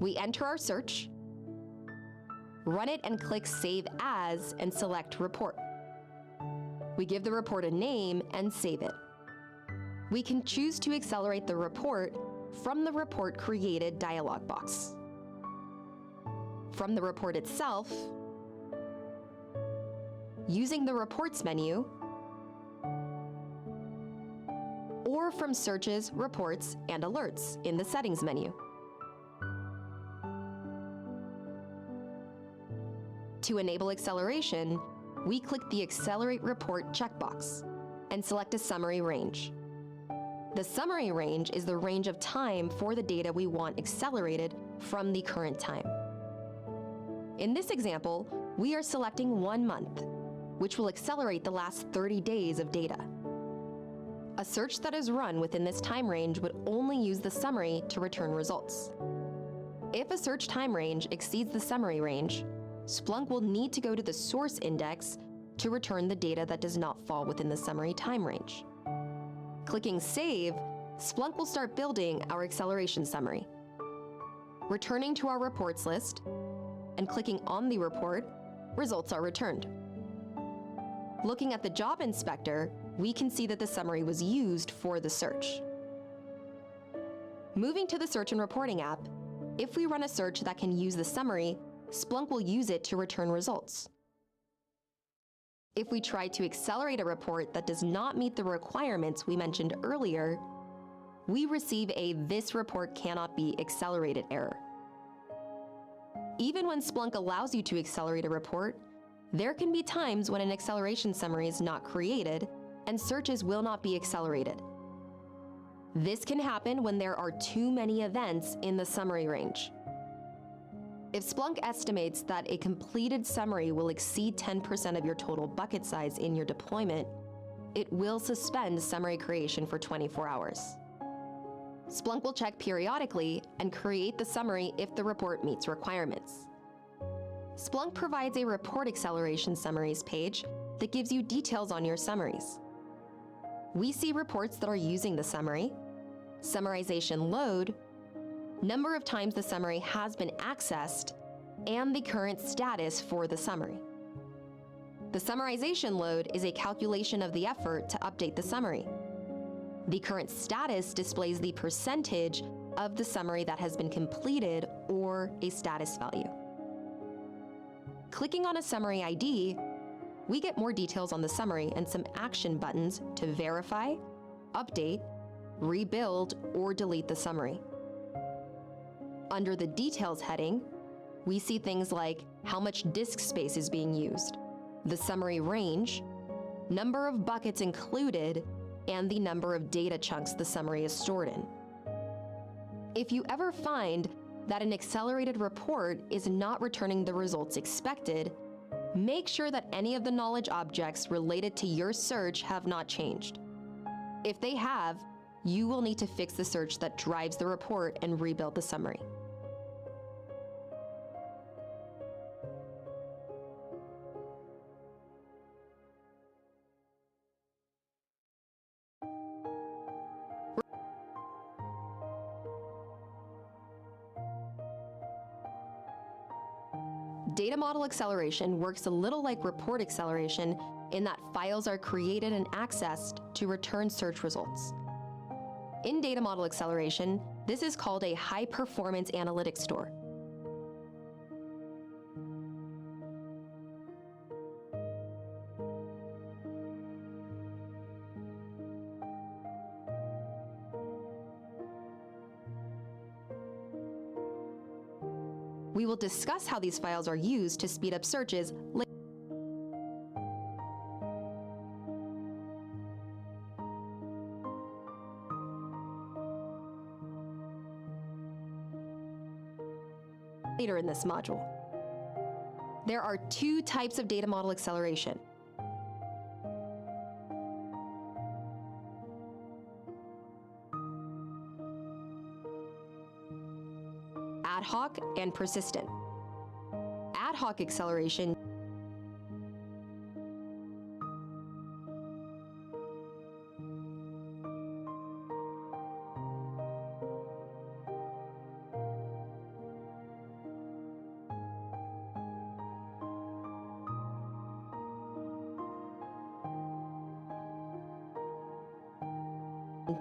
We enter our search, run it and click Save As and select Report. We give the report a name and save it. We can choose to accelerate the report from the Report Created dialog box, from the report itself, using the Reports menu, or from Searches, Reports, and Alerts in the Settings menu. To enable acceleration, we click the Accelerate Report checkbox and select a summary range. The summary range is the range of time for the data we want accelerated from the current time. In this example, we are selecting 1 month, which will accelerate the last 30 days of data. A search that is run within this time range would only use the summary to return results. If a search time range exceeds the summary range, Splunk will need to go to the source index to return the data that does not fall within the summary time range. Clicking Save, Splunk will start building our acceleration summary. Returning to our reports list and clicking on the report, results are returned. Looking at the job inspector, we can see that the summary was used for the search. Moving to the Search and Reporting app, if we run a search that can use the summary, Splunk will use it to return results. If we try to accelerate a report that does not meet the requirements we mentioned earlier, we receive a "This report cannot be accelerated" error. Even when Splunk allows you to accelerate a report, there can be times when an acceleration summary is not created and searches will not be accelerated. This can happen when there are too many events in the summary range. If Splunk estimates that a completed summary will exceed 10% of your total bucket size in your deployment, it will suspend summary creation for 24 hours. Splunk will check periodically and create the summary if the report meets requirements. Splunk provides a report acceleration summaries page that gives you details on your summaries. We see reports that are using the summary, summarization load, number of times the summary has been accessed, and the current status for the summary. The summarization load is a calculation of the effort to update the summary. The current status displays the percentage of the summary that has been completed or a status value. Clicking on a summary ID, we get more details on the summary and some action buttons to verify, update, rebuild, or delete the summary. Under the Details heading, we see things like how much disk space is being used, the summary range, number of buckets included, and the number of data chunks the summary is stored in. If you ever find that an accelerated report is not returning the results expected, make sure that any of the knowledge objects related to your search have not changed. If they have, you will need to fix the search that drives the report and rebuild the summary. Data model acceleration works a little like report acceleration in that files are created and accessed to return search results. In data model acceleration, this is called a high-performance analytics store. We will discuss how these files are used to speed up searches later in this module. There are two types of data model acceleration. Ad hoc and persistent. Ad hoc acceleration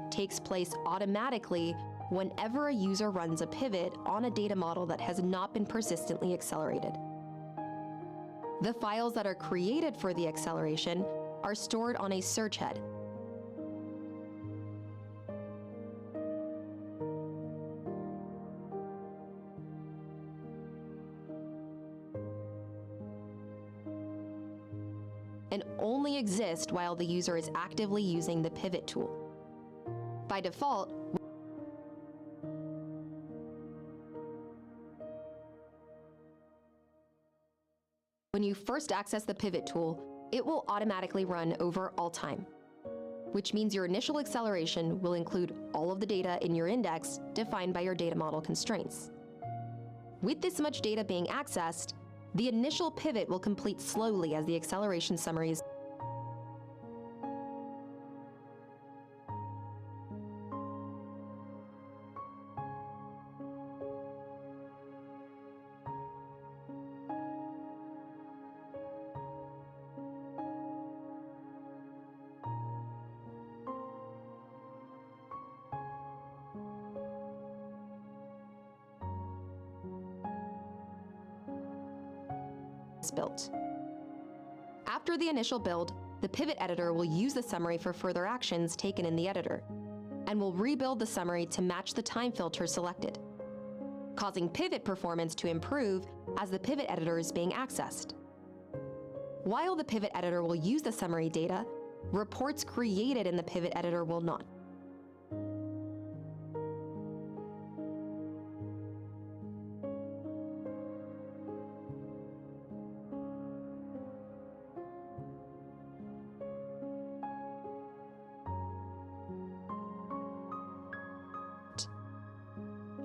takes place automatically whenever a user runs a pivot on a data model that has not been persistently accelerated. The files that are created for the acceleration are stored on a search head. And only exist while the user is actively using the pivot tool. By default, when you first access the pivot tool, it will automatically run over all time, which means your initial acceleration will include all of the data in your index defined by your data model constraints. With this much data being accessed, the initial pivot will complete slowly as the acceleration summary is built. After the initial build, the pivot editor will use the summary for further actions taken in the editor, and will rebuild the summary to match the time filter selected, causing pivot performance to improve as the pivot editor is being accessed. While the pivot editor will use the summary data, reports created in the pivot editor will not.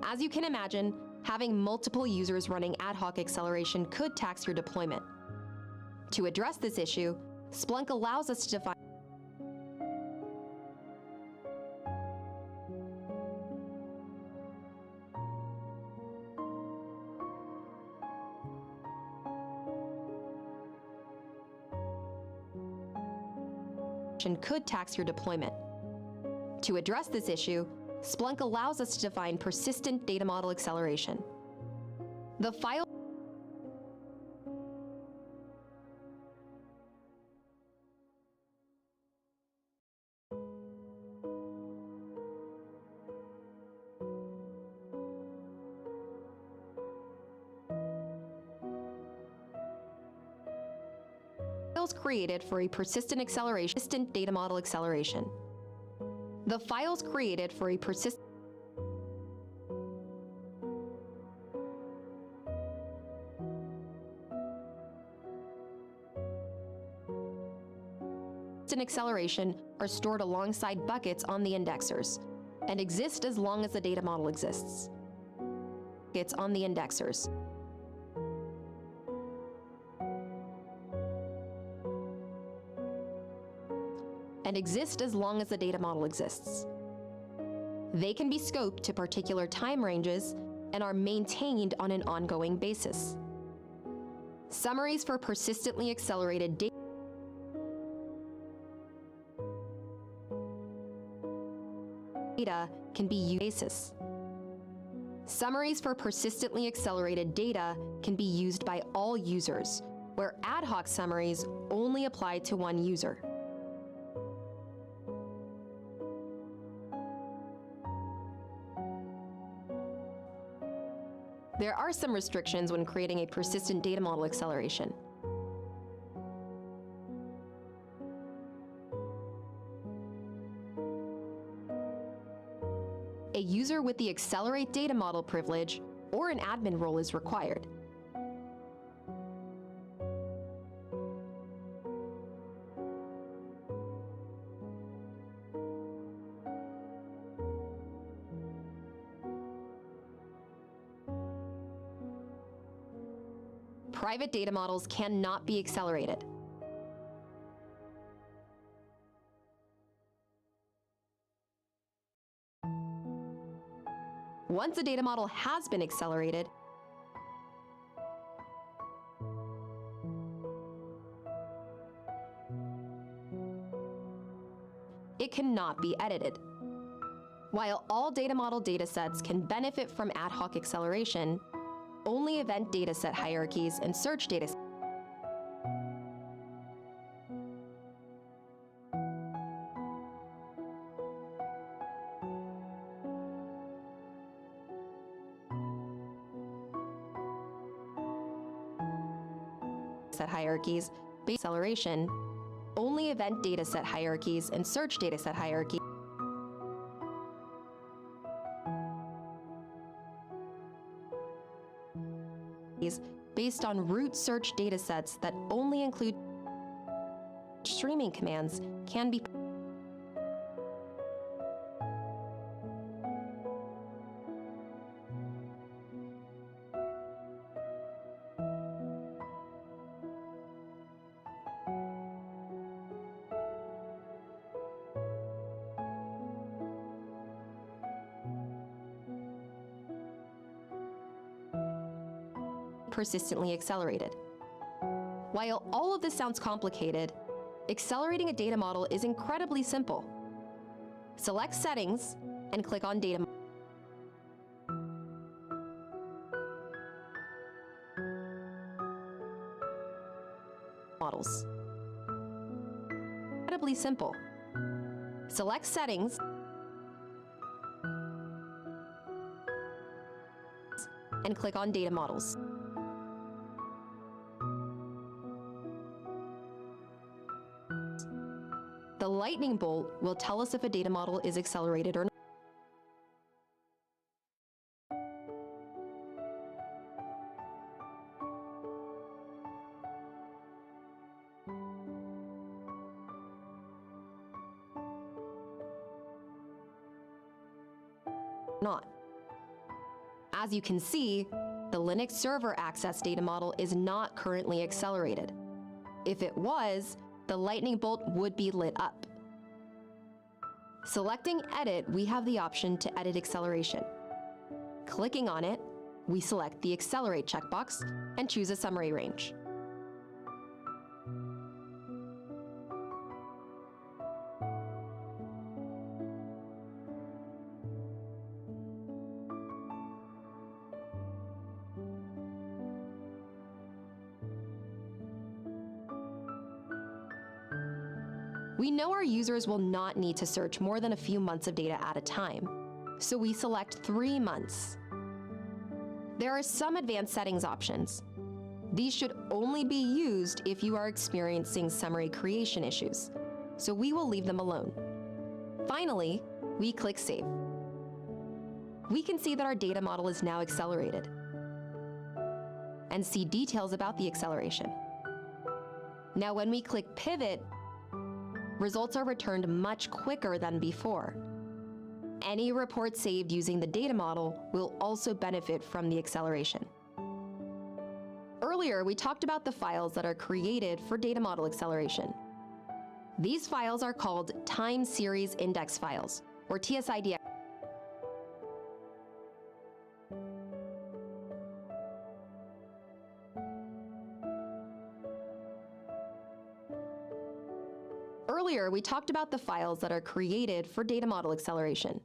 As you can imagine, having multiple users running ad hoc acceleration could tax your deployment. To address this issue, Splunk allows us to define could tax your deployment. To address this issue, Splunk allows us to define persistent data model acceleration. The file files created for a persistent data model acceleration. The files created for a persistent acceleration are stored alongside buckets on the indexers and exist as long as the data model exists. It's on the indexers. And exist as long as the data model exists. They can be scoped to particular time ranges and are maintained on an ongoing basis. Summaries for persistently accelerated data data can be used basis. Summaries for persistently accelerated data can be used by all users, where ad hoc summaries only apply to one user. There are some restrictions when creating a persistent data model acceleration. A user with the Accelerate Data Model privilege or an admin role is required. Private data models cannot be accelerated. Once a data model has been accelerated, it cannot be edited. While all data model datasets can benefit from ad hoc acceleration, only event dataset hierarchies and search datasets hierarchies based acceleration, only event dataset hierarchies and search dataset hierarchy based on root search datasets that only include streaming commands can be persistently accelerated. While all of this sounds complicated, accelerating a data model is incredibly simple. Select Settings and click on Data Models. Incredibly simple. Select Settings and click on Data Models. The lightning bolt will tell us if a data model is accelerated or not. As you can see, the Linux server access data model is not currently accelerated. If it was, the lightning bolt would be lit up. Selecting Edit, we have the option to edit acceleration. Clicking on it, we select the Accelerate checkbox and choose a summary range. We know our users will not need to search more than a few months of data at a time, so we select 3 months. There are some advanced settings options. These should only be used if you are experiencing summary creation issues, so we will leave them alone. Finally, we click Save. We can see that our data model is now accelerated and see details about the acceleration. Now, when we click Pivot, results are returned much quicker than before. Any report saved using the data model will also benefit from the acceleration. Earlier, we talked about the files that are created for data model acceleration. These files are called time series index files, or TSID. Earlier, we talked about the files that are created for data model acceleration.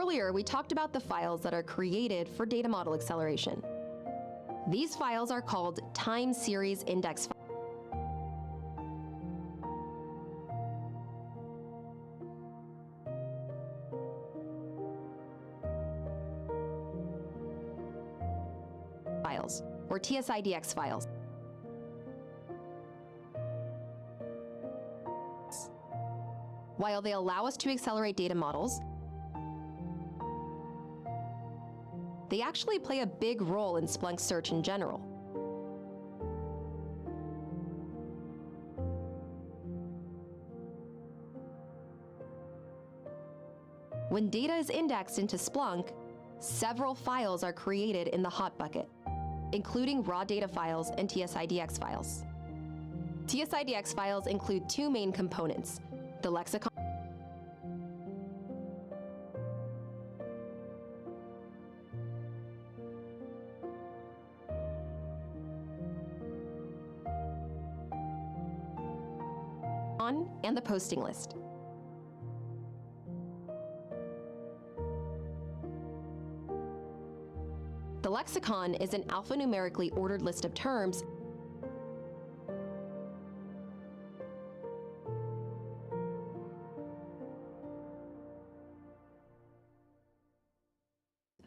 Earlier, we talked about the files that are created for data model acceleration. These files are called time series index files, or TSIDX files. While they allow us to accelerate data models, they actually play a big role in Splunk search in general. When data is indexed into Splunk, several files are created in the hot bucket, including raw data files and TSIDX files. TSIDX files include two main components: the lexicon and the posting list. The lexicon is an alphanumerically ordered list of terms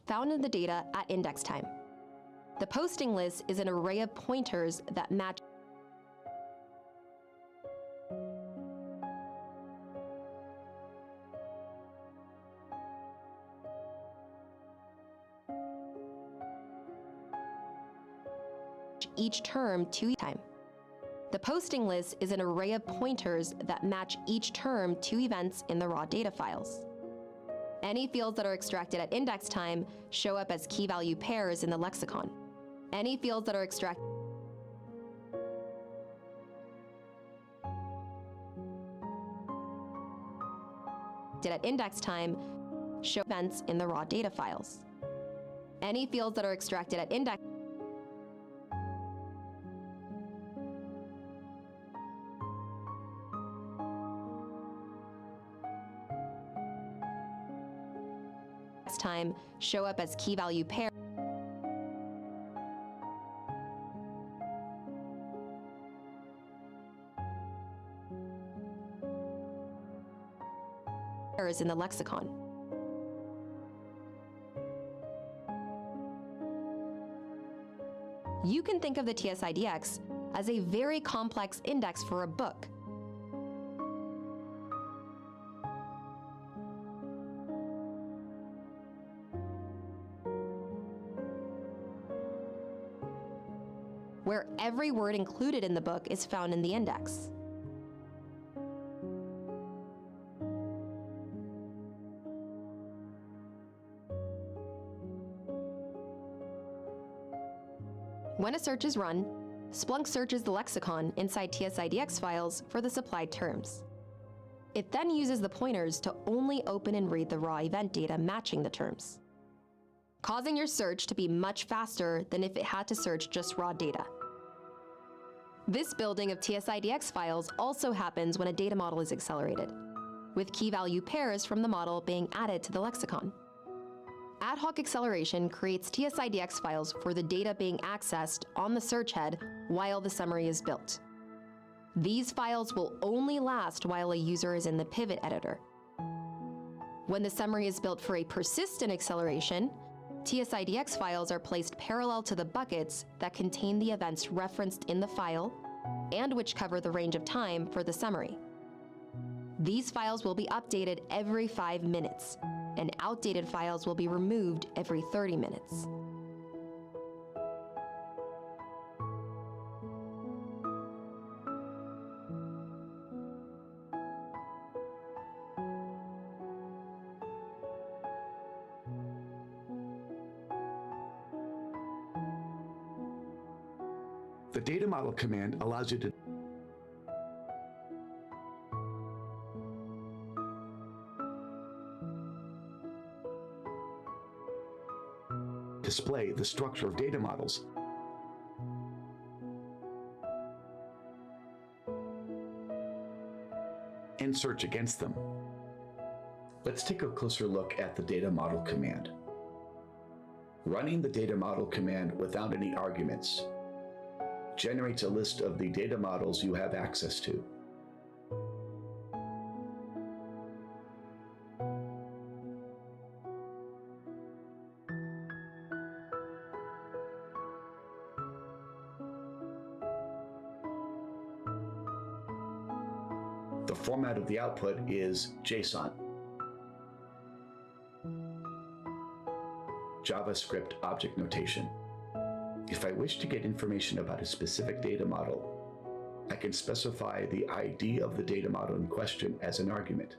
found in the data at index time. The posting list is an array of pointers that match each term to time. The posting list is an array of pointers that match each term to events in the raw data files. Any fields that are extracted at index time show up as key value pairs in the lexicon. Any fields that are extracted at index time show events in the raw data files. Any fields that are extracted at index time show up as key value pairs in the lexicon. You can think of the TSIDX as a very complex index for a book. Where every word included in the book is found in the index. When a search is run, Splunk searches the lexicon inside TSIDX files for the supplied terms. It then uses the pointers to only open and read the raw event data matching the terms, causing your search to be much faster than if it had to search just raw data. This building of TSIDX files also happens when a data model is accelerated, with key value pairs from the model being added to the lexicon. Ad hoc acceleration creates TSIDX files for the data being accessed on the search head while the summary is built. These files will only last while a user is in the pivot editor. When the summary is built for a persistent acceleration, TSIDX files are placed parallel to the buckets that contain the events referenced in the file and which cover the range of time for the summary. These files will be updated every 5 minutes, and outdated files will be removed every 30 minutes. The data model command allows you to display the structure of data models. And search against them. Let's take a closer look at the data model command. Running the data model command without any arguments generates a list of the data models you have access to. The format of the output is JSON. JavaScript object notation. If I wish to get information about a specific data model, I can specify the ID of the data model in question as an argument.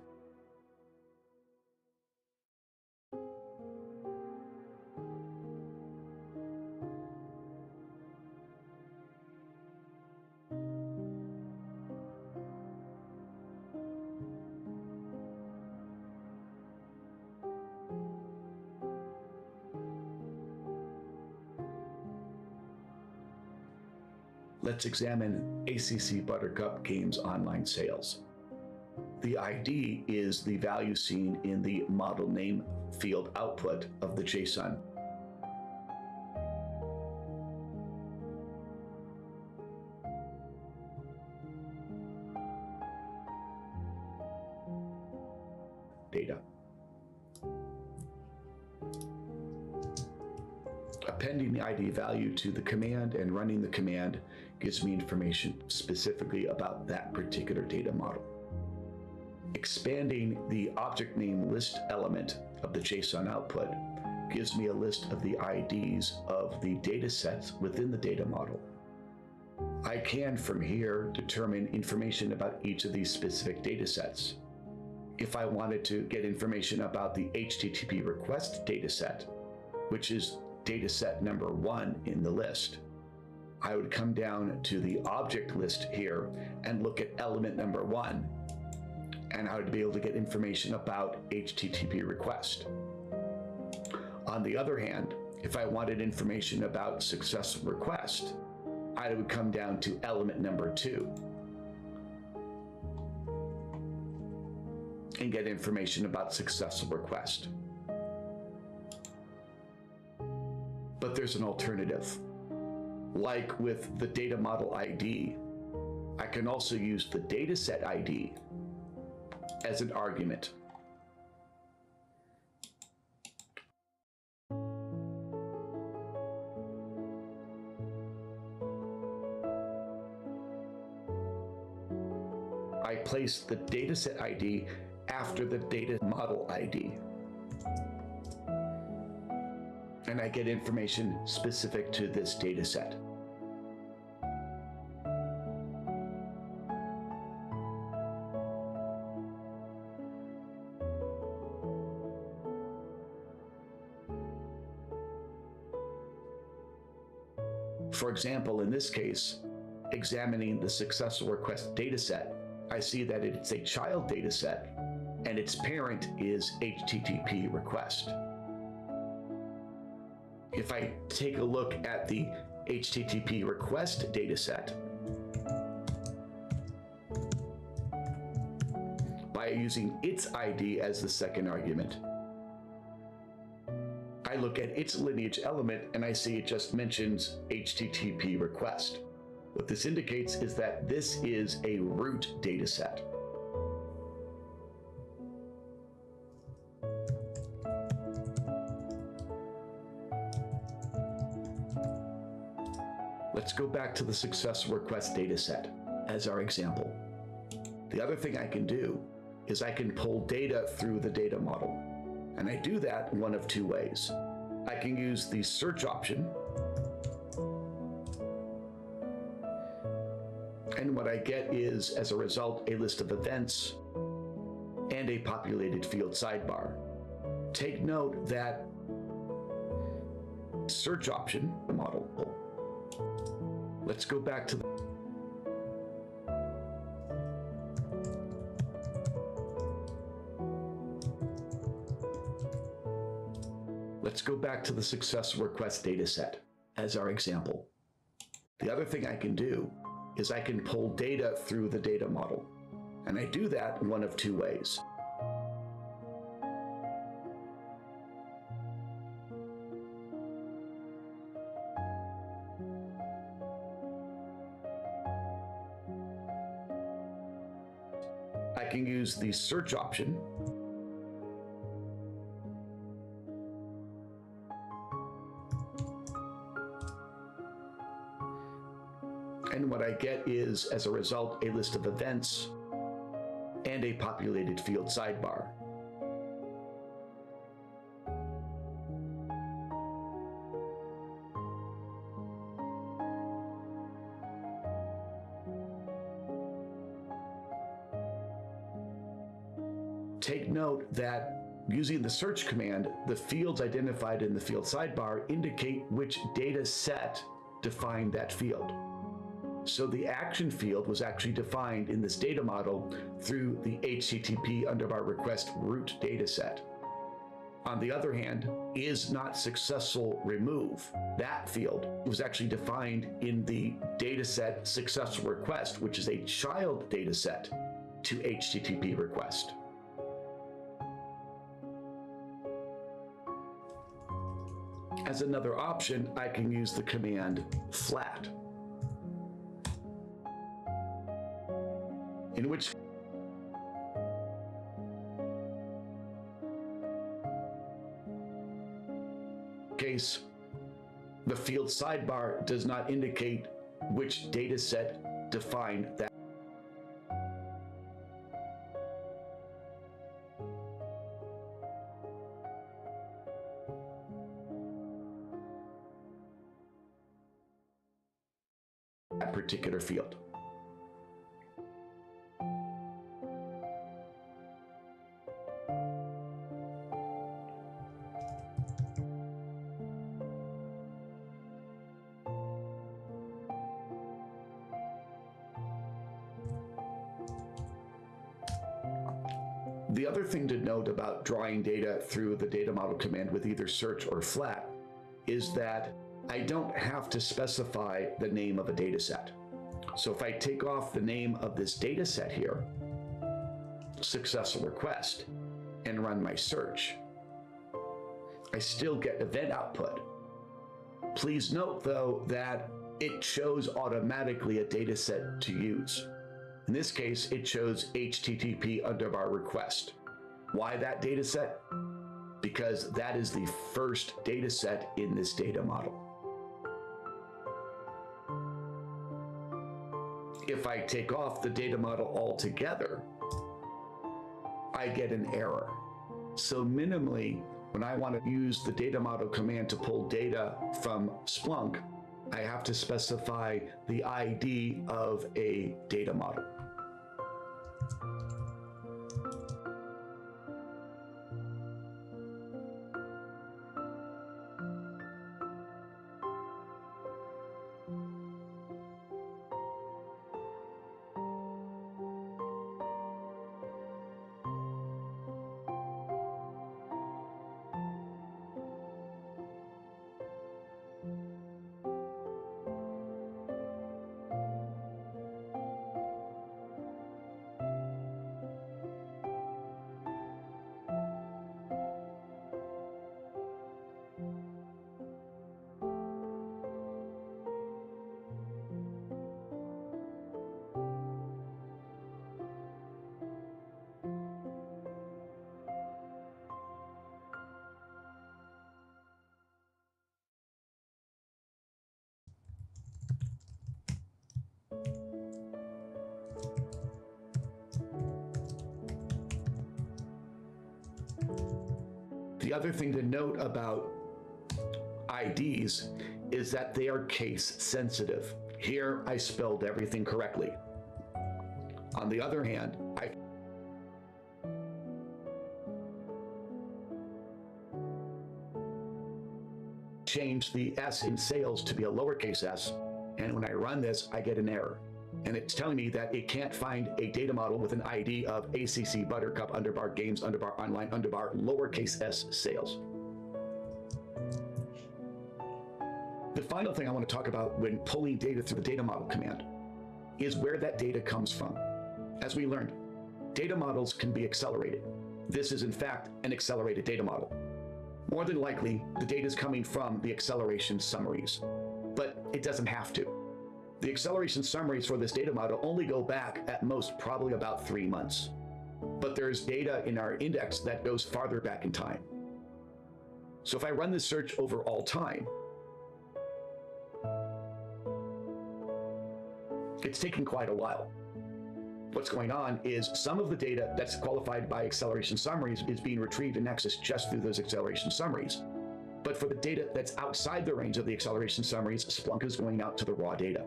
Let's examine ACC Buttercup Games online sales. The ID is the value seen in the model name field output of the JSON. Data. Appending the ID value to the command and running the command gives me information specifically about that particular data model. Expanding the object name list element of the JSON output gives me a list of the IDs of the data sets within the data model. I can, from here, determine information about each of these specific data sets. If I wanted to get information about the HTTP request data set, which is data set number 1 in the list, I would come down to the object list here and look at element number 1, and I would be able to get information about HTTP request. On the other hand, if I wanted information about successful request, I would come down to element number 2 and get information about successful request. But there's an alternative. Like with the data model ID, I can also use the dataset ID as an argument. I place the dataset ID after the data model ID. And I get information specific to this data set. For example, in this case, examining the successful request data set, I see that it's a child data set and its parent is HTTP request. If I take a look at the HTTP request dataset, by using its ID as the second argument, I look at its lineage element and I see it just mentions HTTP request. What this indicates is that this is a root dataset. Let's go back to the successful request dataset as our example. The other thing I can do is I can pull data through the data model. And I do that one of two ways. I can use the search option, and what I get is, as a result, a list of events and a populated field sidebar. Take note that search option, the model. Let's go back to the successful request dataset as our example. The other thing I can do is I can pull data through the data model. And I do that one of two ways. I can use the search option. And what I get is, as a result, a list of events and a populated field sidebar. Take note that using the search command, the fields identified in the field sidebar indicate which data set defined that field. So the action field was actually defined in this data model through the HTTP_request root data set. On the other hand, is not successful remove. That field was actually defined in the dataset successful request, which is a child data set to HTTP request. As another option, I can use the command flat, in which case the field sidebar does not indicate which data set defined that. Particular field. The other thing to note about drawing data through the data model command with either search or flat is that I don't have to specify the name of a data set. So if I take off the name of this data set here, successful request, and run my search, I still get event output. Please note though that it chose automatically a data set to use. In this case, it chose HTTP_request. Why that data set? Because that is the first data set in this data model. If I take off the data model altogether, I get an error. So minimally, when I want to use the data model command to pull data from Splunk, I have to specify the ID of a data model. The other thing to note about IDs is that they are case sensitive. Here, I spelled everything correctly. On the other hand, I changed the S in sales to be a lowercase s, and when I run this, I get an error. And it's telling me that it can't find a data model with an ID of ACC Buttercup _games _online lowercase s sales. The final thing I want to talk about when pulling data through the data model command is where that data comes from. As we learned, data models can be accelerated. This is in fact an accelerated data model. More than likely, the data is coming from the acceleration summaries, but it doesn't have to. The acceleration summaries for this data model only go back at most probably about 3 months. But there's data in our index that goes farther back in time. So if I run this search over all time, it's taking quite a while. What's going on is some of the data that's qualified by acceleration summaries is being retrieved and accessed just through those acceleration summaries. But for the data that's outside the range of the acceleration summaries, Splunk is going out to the raw data.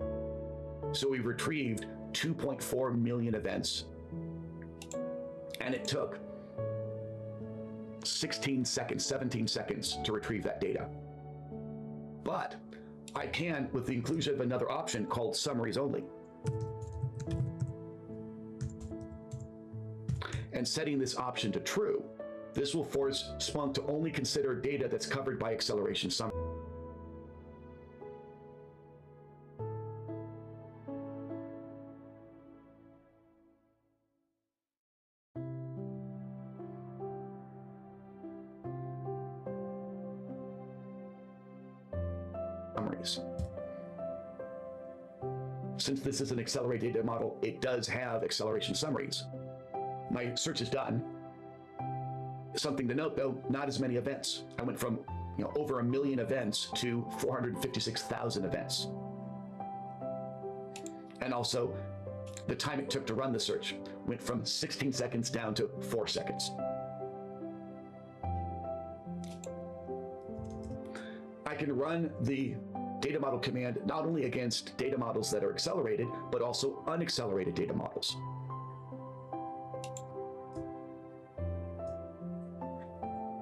So we retrieved 2.4 million events, and it took 16 seconds, 17 seconds to retrieve that data. But I can, with the inclusion of another option called summaries only, and setting this option to true, this will force Splunk to only consider data that's covered by acceleration summary. Summaries. Since this is an accelerated data model, it does have acceleration summaries. My search is done. Something to note though, not as many events. I went from over 1 million events to 456,000 events. And also, the time it took to run the search went from 16 seconds down to 4 seconds. I can run the data model command not only against data models that are accelerated, but also unaccelerated data models.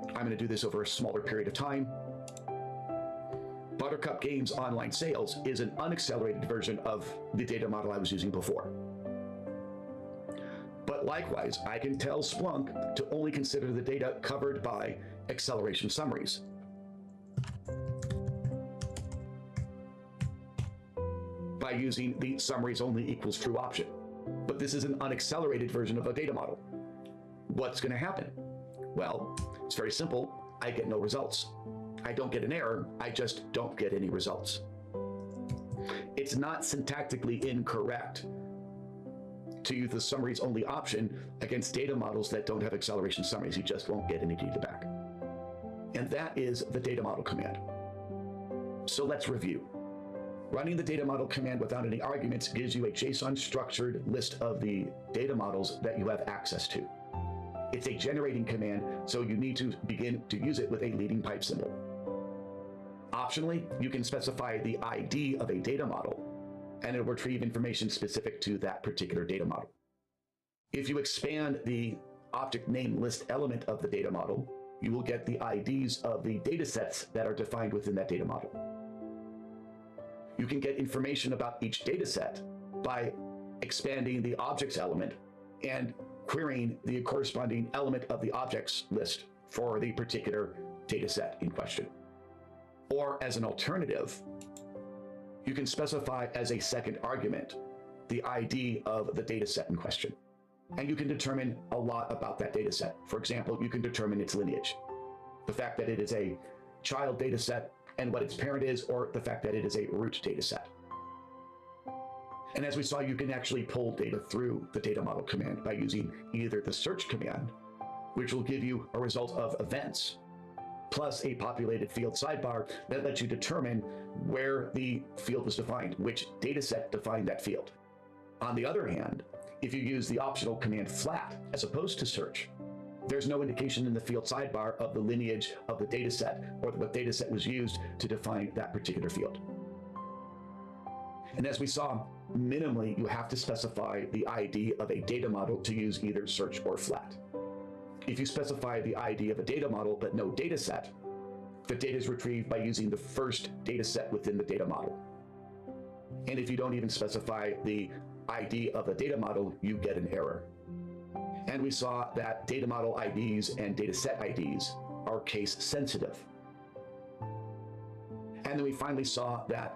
I'm going to do this over a smaller period of time. Buttercup Games Online Sales is an unaccelerated version of the data model I was using before. But likewise, I can tell Splunk to only consider the data covered by acceleration summaries. By using the summaries only equals true option. But this is an unaccelerated version of a data model. What's going to happen? Well, it's very simple. I get no results. I don't get an error. I just don't get any results. It's not syntactically incorrect to use the summaries only option against data models that don't have acceleration summaries. You just won't get any data back. And that is the data model command. So let's review. Running the data model command without any arguments gives you a JSON structured list of the data models that you have access to. It's a generating command, so you need to begin to use it with a leading pipe symbol. Optionally, you can specify the ID of a data model, and it will retrieve information specific to that particular data model. If you expand the object name list element of the data model, you will get the IDs of the data sets that are defined within that data model. You can get information about each data set by expanding the objects element and querying the corresponding element of the objects list for the particular data set in question. Or as an alternative, you can specify as a second argument the ID of the data set in question. And you can determine a lot about that data set. For example, you can determine its lineage, the fact that it is a child data set and what its parent is, or the fact that it is a root data set. And as we saw, you can actually pull data through the data model command by using either the search command, which will give you a result of events, plus a populated field sidebar that lets you determine where the field was defined, which data set defined that field. On the other hand, if you use the optional command flat as opposed to search, there's no indication in the field sidebar of the lineage of the data set or what data set was used to define that particular field. And as we saw, minimally, you have to specify the ID of a data model to use either search or flat. If you specify the ID of a data model but no data set, the data is retrieved by using the first data set within the data model. And if you don't even specify the ID of a data model, you get an error. And we saw that data model IDs and data set IDs are case sensitive. And then we finally saw that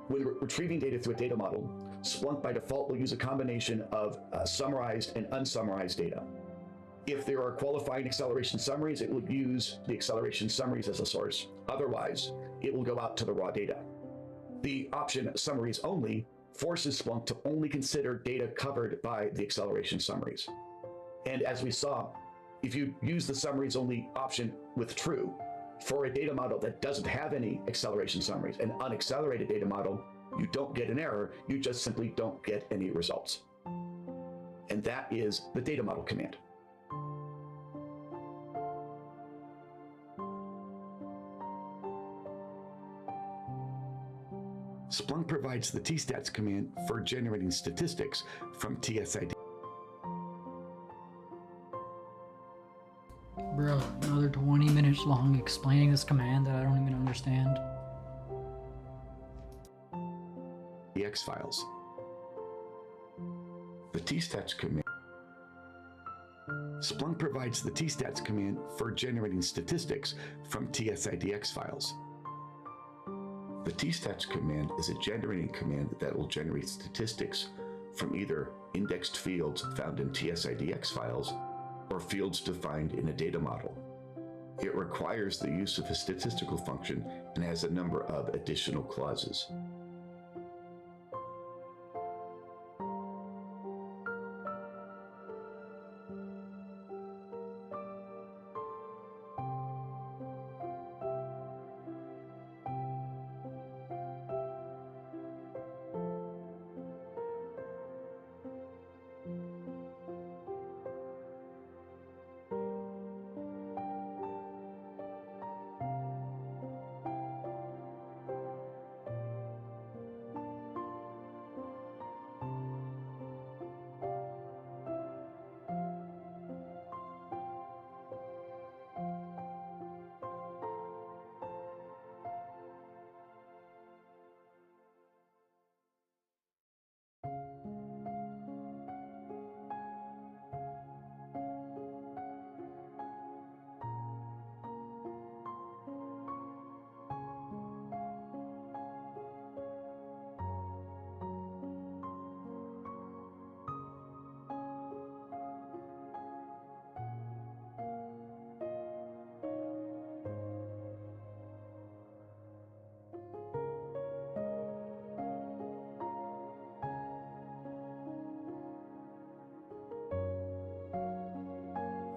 when retrieving data through a data model, Splunk by default will use a combination of summarized and unsummarized data. If there are qualifying acceleration summaries, it will use the acceleration summaries as a source. Otherwise, it will go out to the raw data. The option summaries only forces Splunk to only consider data covered by the acceleration summaries. And as we saw, if you use the summaries only option with true for a data model that doesn't have any acceleration summaries, an unaccelerated data model, you don't get an error, you just simply don't get any results. And that is the data model command. Splunk provides the tstats command for generating statistics from TSID. Bro, another 20 minutes long explaining this command that I don't even understand. DX files. The tstats command. Splunk provides the tstats command for generating statistics from TSIDX files. The tstats command is a generating command that will generate statistics from either indexed fields found in TSIDX files or fields defined in a data model. It requires the use of a statistical function and has a number of additional clauses.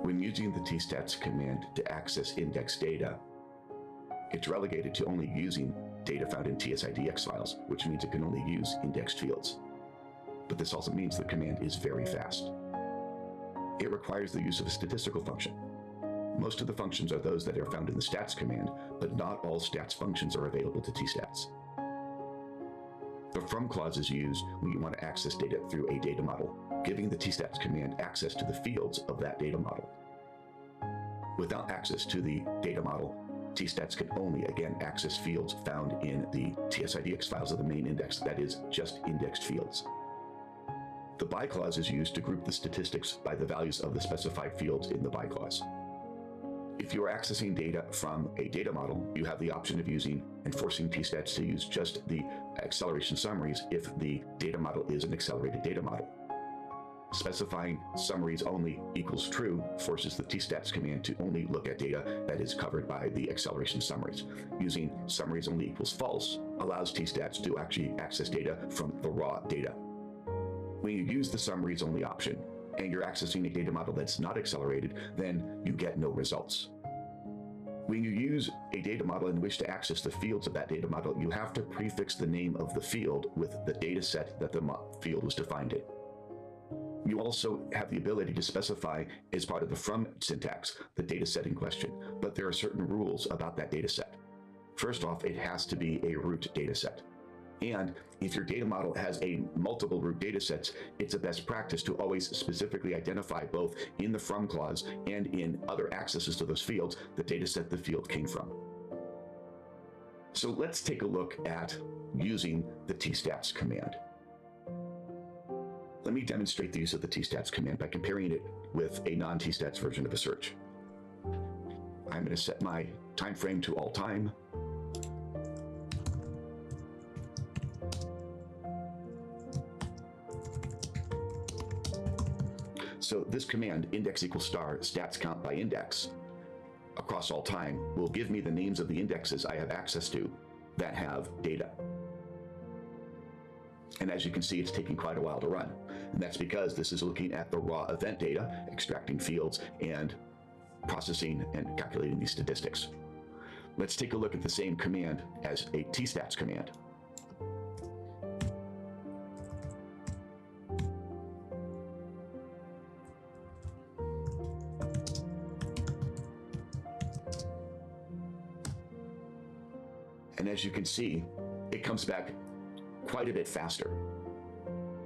When using the tstats command to access index data, it's relegated to only using data found in TSIDX files, which means it can only use indexed fields. But this also means the command is very fast. It requires the use of a statistical function. Most of the functions are those that are found in the stats command, but not all stats functions are available to tstats. The from clause is used when you want to access data through a data model, giving the tstats command access to the fields of that data model. Without access to the data model, tstats can only, again, access fields found in the TSIDX files of the main index, that is, just indexed fields. The by clause is used to group the statistics by the values of the specified fields in the by clause. If you are accessing data from a data model, you have the option of using and forcing tstats to use just the acceleration summaries if the data model is an accelerated data model. Specifying summaries only equals true forces the tstats command to only look at data that is covered by the acceleration summaries. Using summaries only equals false allows tstats to actually access data from the raw data. When you use the summaries only option and you're accessing a data model that's not accelerated, then you get no results. When you use a data model and wish to access the fields of that data model, you have to prefix the name of the field with the data set that the field was defined in. You also have the ability to specify, as part of the from syntax, the data set in question, but there are certain rules about that data set. First off, it has to be a root data set. And if your data model has a multiple root data sets, it's a best practice to always specifically identify both in the from clause and in other accesses to those fields the data set the field came from. So let's take a look at using the tstats command. Let me demonstrate the use of the tstats command by comparing it with a non-tstats version of a search. I'm going to set my time frame to all time. So this command, index equals star stats count by index, across all time, will give me the names of the indexes I have access to that have data. And as you can see, it's taking quite a while to run. And that's because this is looking at the raw event data, extracting fields, and processing and calculating these statistics. Let's take a look at the same command as a tstats command. And as you can see, it comes back quite a bit faster.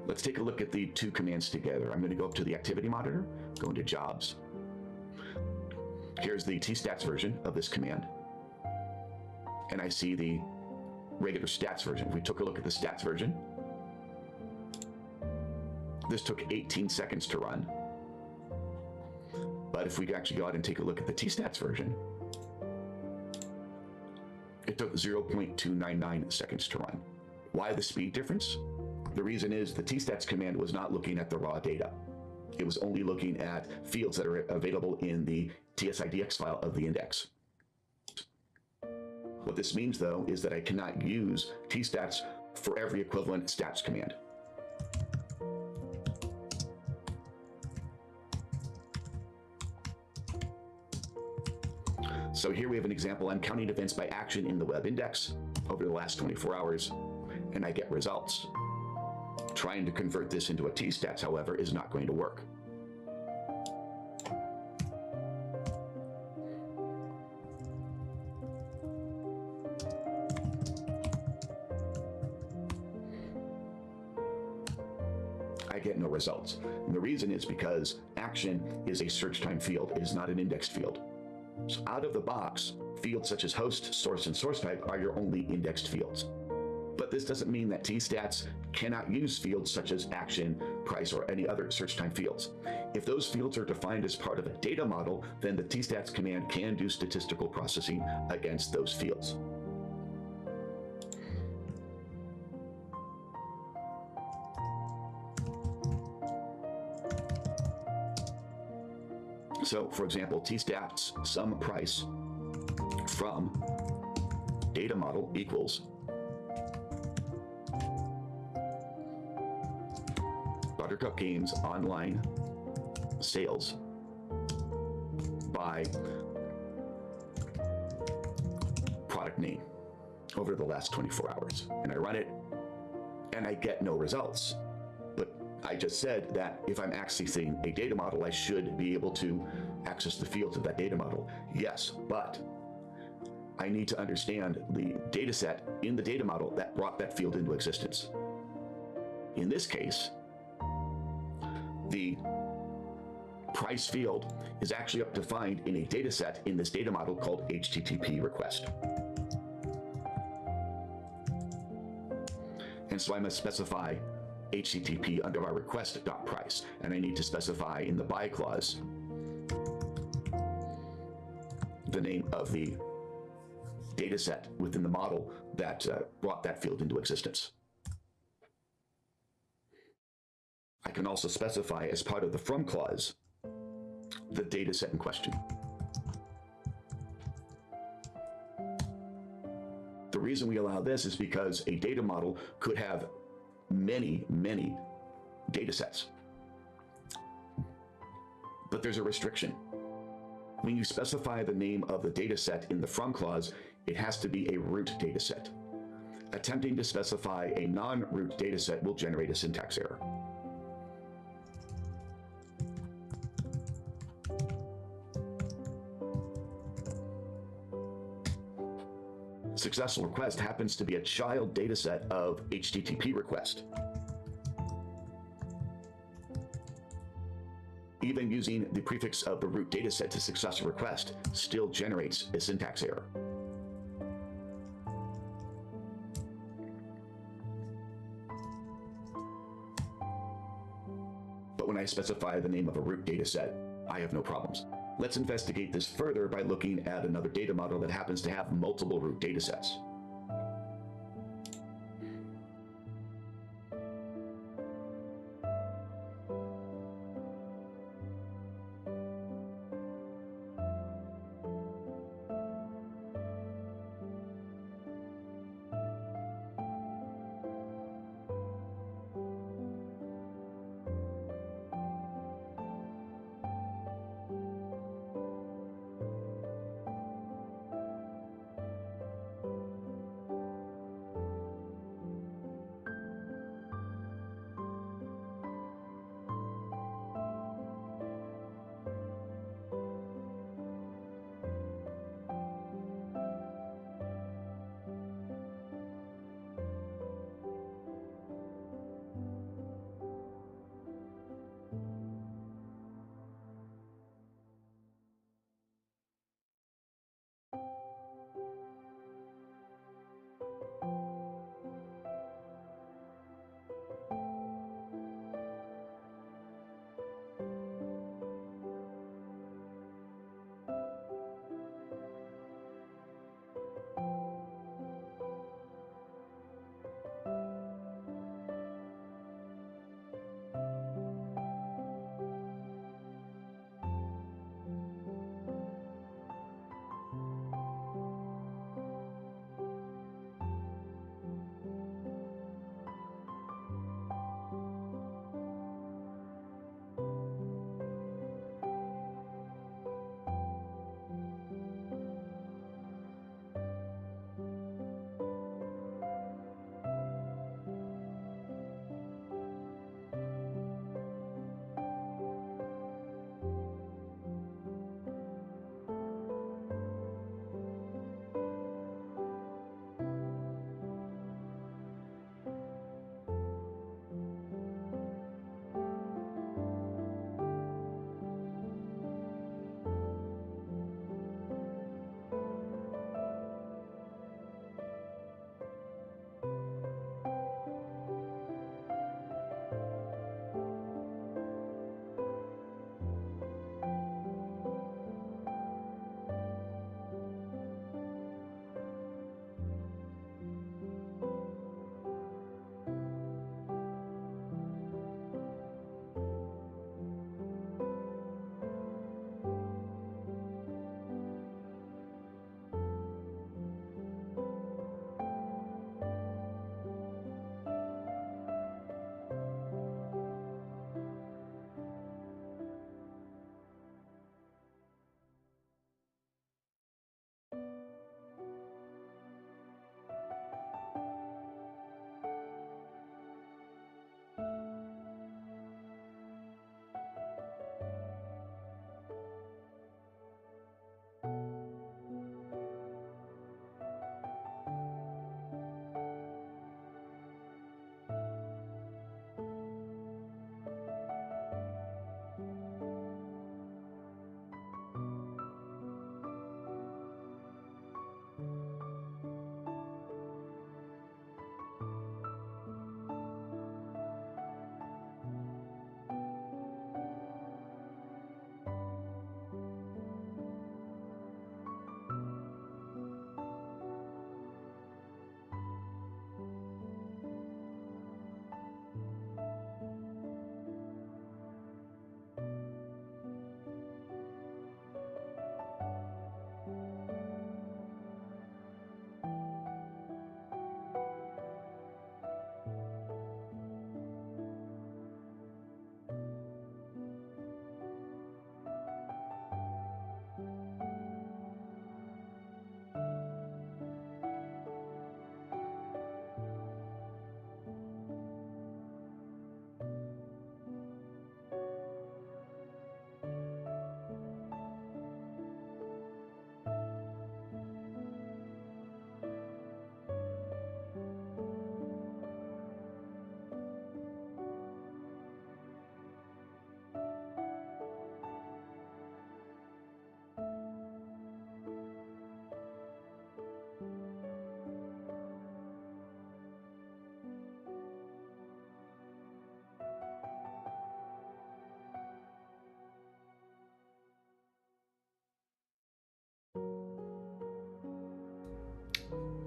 Let's take a look at the two commands together. I'm going to go up to the activity monitor, go into jobs. Here's the tstats version of this command. And I see the regular stats version. If we took a look at the stats version, this took 18 seconds to run. But if we actually go out and take a look at the tstats version, it took 0.299 seconds to run. Why the speed difference? The reason is the tstats command was not looking at the raw data. It was only looking at fields that are available in the tsidx file of the index. What this means, though, is that I cannot use tstats for every equivalent stats command. So here we have an example. I'm counting events by action in the web index over the last 24 hours, and I get results. Trying to convert this into a tstats, however, is not going to work. I get no results. And the reason is because action is a search time field. It is not an indexed field. So out of the box, fields such as host, source, and source type are your only indexed fields. But this doesn't mean that tstats cannot use fields such as action, price, or any other search time fields. If those fields are defined as part of a data model, then the tstats command can do statistical processing against those fields. So, for example, tstats sum price from data model equals Buttercup Games online sales by product name over the last 24 hours. And I run it and I get no results. But I just said that if I'm accessing a data model, I should be able to access the fields of that data model. Yes, but I need to understand the data set in the data model that brought that field into existence. In this case, the price field is actually defined in a data set in this data model called HTTP request. And so I must specify HTTP under our request.price, and I need to specify in the by clause the name of the data set within the model that brought that field into existence. I can also specify as part of the from clause the data set in question. The reason we allow this is because a data model could have many data sets. But there's a restriction. When you specify the name of the data set in the from clause, it has to be a root data set. Attempting to specify a non-root data set will generate a syntax error. Successful request happens to be a child data set of HTTP request. Even using the prefix of the root data set to successful request still generates a syntax error. But when I specify the name of a root data set, I have no problems. Let's investigate this further by looking at another data model that happens to have multiple root data sets.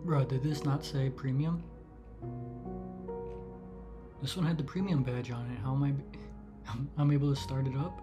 Bro, did this not say premium? This one had the premium badge on it. How am I'm able to start it up?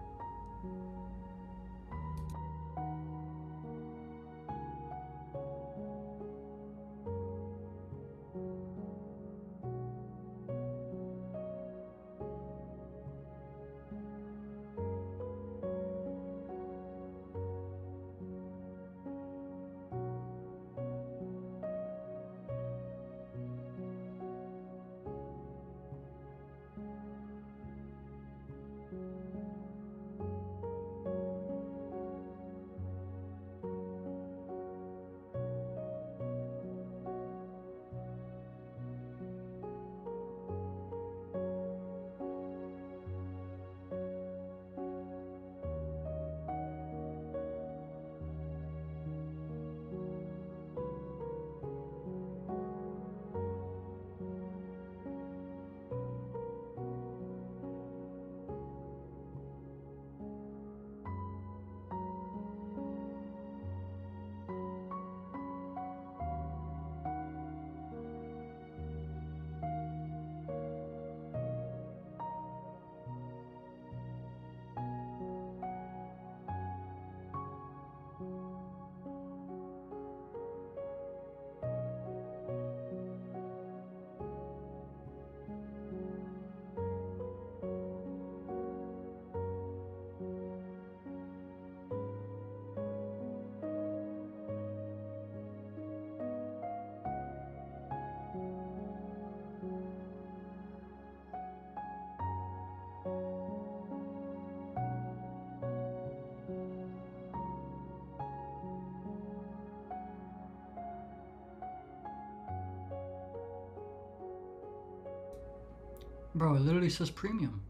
Bro, it literally says premium.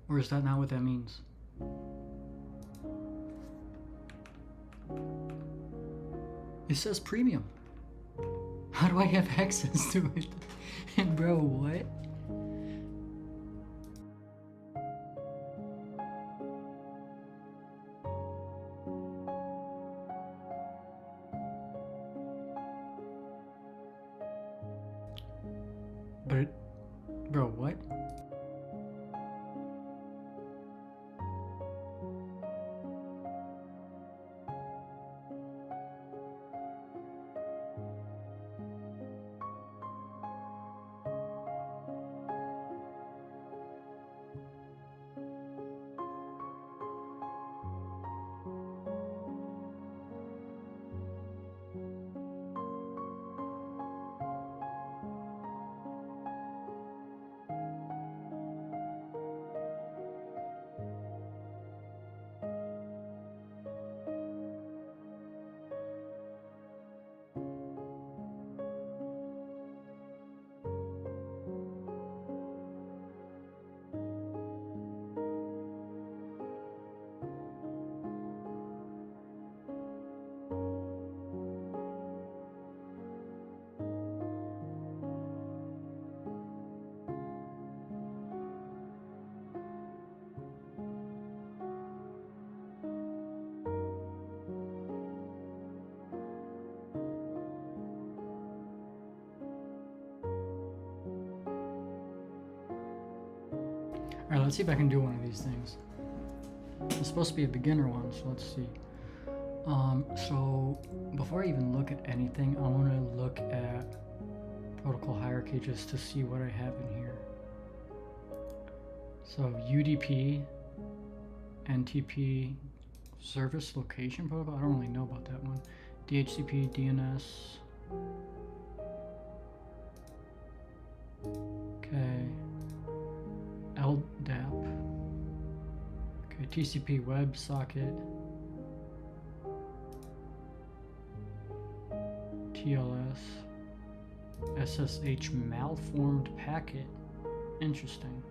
Or is that not what that means? It says premium. How do I have access to it? Bro, what? Bro, what? Alright, let's see if I can do one of these things. It's supposed to be a beginner one, so let's see. So before I even look at anything, I want to look at protocol hierarchy just to see what I have in here. So UDP, NTP, service location protocol, I don't really know about that one. DHCP, DNS. Okay. LDAP. Okay, TCP WebSocket. TLS. SSH malformed packet. Interesting.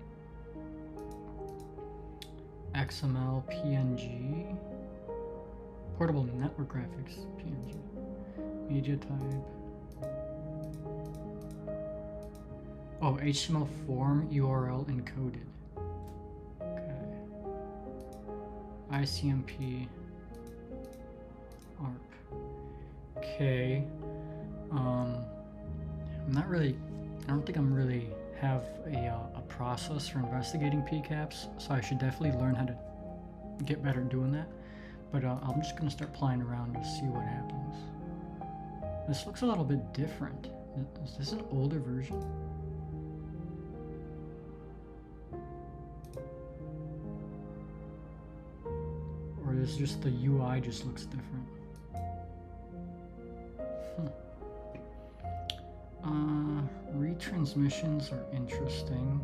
XML PNG. Portable network graphics PNG. Media type. Oh, HTML form URL encoded. Okay. ICMP ARP. Okay. I don't think I'm really have a process for investigating PCAPs, so I should definitely learn how to get better at doing that. But I'm just gonna start playing around to see what happens. This looks a little bit different. Is this an older version? Or is just the UI just looks different? Retransmissions are interesting.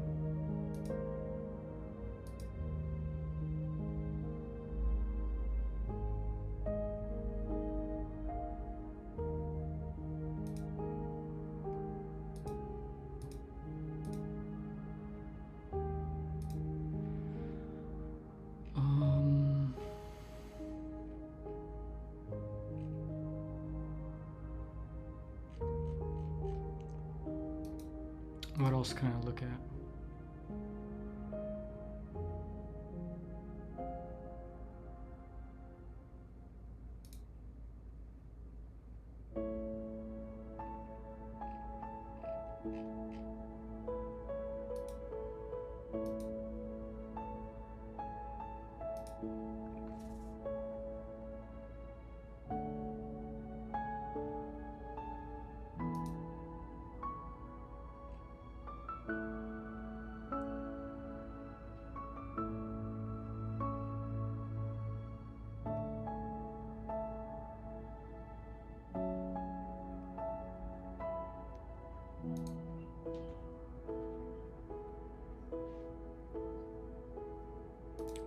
What else can I look at?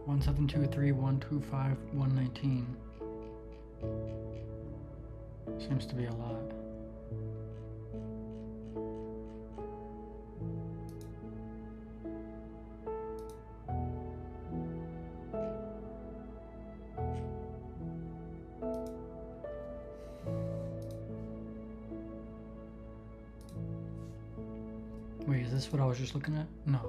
One 723 125 119 seems to be a lot. Wait, is this what I was just looking at? No.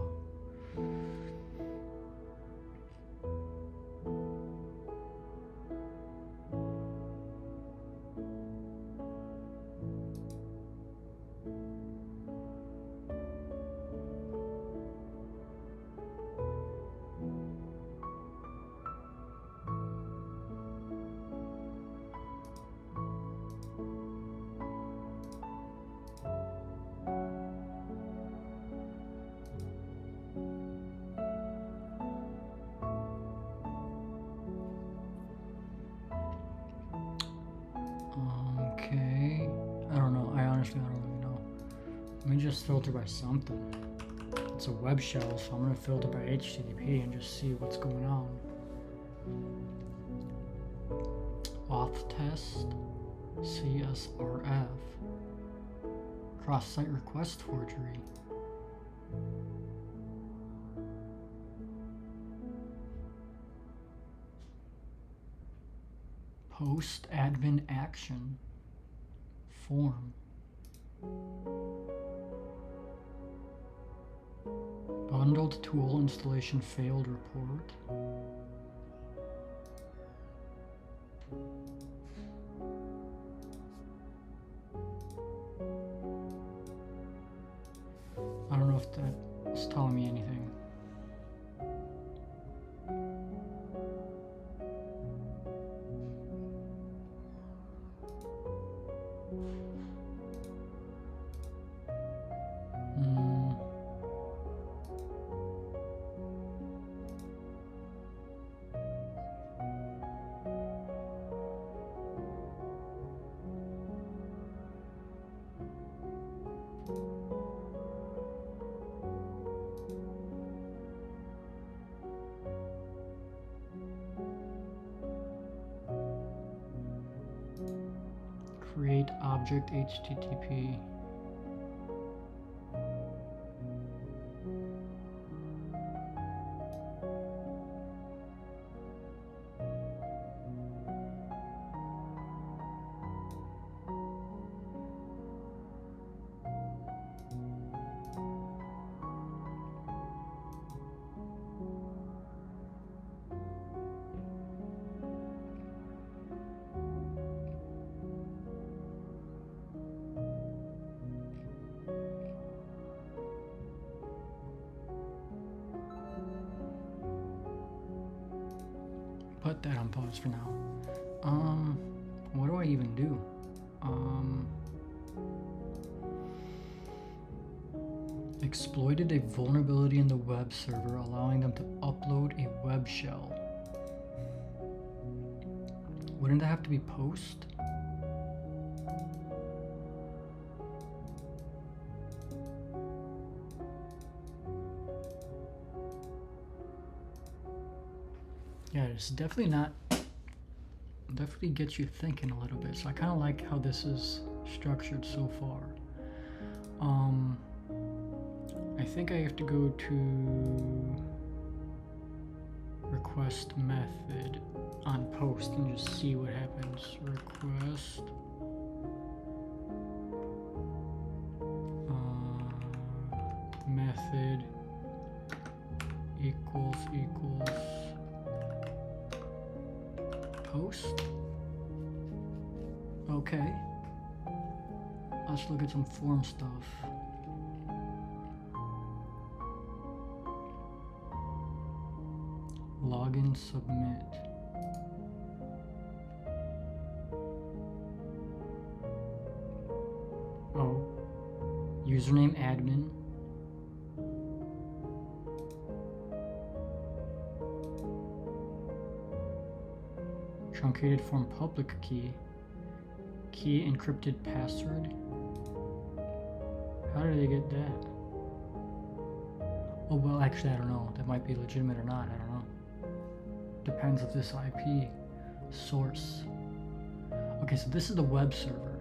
Okay, I don't know. I honestly don't really know. Let me just filter by something. It's a web shell, so I'm gonna filter by HTTP and just see what's going on. Auth test, CSRF, cross-site request forgery. Post admin action form. Bundled tool installation failed report. I don't know if that is telling me anything. Create object HTTP. put that on pause for now. What do I even do? Exploited a vulnerability in the web server, allowing them to upload a web shell. Wouldn't that have to be post? Yeah, it's definitely not. Definitely gets you thinking a little bit. So I kind of like how this is structured so far. I think I have to go to request method on post and just see what happens. Request method equals post. Okay, let's look at some form stuff. Login, submit. Oh, username admin. Truncated form public key. Key encrypted password. How did they get that? Oh, well, actually, I don't know. That might be legitimate or not. I don't know. Depends if this IP source. Okay, so this is the web server.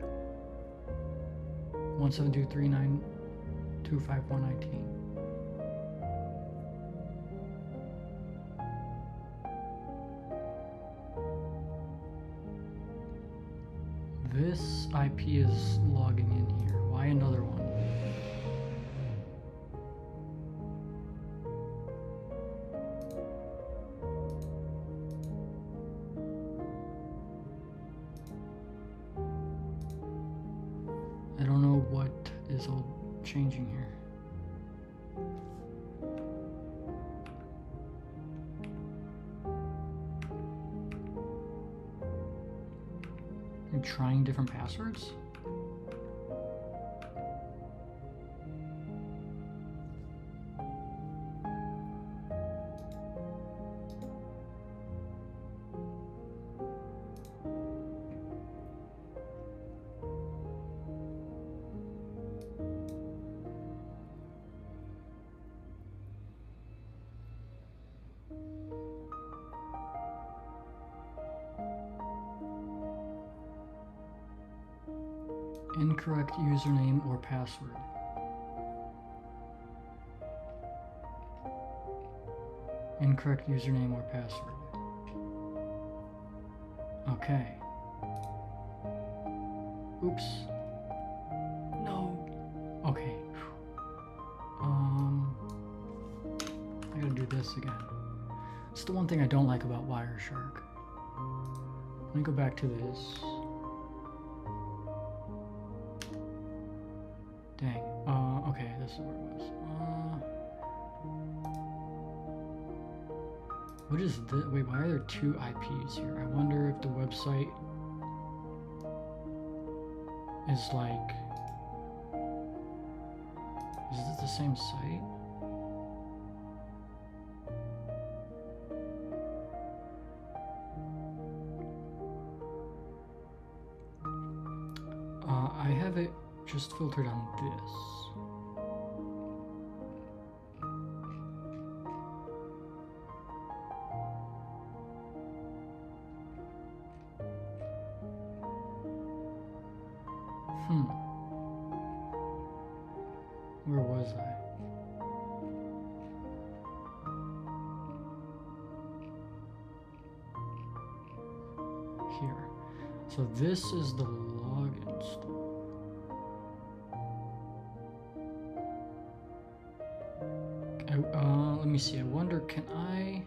172.3925119. This IP is logging in here. Why another one? I don't know what is all changing here. I'm trying different passwords? Incorrect username or password. Incorrect username or password. Okay. Oops. No. Okay. I gotta do this again. It's the one thing I don't like about Wireshark. Let me go back to this. Dang. Okay, this is where it was. What is this? Wait, why are there two IPs here? I wonder if the website is like... Is it the same site? I have it just filtered on this. Where was I? Here. So this is the login stuff. Let me see. I wonder, can I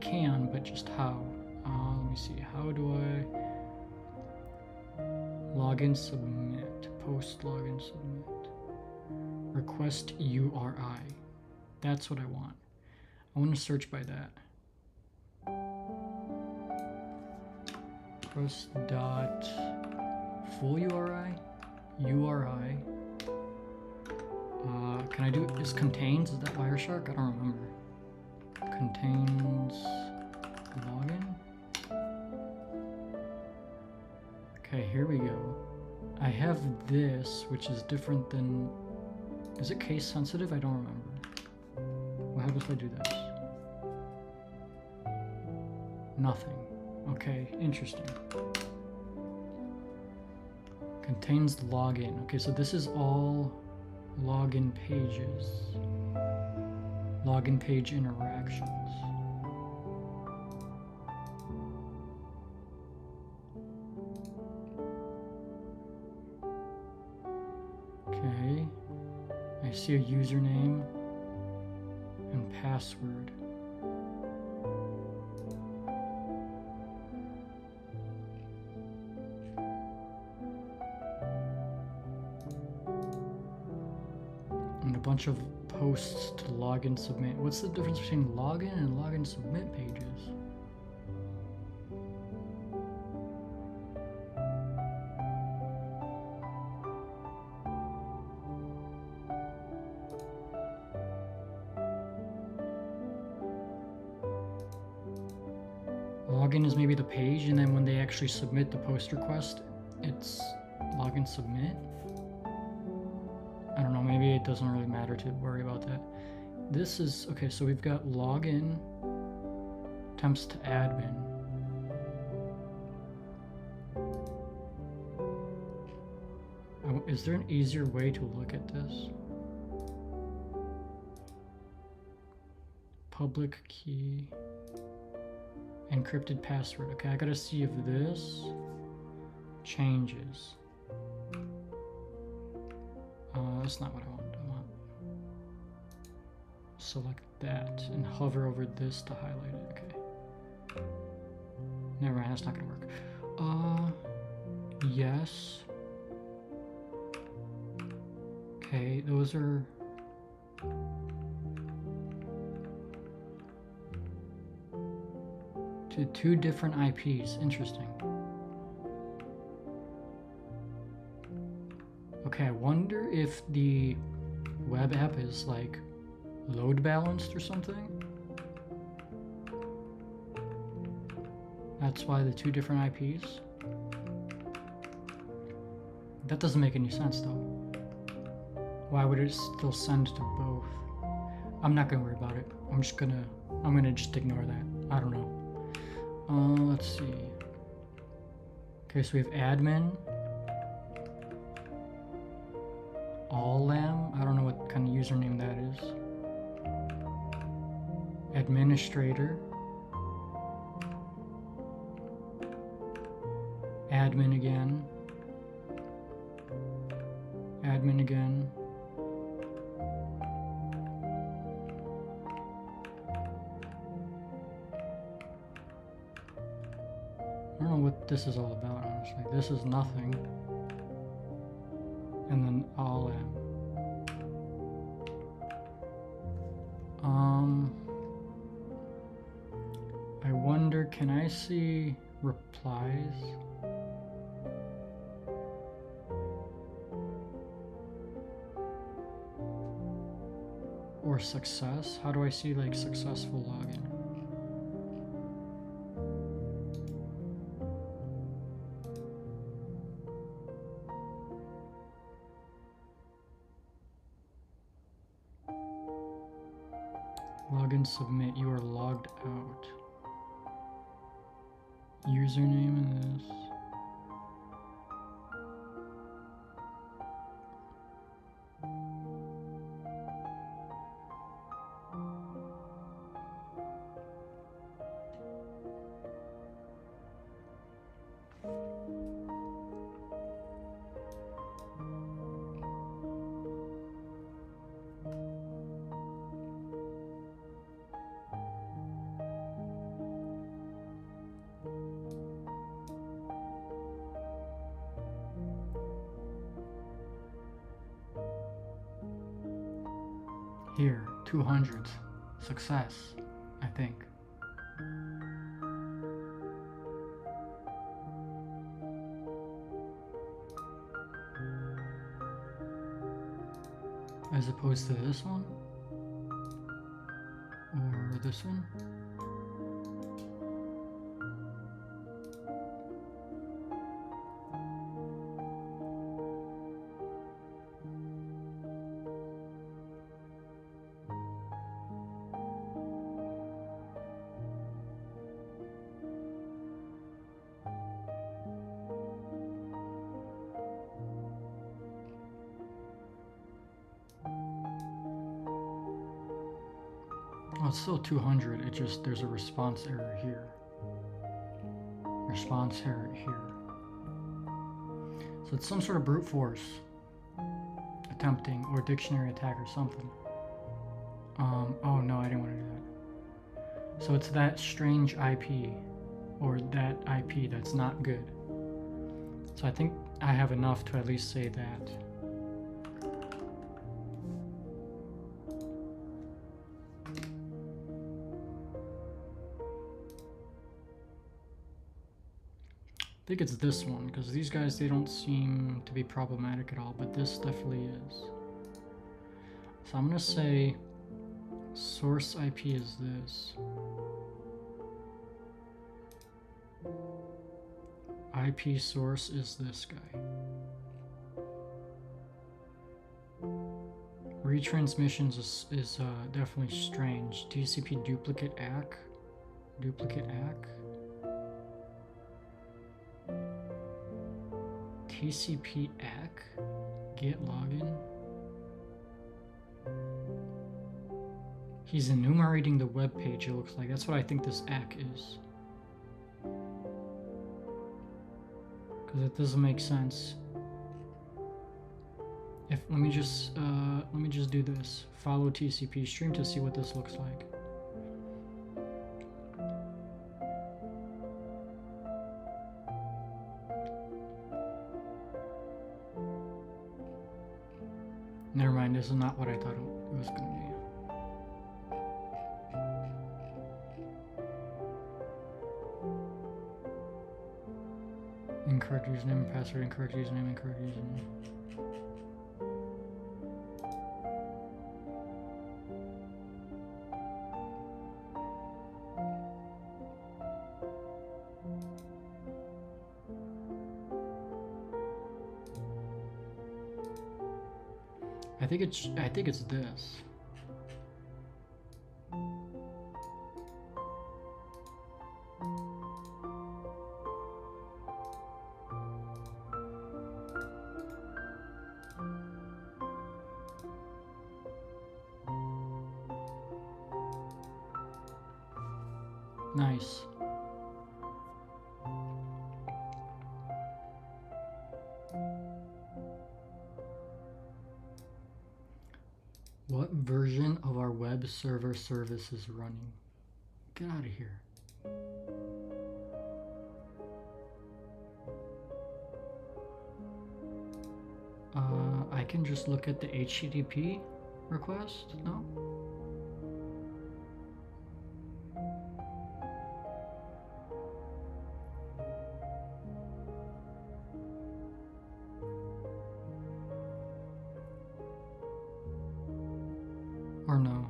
can, but just how? Let me see. How do I login submit? Post login submit. Request URI. That's what I want. I want to search by that. trust dot full URI. Can I do is contains? Is that Wireshark? I don't remember. Contains login. Okay, here we go. I have this, which is different than. Is it case sensitive? I don't remember. What happens if I do this? Nothing. Okay, interesting. Contains login. Okay, so this is all login pages. Login page interactions. Okay. I see a username and password. And a bunch of posts to login submit. What's the difference between login and login submit pages? Login is maybe the page, and then when they actually submit the post request, it's login submit. I don't know, maybe it doesn't really matter to worry about that. This is, okay, so we've got login, attempts to admin. Is there an easier way to look at this? Public key, encrypted password. Okay, I gotta see if this changes. That's not what I want. I want select that and hover over this to highlight it. Okay. Never mind, that's not gonna work. Yes. Okay, those are to two different IPs. Interesting. Okay, I wonder if the web app is like load balanced or something. That's why the two different IPs. That doesn't make any sense though. Why would it still send to both? I'm not gonna worry about it. I'm gonna just ignore that. I don't know. Let's see. Okay, so we have admin. Allam, I don't know what kind of username that is. Administrator. Admin again. Admin again. I don't know what this is all about, honestly. This is nothing. And then all in. I wonder, can I see replies? Or success? How do I see like successful login? Login submit, you are logged out. Username in this. Here, 200. Success, I think. as opposed to this one or this one. Oh, it's still 200. It just, there's a response error here. Response error here. So it's some sort of brute force attempting, or dictionary attack or something. Oh no, I didn't want to do that. So it's that strange IP, or that IP that's not good. So I think I have enough to at least say that. I think it's this one, because these guys, they don't seem to be problematic at all, but this definitely is. So I'm gonna say source IP is this. IP source is this guy. Retransmissions is definitely strange. TCP duplicate ACK. Duplicate ACK. TCP ACK. Get login. He's enumerating the web page, it looks like. That's what I think this ACK is. Because it doesn't make sense. If let me just do this. Follow TCP stream to see what this looks like. Never mind, this is not what I thought it was going to be. Incorrect username and password, incorrect username, incorrect username. I think it's this. Nice. What version of our web server service is running? Get out of here. I can just look at the HTTP request, no? Or no?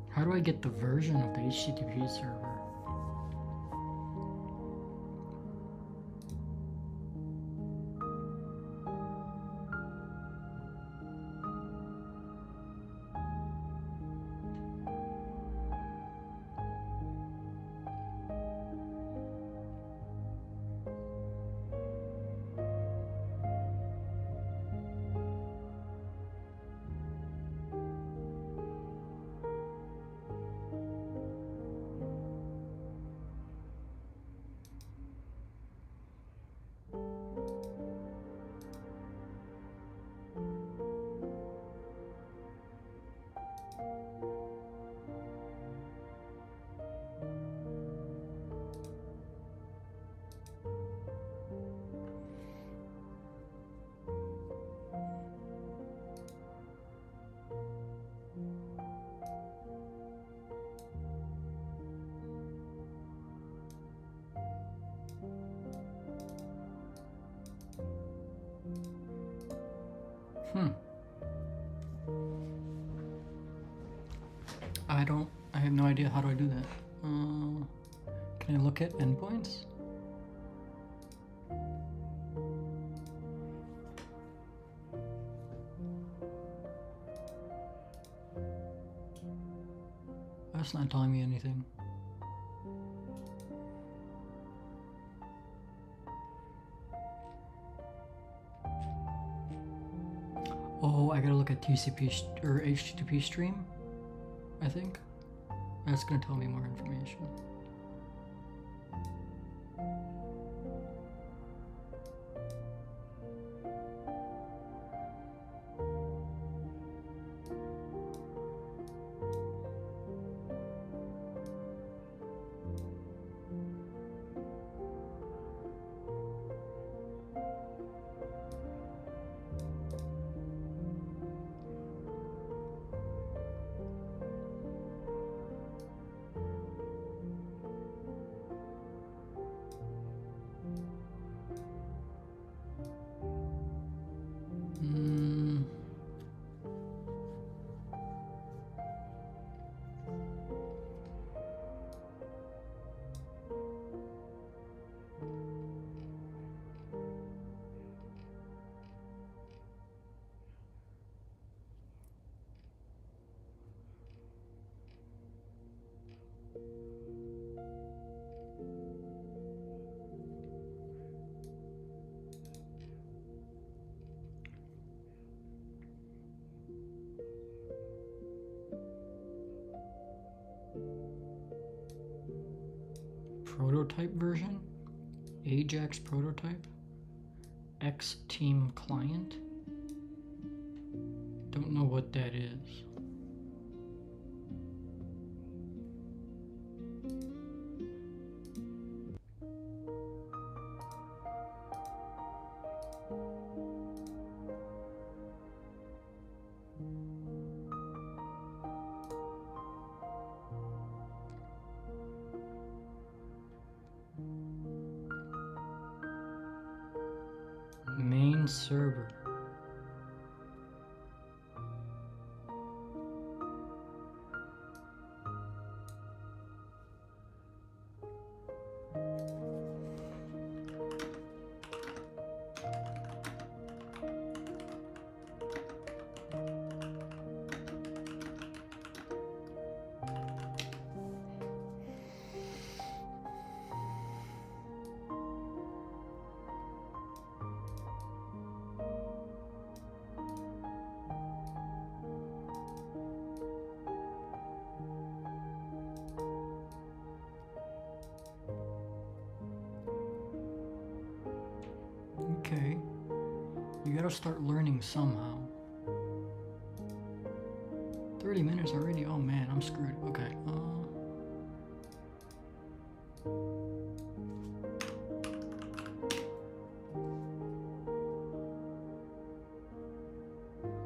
How do I get the version of the HTTP server? I have no idea how do I do that. Can I look at endpoints? That's not telling me anything. Oh, I gotta look at TCP or HTTP stream, I think. That's gonna tell me more information. Prototype version, Ajax prototype, X Team client. Don't know what that is. Main server. Okay, you gotta start learning somehow. 30 minutes already? Oh man, I'm screwed. Okay,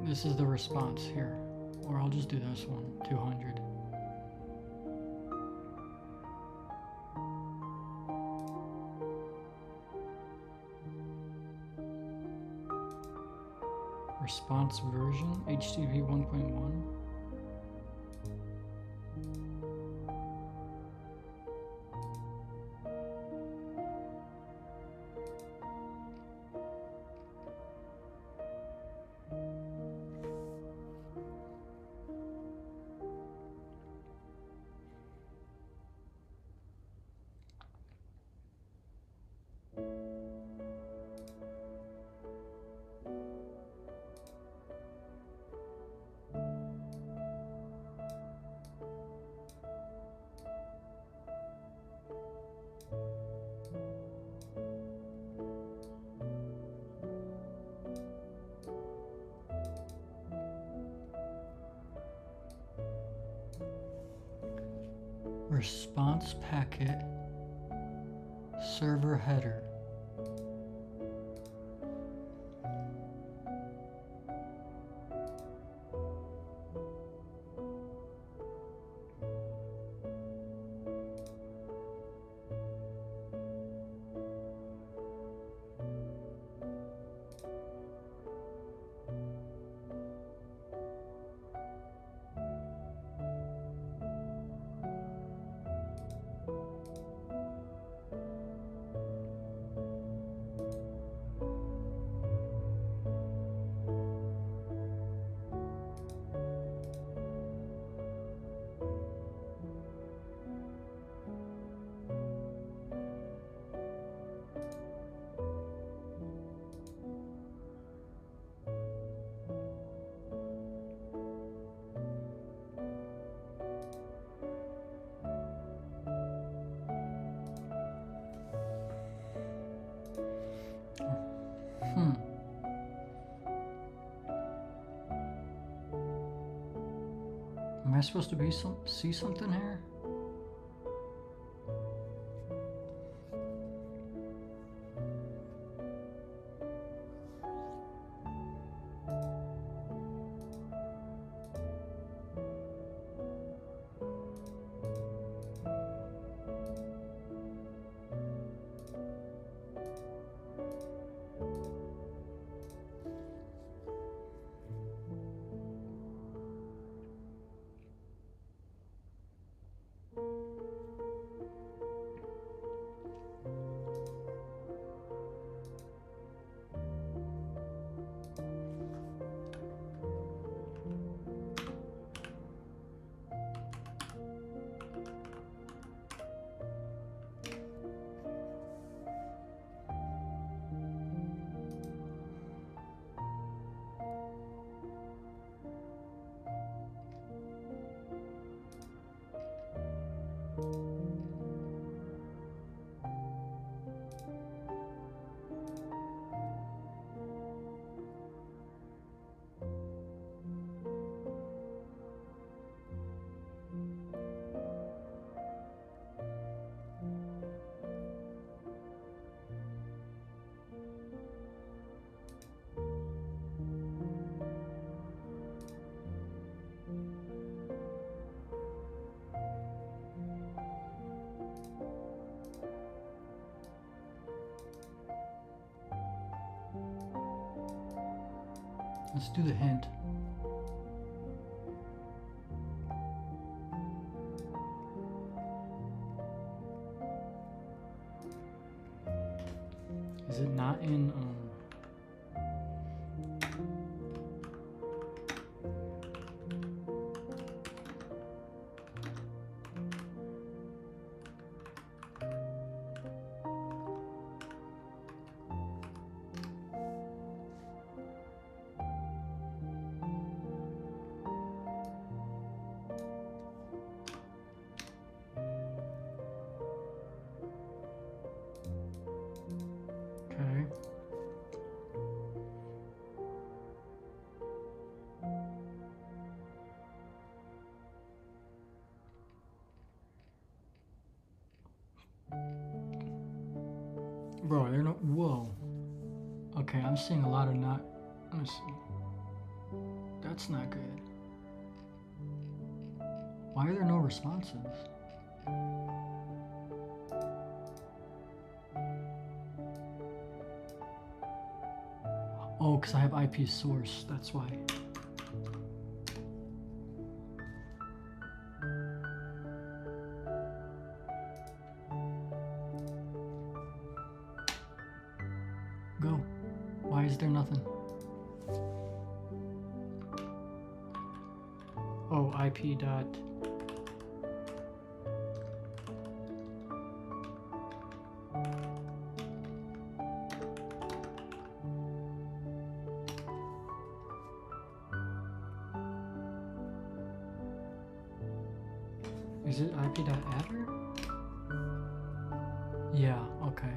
this is the response here, or I'll just do this one, 200. Response version, HTTP 1.1. Response packet, server header. I supposed to be see something here? Let's do the hint. Is it not in okay. Bro, they're no. Whoa. Okay, I'm seeing a lot of not. Let me see. That's not good. Why are there no responses? Oh, because I have IP source. That's why. Go. Why is there nothing? Oh, IP dot. Is it IP dot adder? Yeah, okay.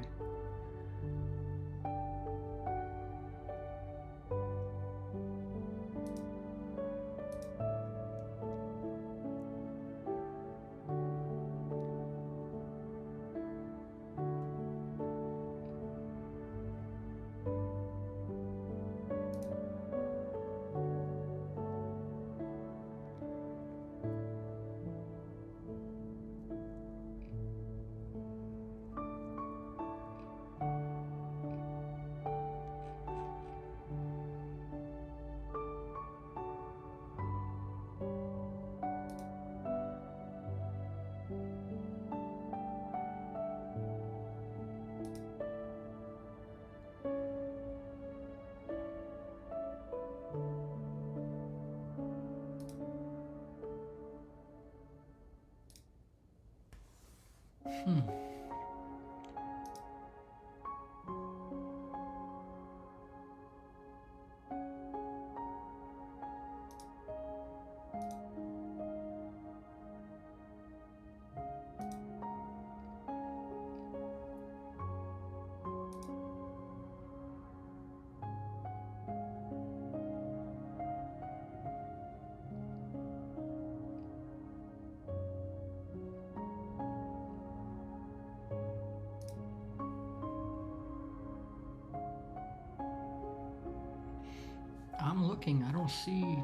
I'm looking. I don't see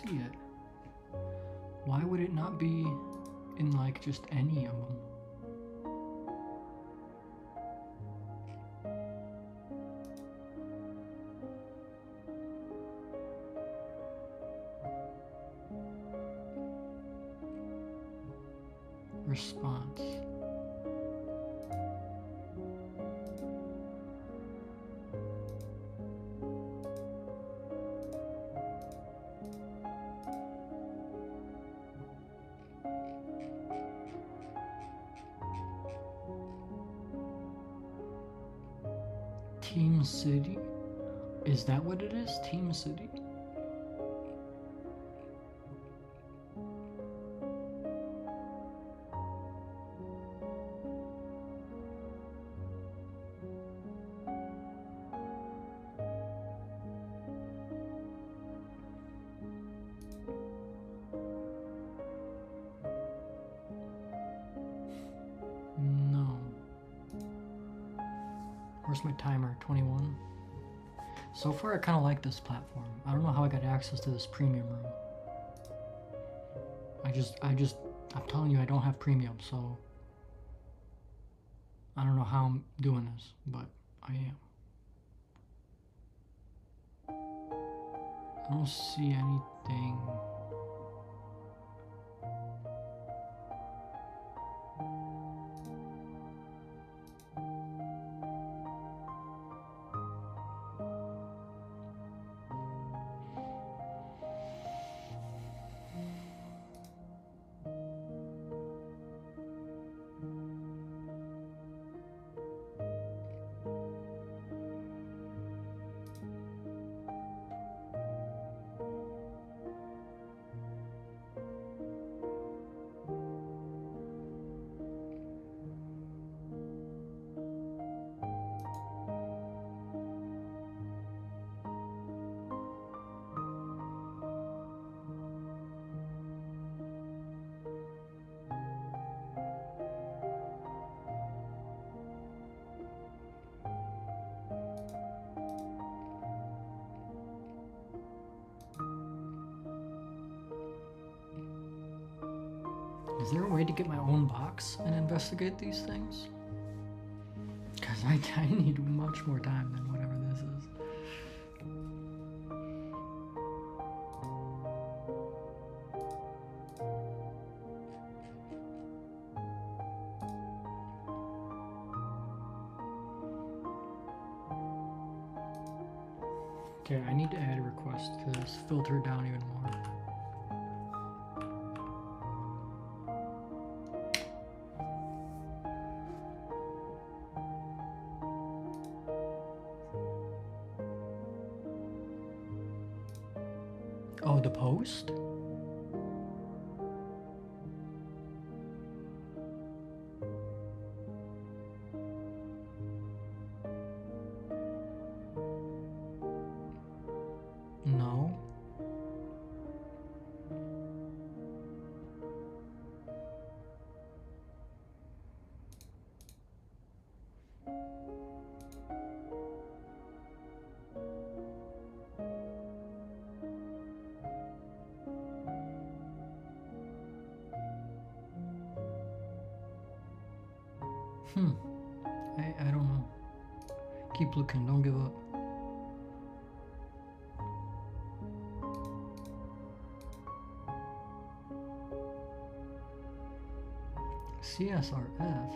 it. Why would it not be in like just any of them? Response. Team City? Is that what it is? Team City? No. Where's my timer? 21. So far, I kind of like this platform. I don't know how I got access to this premium room. I'm telling you, I don't have premium, so I don't know how I'm doing this, but I am. I don't see anything. Is there a way to get my own box and investigate these things? Because I need much more time than whatever this is. Okay, I need to add a request to this, filter it down even more. Oh, the post? No. I don't know. Keep looking, don't give up. CSRF?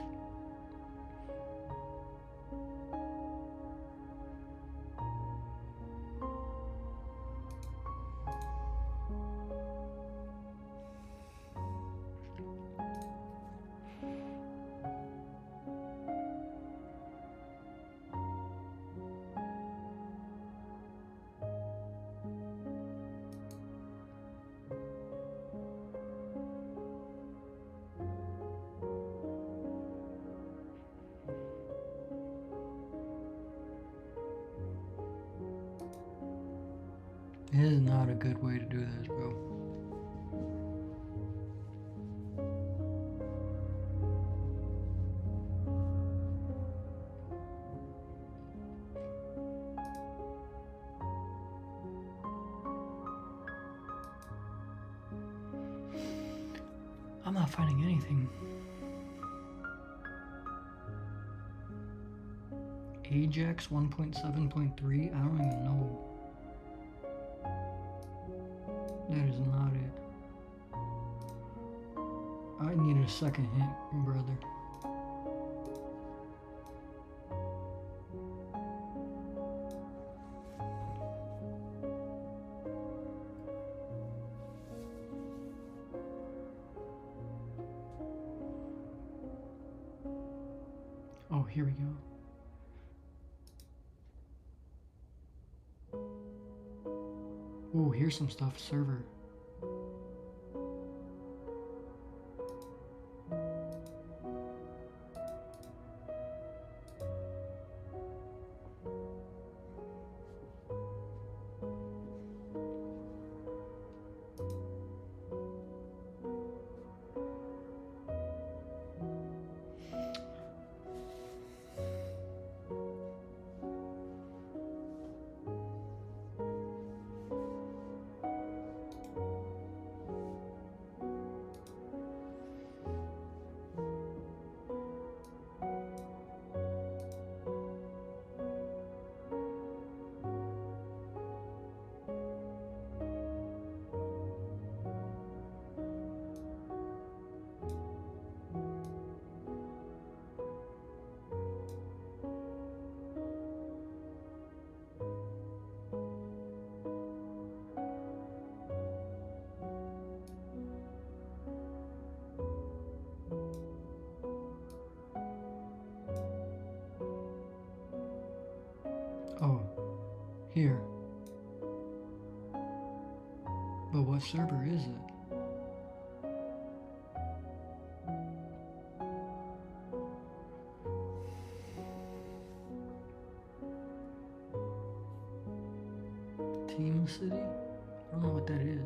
This is not a good way to do this, bro. I'm not finding anything. Ajax 1.7.3? I don't even know. That is not it. I need a second hint, brother. Oh, here we go. Ooh, here's some stuff. Server. Oh, here. But what server is it? Team City? I don't know what that is.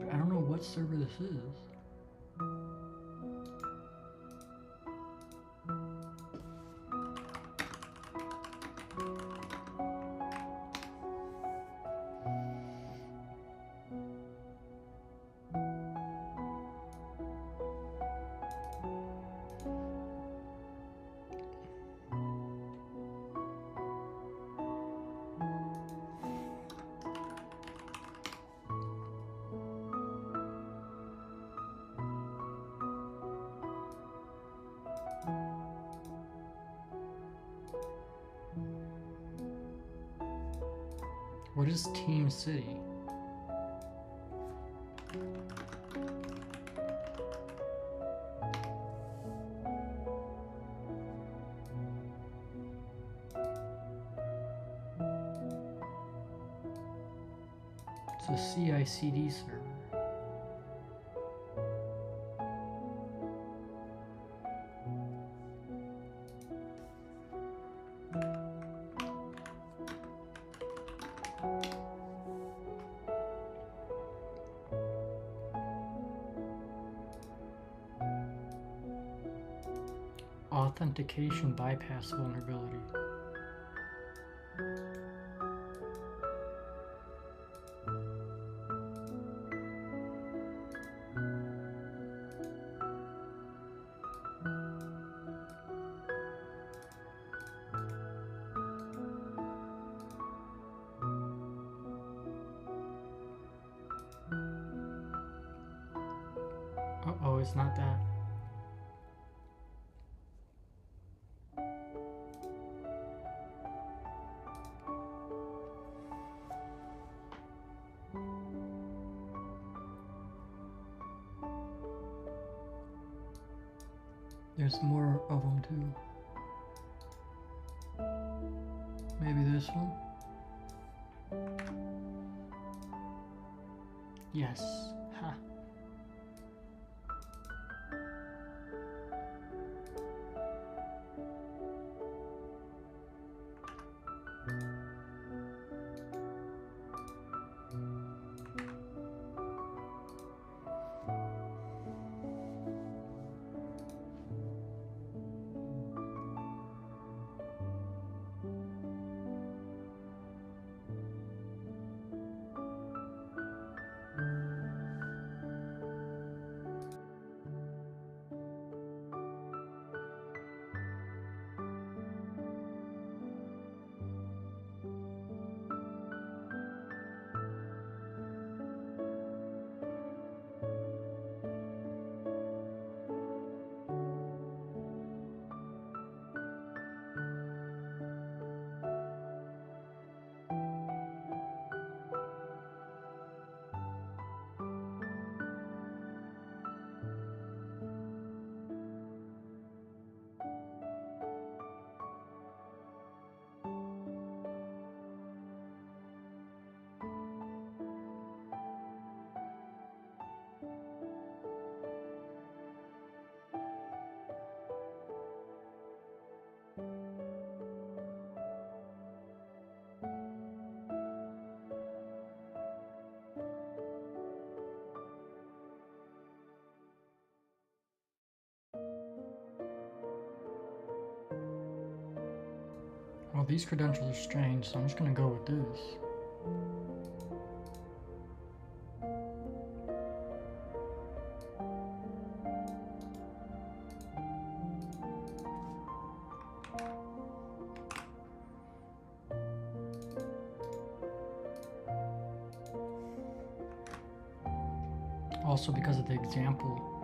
I don't know what server this is. What is Team City? It's a CI/CD server. Authentication bypass vulnerability. Uh-oh, it's not that. There's more of them too. this one? Yes. Ha. Well, these credentials are strange, so I'm just gonna go with this. Also because of the example.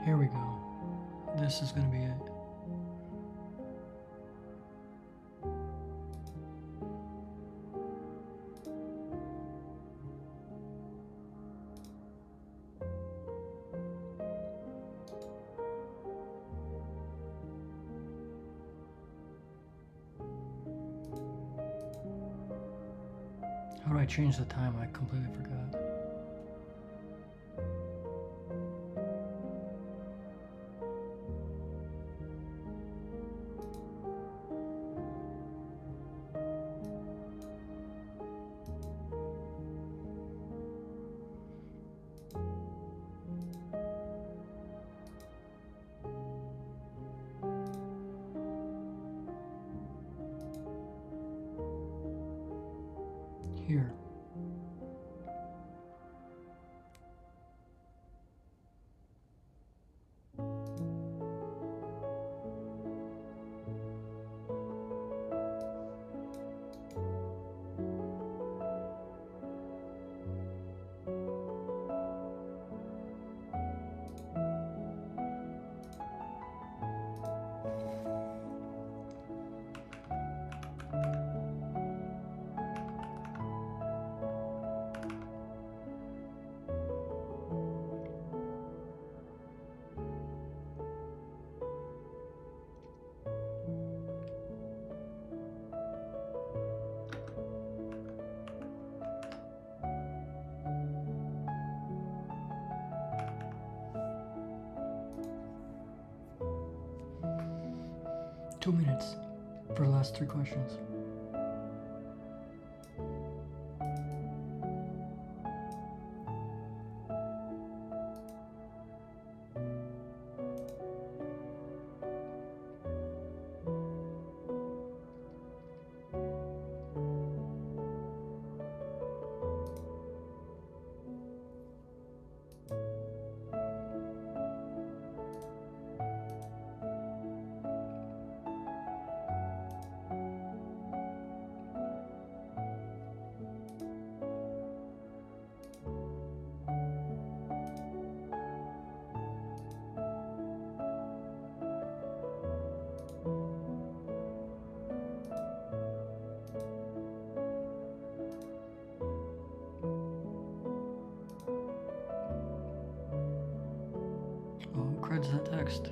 Here we go. This is gonna be it. How do I change the time? I completely forgot. Here. Two minutes for the last 3 questions. Oh, creds that text.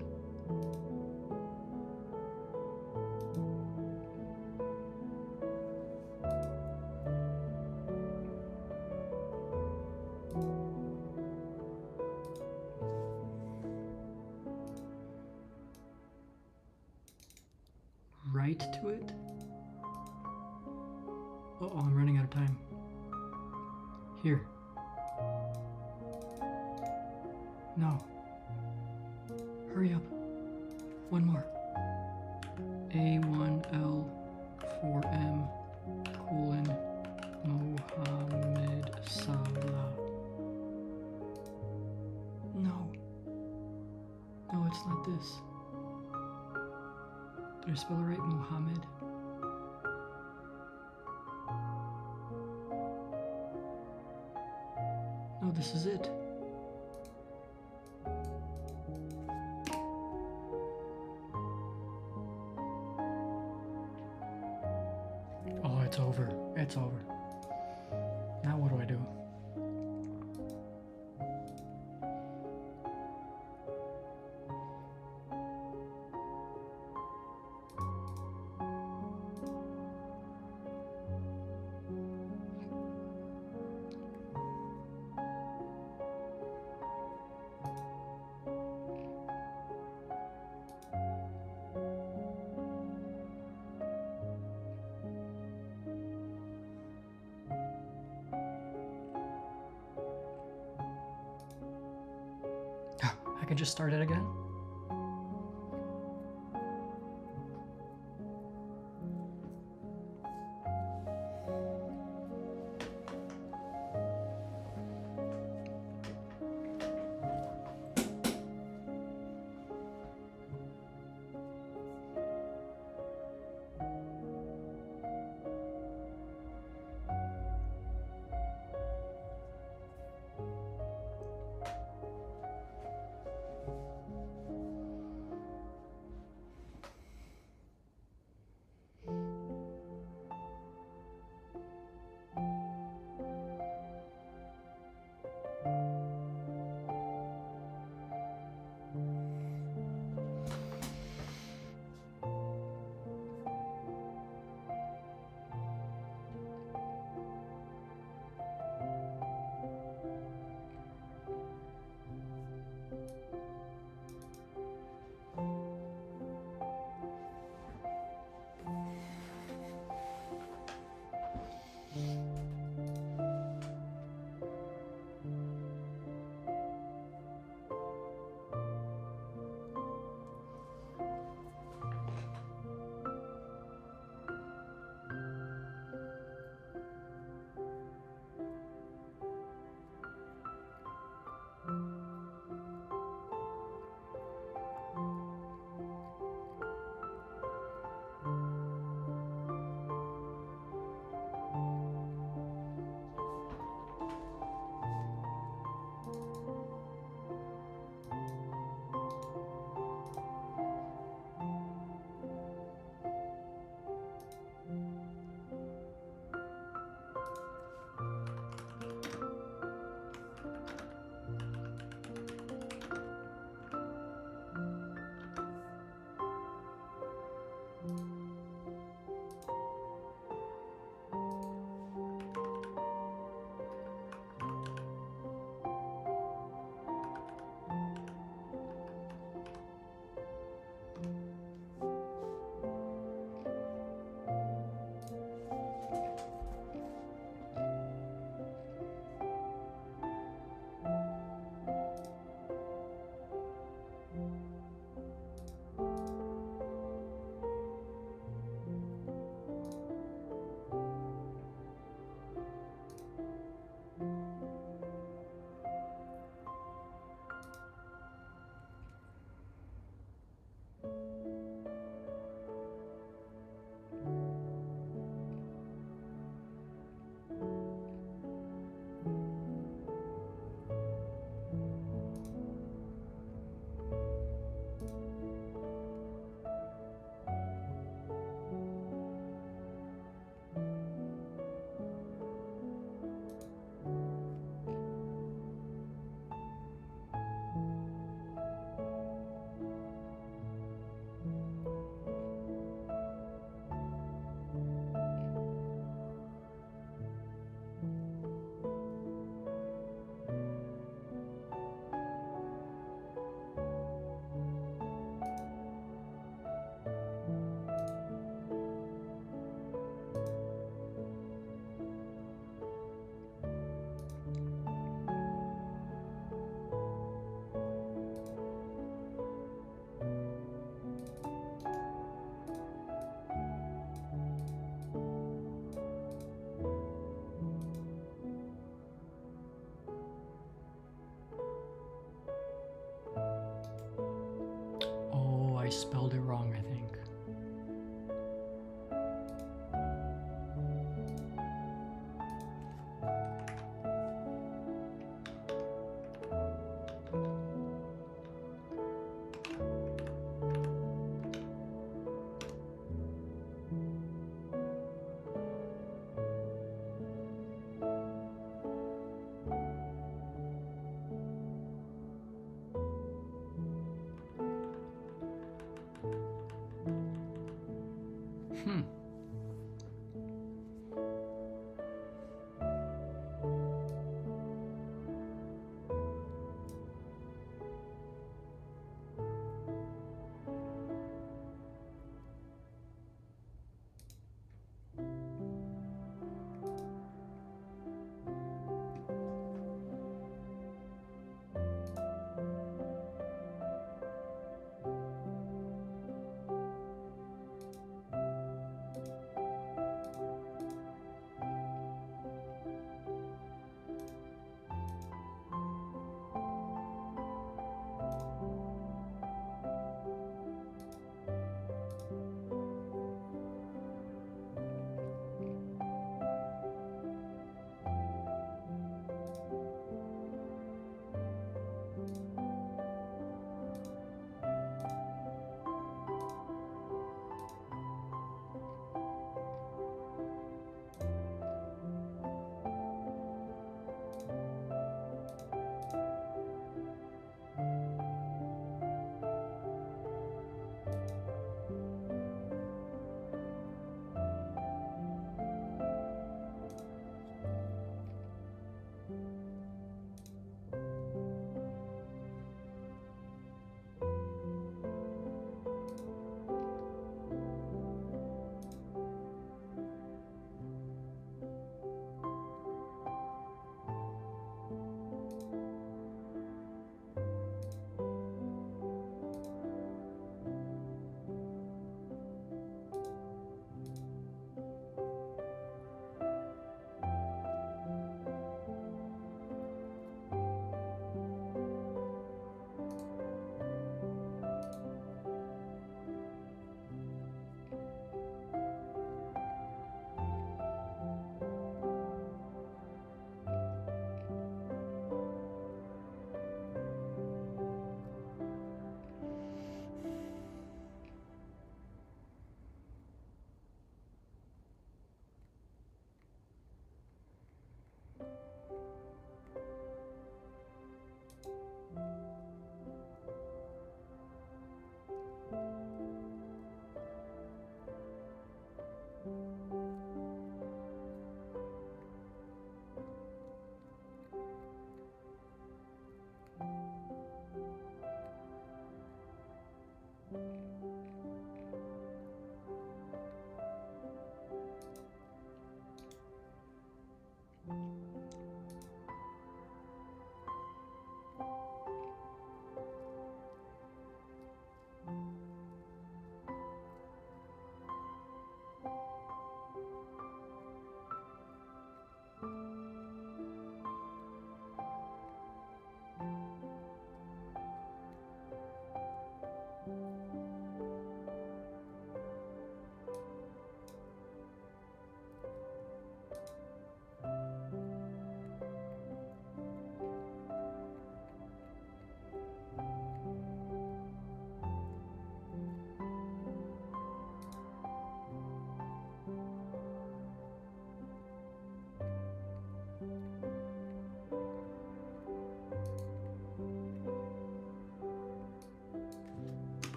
Right to it? Uh-oh, I'm running out of time. Here. No. Hurry up. One more. A1L4M colon Mohammed Salah. No. No, it's not this. Did I spell it right? Mohammed? No, this is it. Oh, it's over. It's over. Now what do I do? I can just start it again? spelled it wrong, I think.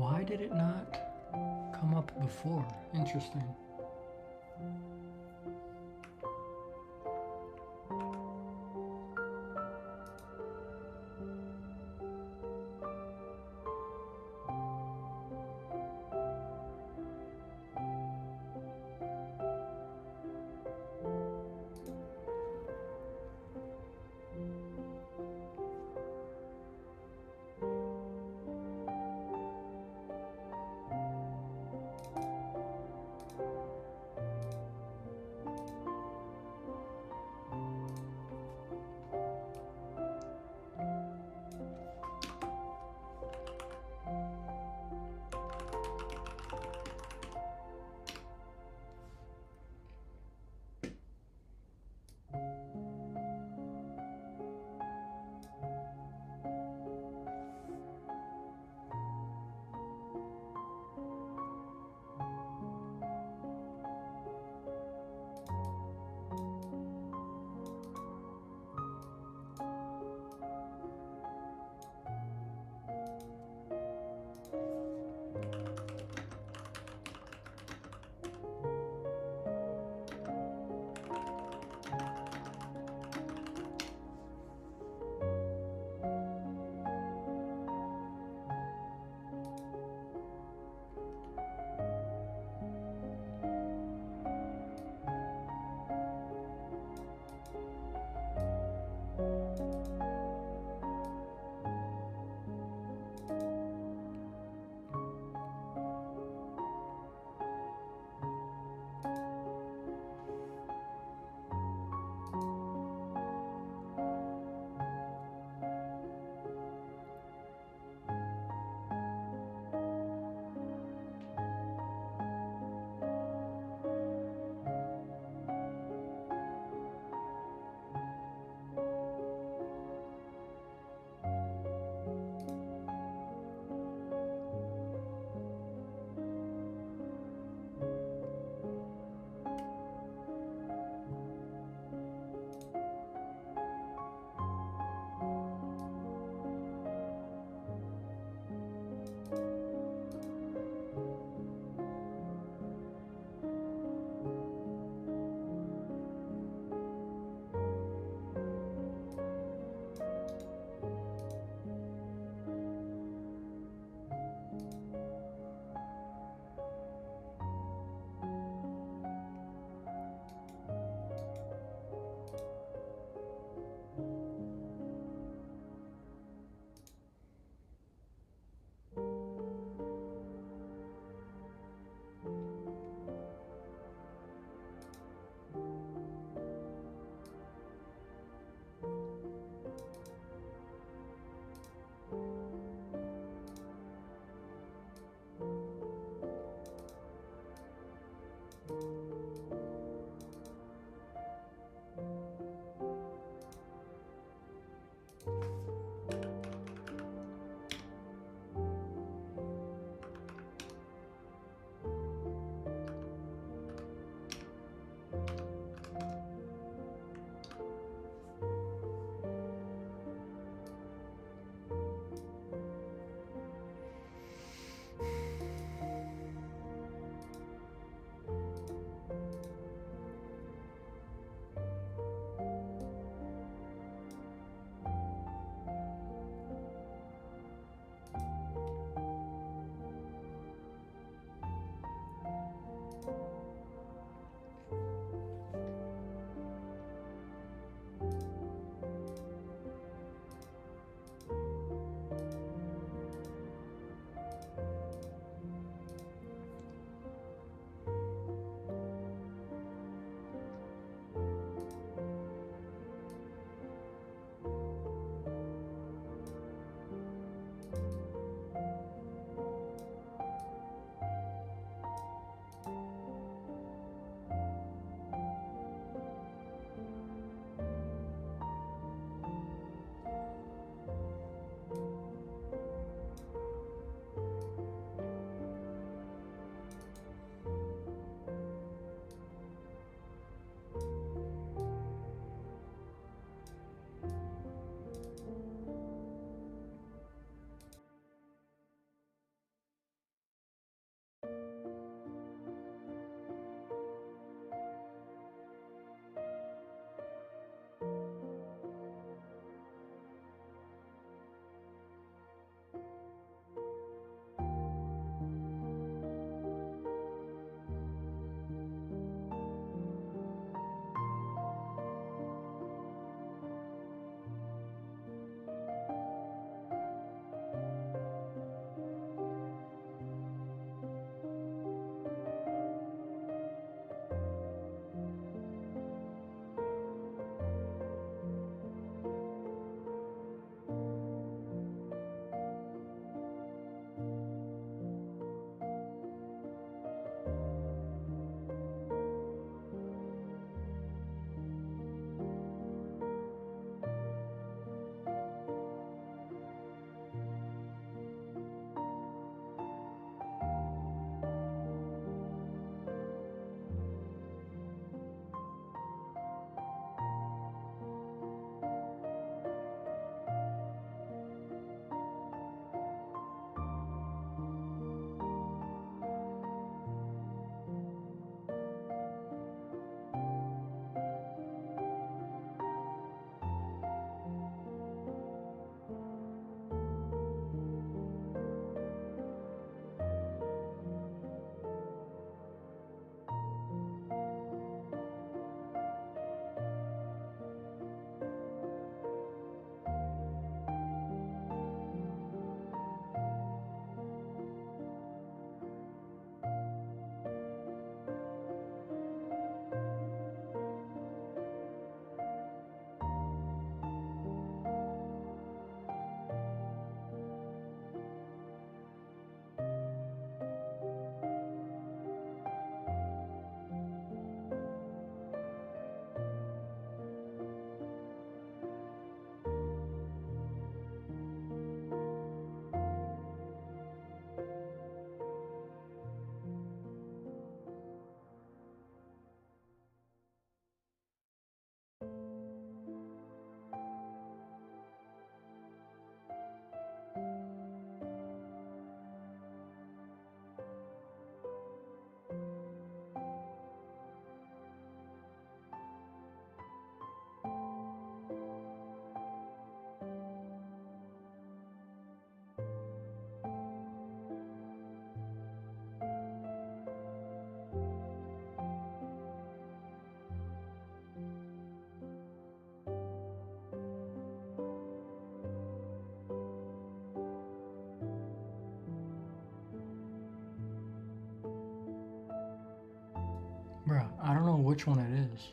Why did it not come up before? Interesting. Bruh, I don't know which one it is.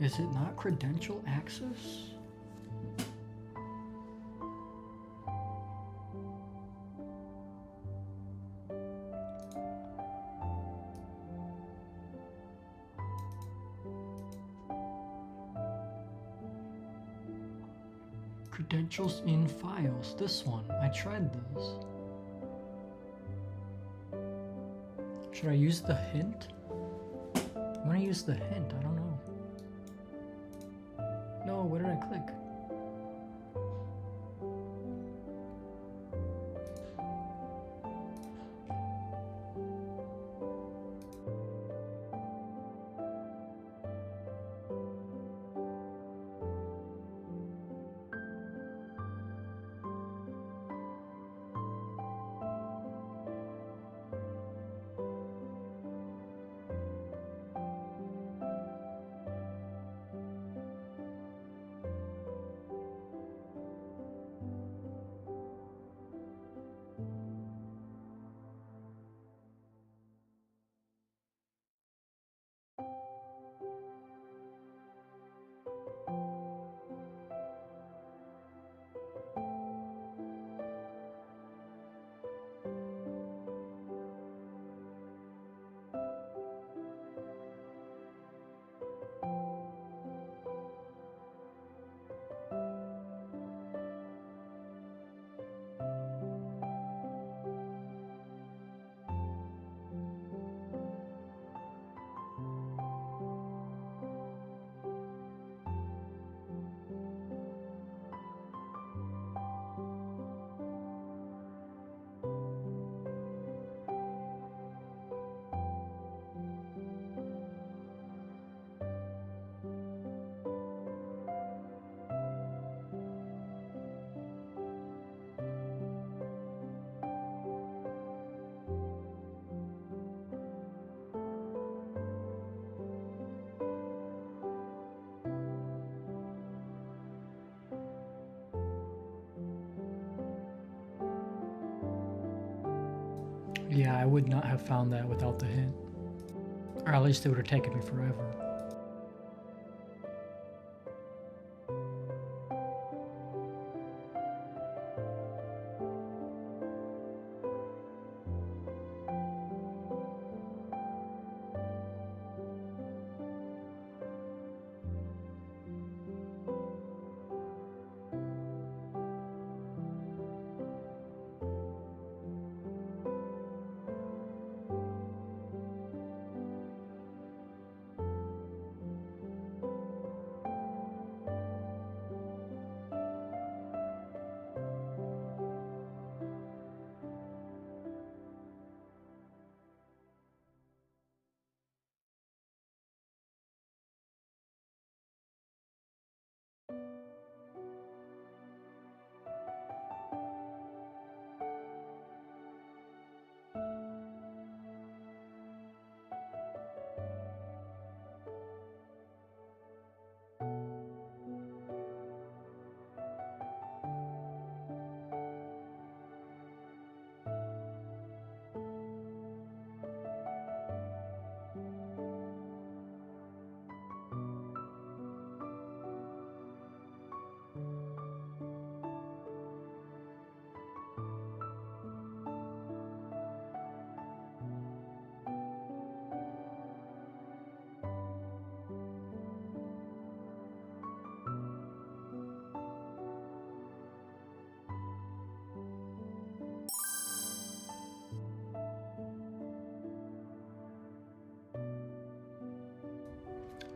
Is it not credential access? Credentials in files. This one. I tried this. Should I use the hint? I'm gonna use the hint. I don't know. No, where did I click? Yeah, I would not have found that without the hint. Or at least it would have taken me forever.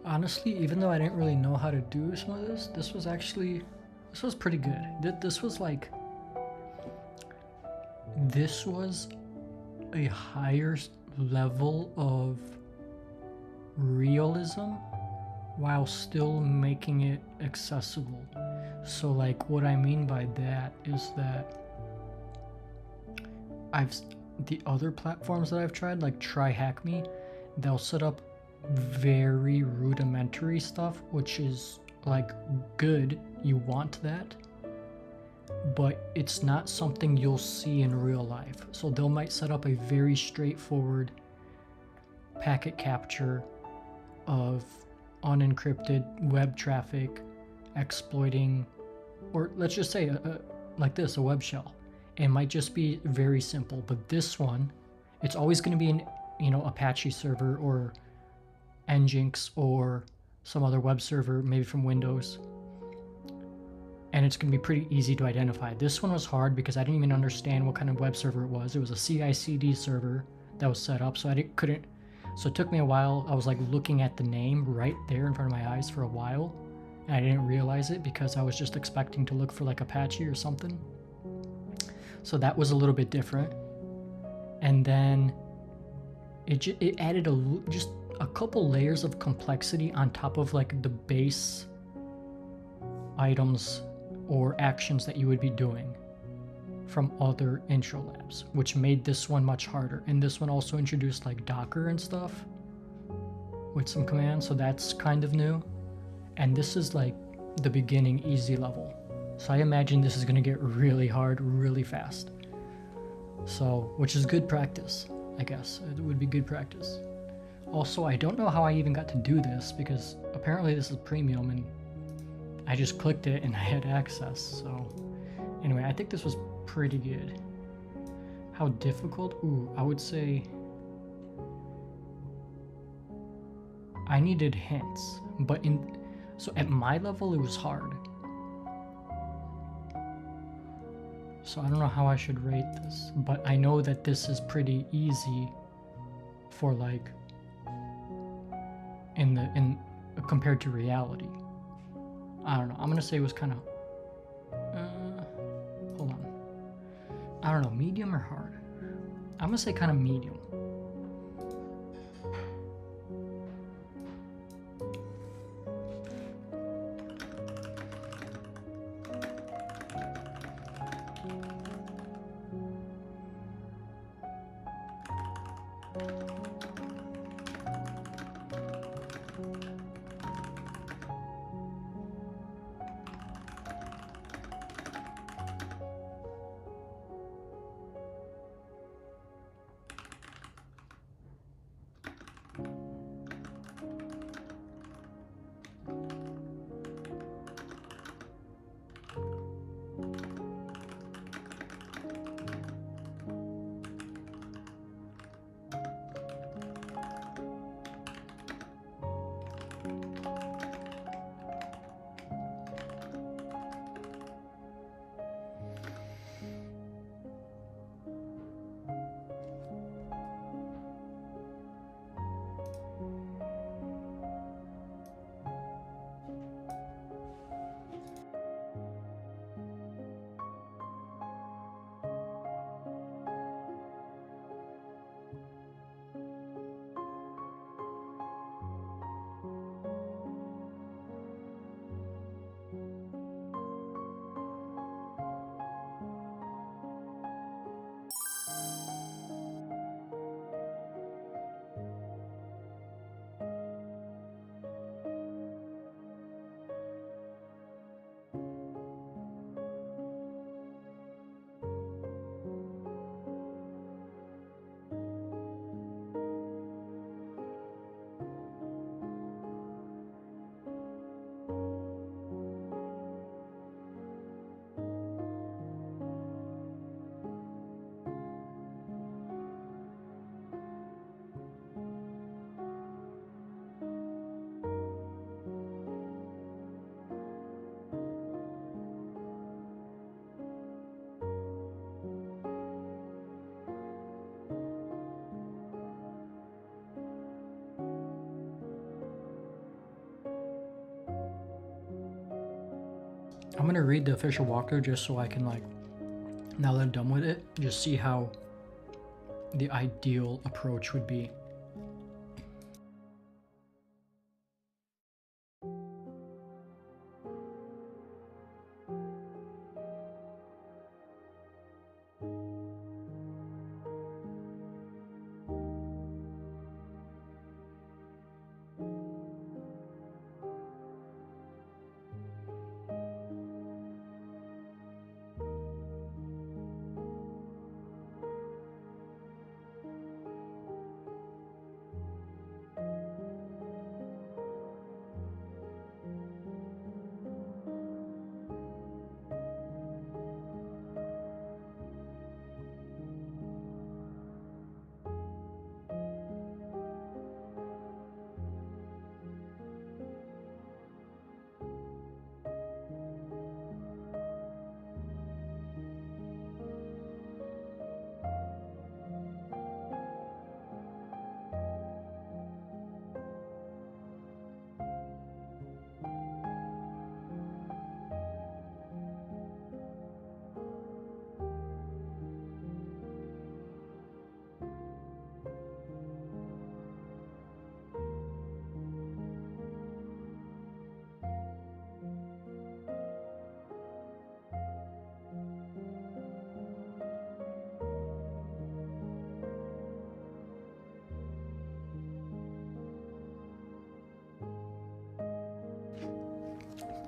Honestly, even though I didn't really know how to do some of this, this was pretty good. This was like, this was a higher level of realism while still making it accessible. So like what I mean by that is that the other platforms that I've tried, like TryHackMe, they'll set up very rudimentary stuff, which is like good, you want that, but it's not something you'll see in real life. So they might set up a very straightforward packet capture of unencrypted web traffic exploiting, or let's just say like this, a web shell. It might just be very simple, but this one, it's always going to be an Apache server or Nginx or some other web server, maybe from Windows. And it's going to be pretty easy to identify. This one was hard because I didn't even understand what kind of web server it was. It was a CI/CD server that was set up, so so it took me a while. I was like looking at the name right there in front of my eyes for a while, and I didn't realize it because I was just expecting to look for like Apache or something. So that was a little bit different. And then it added just a couple layers of complexity on top of like the base items or actions that you would be doing from other intro labs, which made this one much harder. And this one also introduced like Docker and stuff with some commands, so that's kind of new. And this is like the beginning easy level. So I imagine this is going to get really hard really fast. So, which is good practice, I guess. It would be good practice. Also, I don't know how I even got to do this because apparently this is premium and I just clicked it and I had access. So anyway, I think this was pretty good. How difficult? Ooh, I would say I needed hints, but so at my level it was hard. So I don't know how I should rate this, but I know that this is pretty easy for like in compared to reality. I don't know. I'm gonna say it was kind of hold on. I don't know, medium or hard? I'm gonna say kind of medium. I'm gonna read the official walkthrough just so I can, like, now that I'm done with it, just see how the ideal approach would be.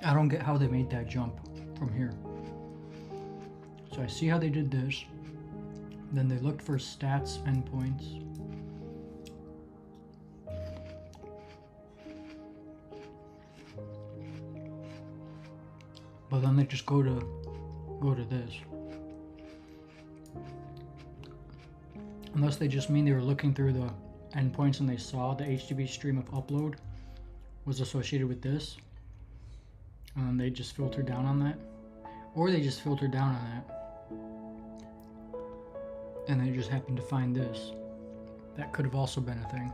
I don't get how they made that jump from here. So I see how they did this. Then they looked for stats endpoints. But then they just go to this. Unless they just mean they were looking through the endpoints and they saw the HTTP stream of upload was associated with this. And they just filtered down on that. Or they just filtered down on that. And they just happened to find this. That could have also been a thing.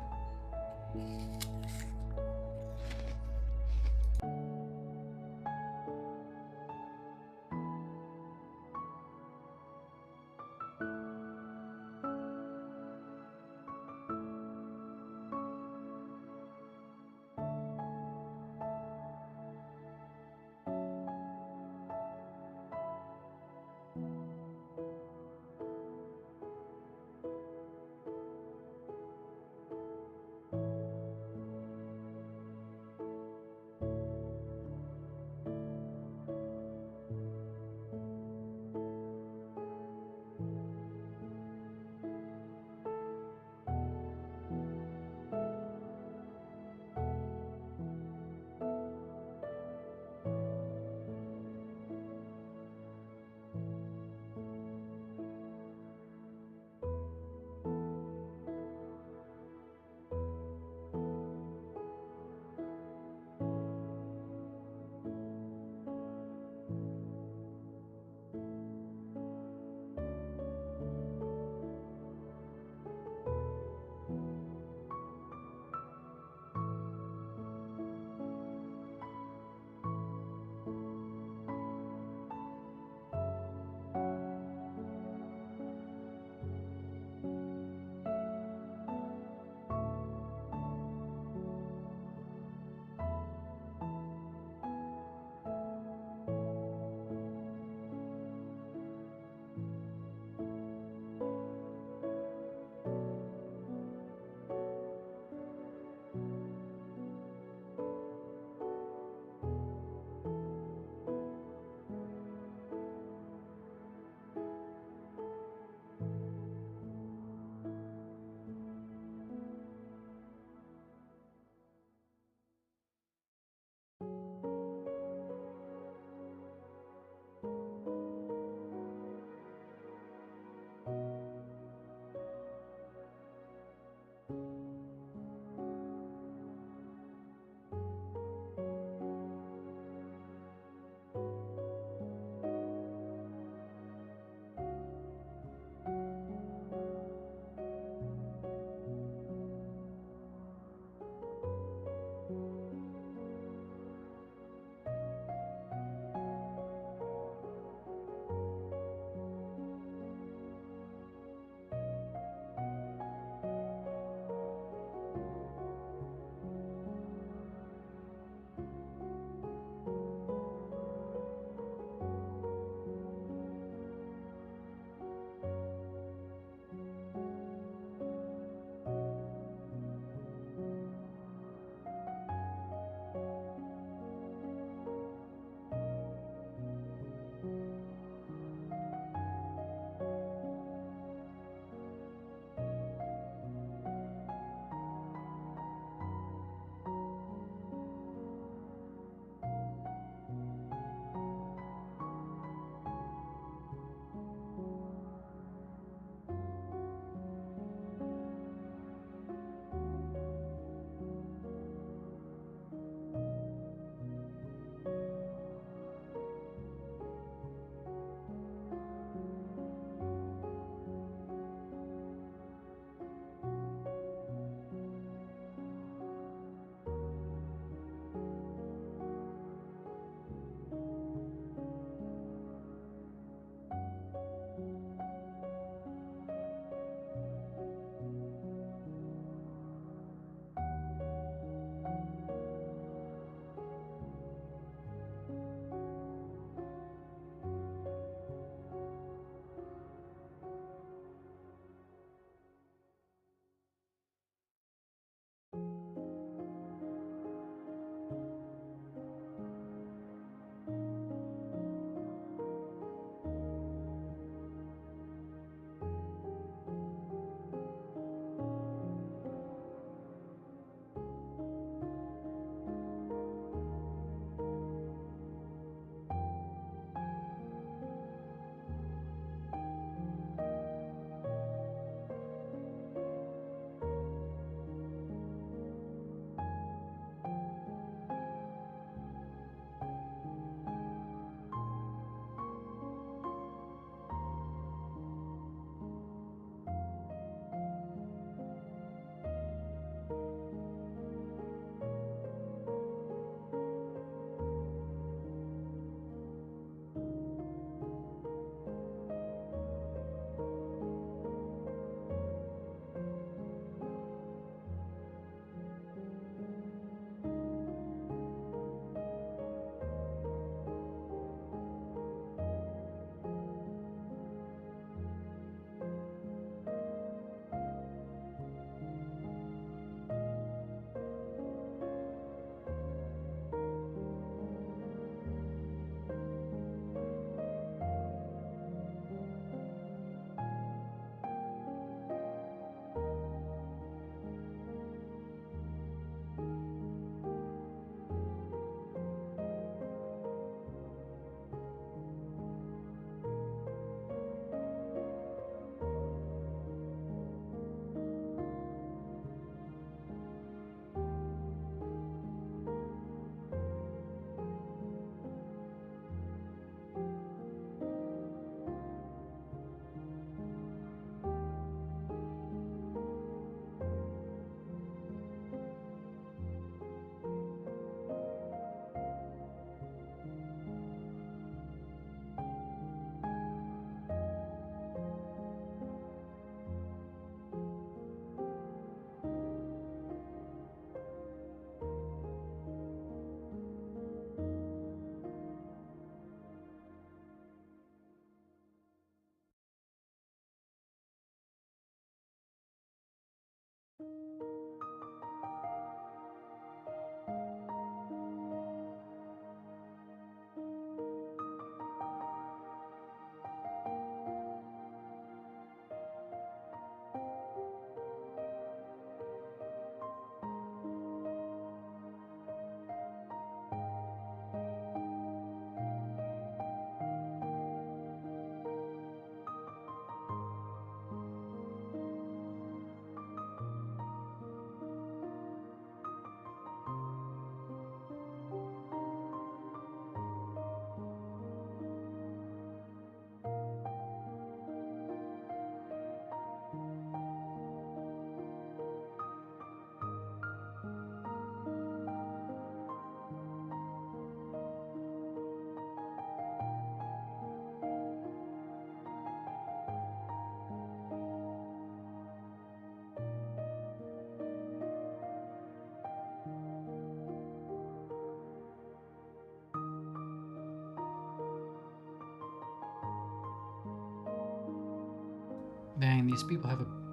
Dang,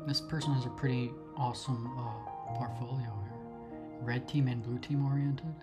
this person has a pretty awesome portfolio here. Red team and blue team oriented.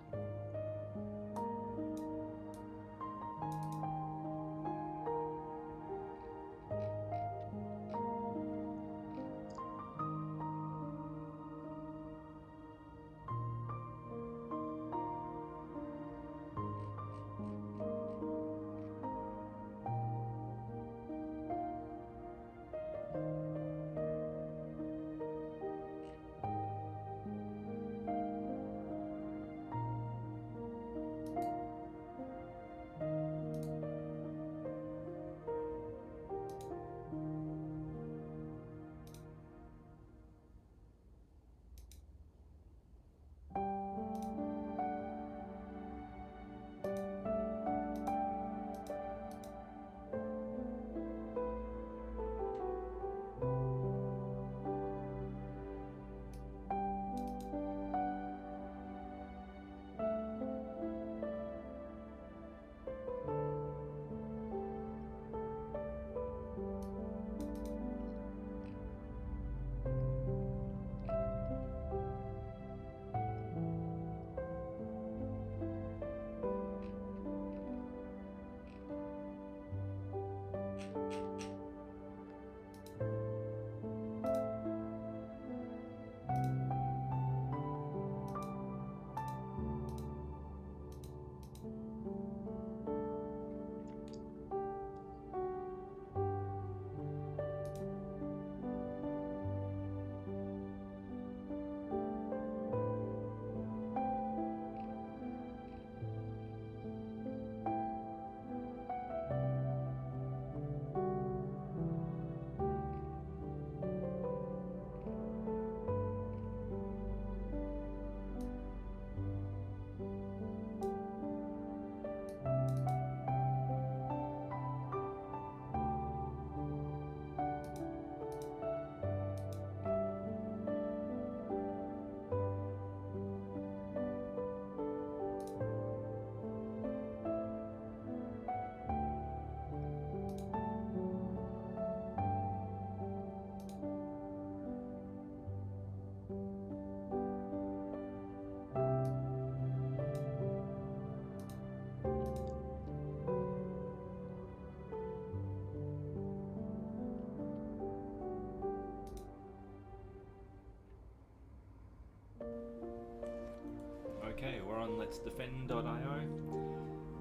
Okay, we're on Let's Defend.io.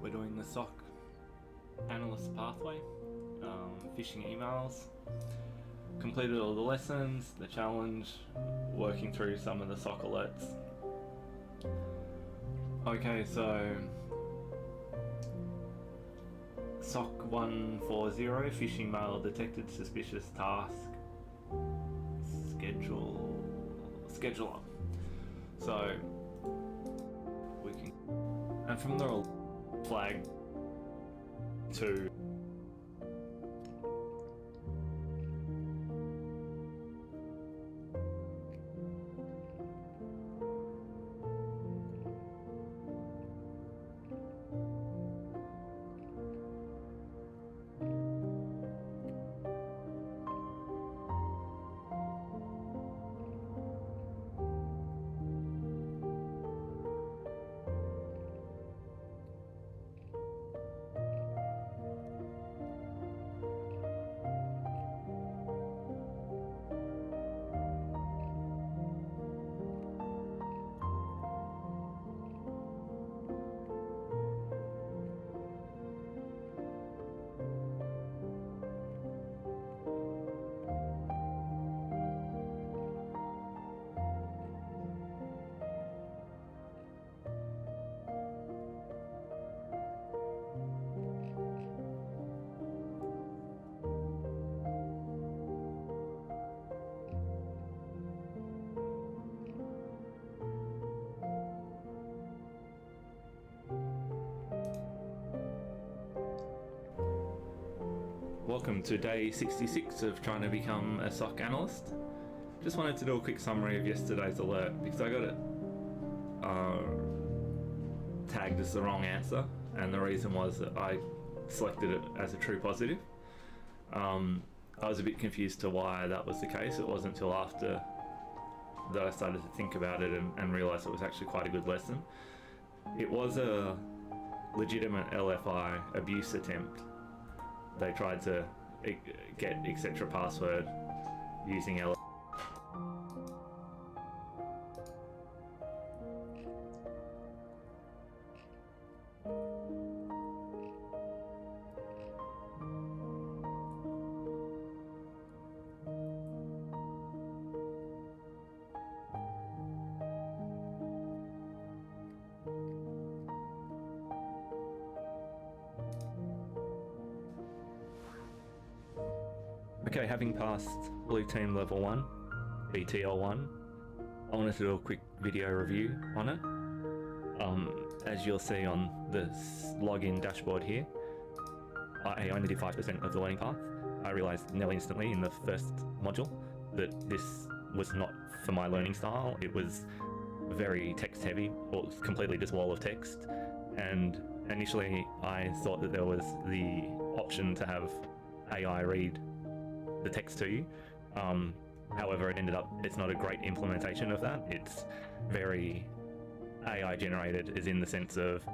We're doing the SOC analyst pathway, phishing emails. Completed all the lessons, the challenge, working through some of the SOC alerts. Okay, so SOC 140, phishing mail detected, suspicious task, scheduler. So we can, and from the flag to welcome to day 66 of trying to become a SOC analyst. Just wanted to do a quick summary of yesterday's alert because I got it tagged as the wrong answer, and the reason was that I selected it as a true positive. I was a bit confused to why that was the case. It wasn't until after that I started to think about it and realised it was actually quite a good lesson. It was a legitimate LFI abuse attempt. They tried to get etc. password using LFI. Okay, having passed Blue Team Level 1, BTL1, I wanted to do a quick video review on it. As you'll see on the login dashboard here, I only did 5% of the learning path. I realised nearly instantly in the first module that this was not for my learning style. It was very text heavy, or it was completely just wall of text. And initially I thought that there was the option to have AI read the text to you. However, it ended up, it's not a great implementation of that. It's very AI generated, is in the sense of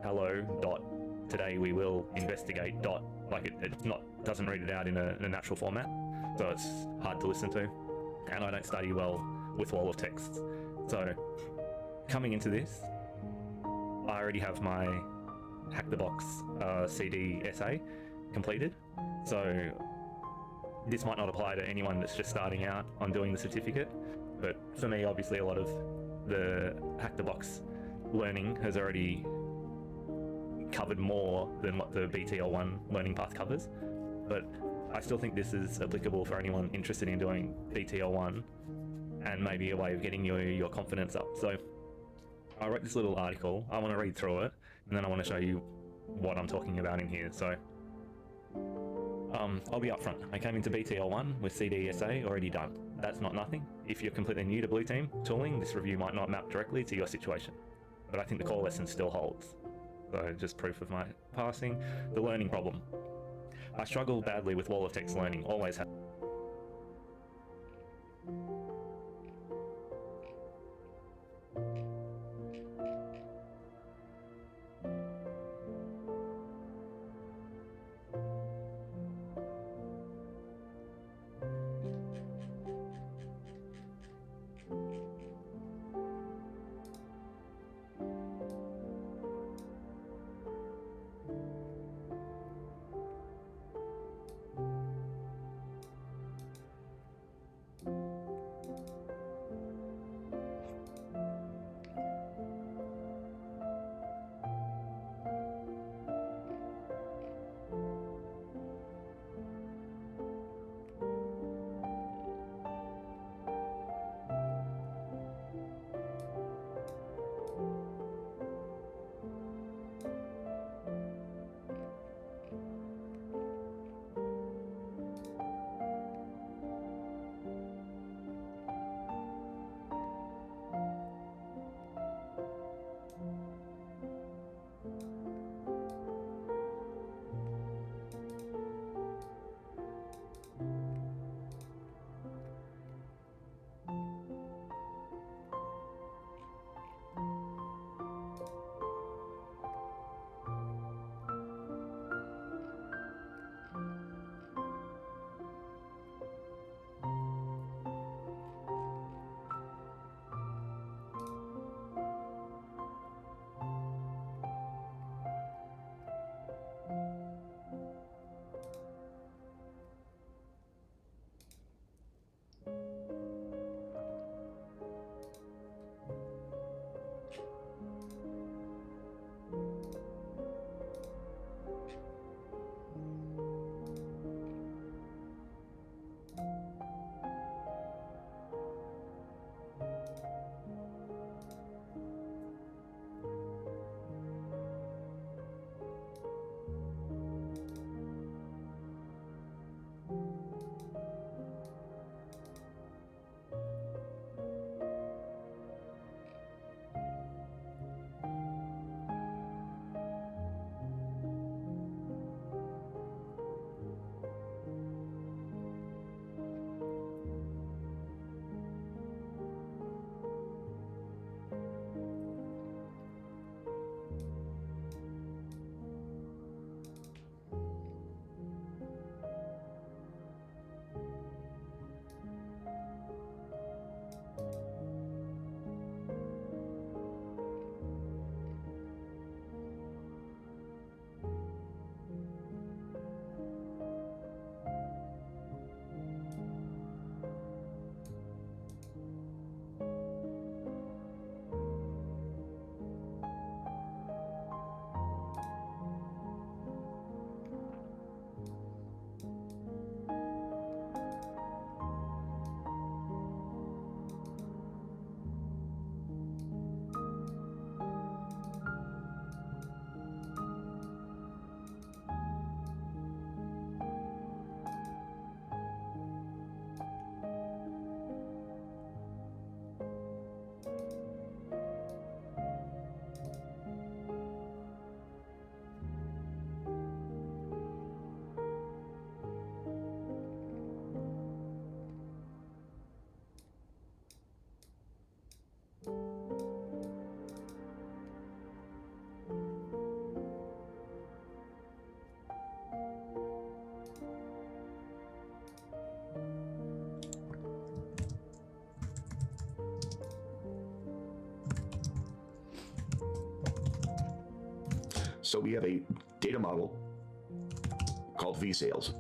hello dot today we will investigate dot, like it's not, doesn't read it out in a natural format, so it's hard to listen to, and I don't study well with wall of text. So coming into this, I already have my Hack the Box CD essay completed, so this might not apply to anyone that's just starting out on doing the certificate, but for me, obviously, a lot of the Hack the Box learning has already covered more than what the BTL1 learning path covers. But I still think this is applicable for anyone interested in doing BTL1 and maybe a way of getting your confidence up. So I wrote this little article. I want to read through it, and then I want to show you what I'm talking about in here. So I'll be upfront. I came into BTL1 with CDSA already done. That's not nothing. If you're completely new to Blue Team tooling, this review might not map directly to your situation, but I think the core lesson still holds. So just proof of my passing. The learning problem. I struggle badly with wall of text learning, always have. So we have a data model called vSales.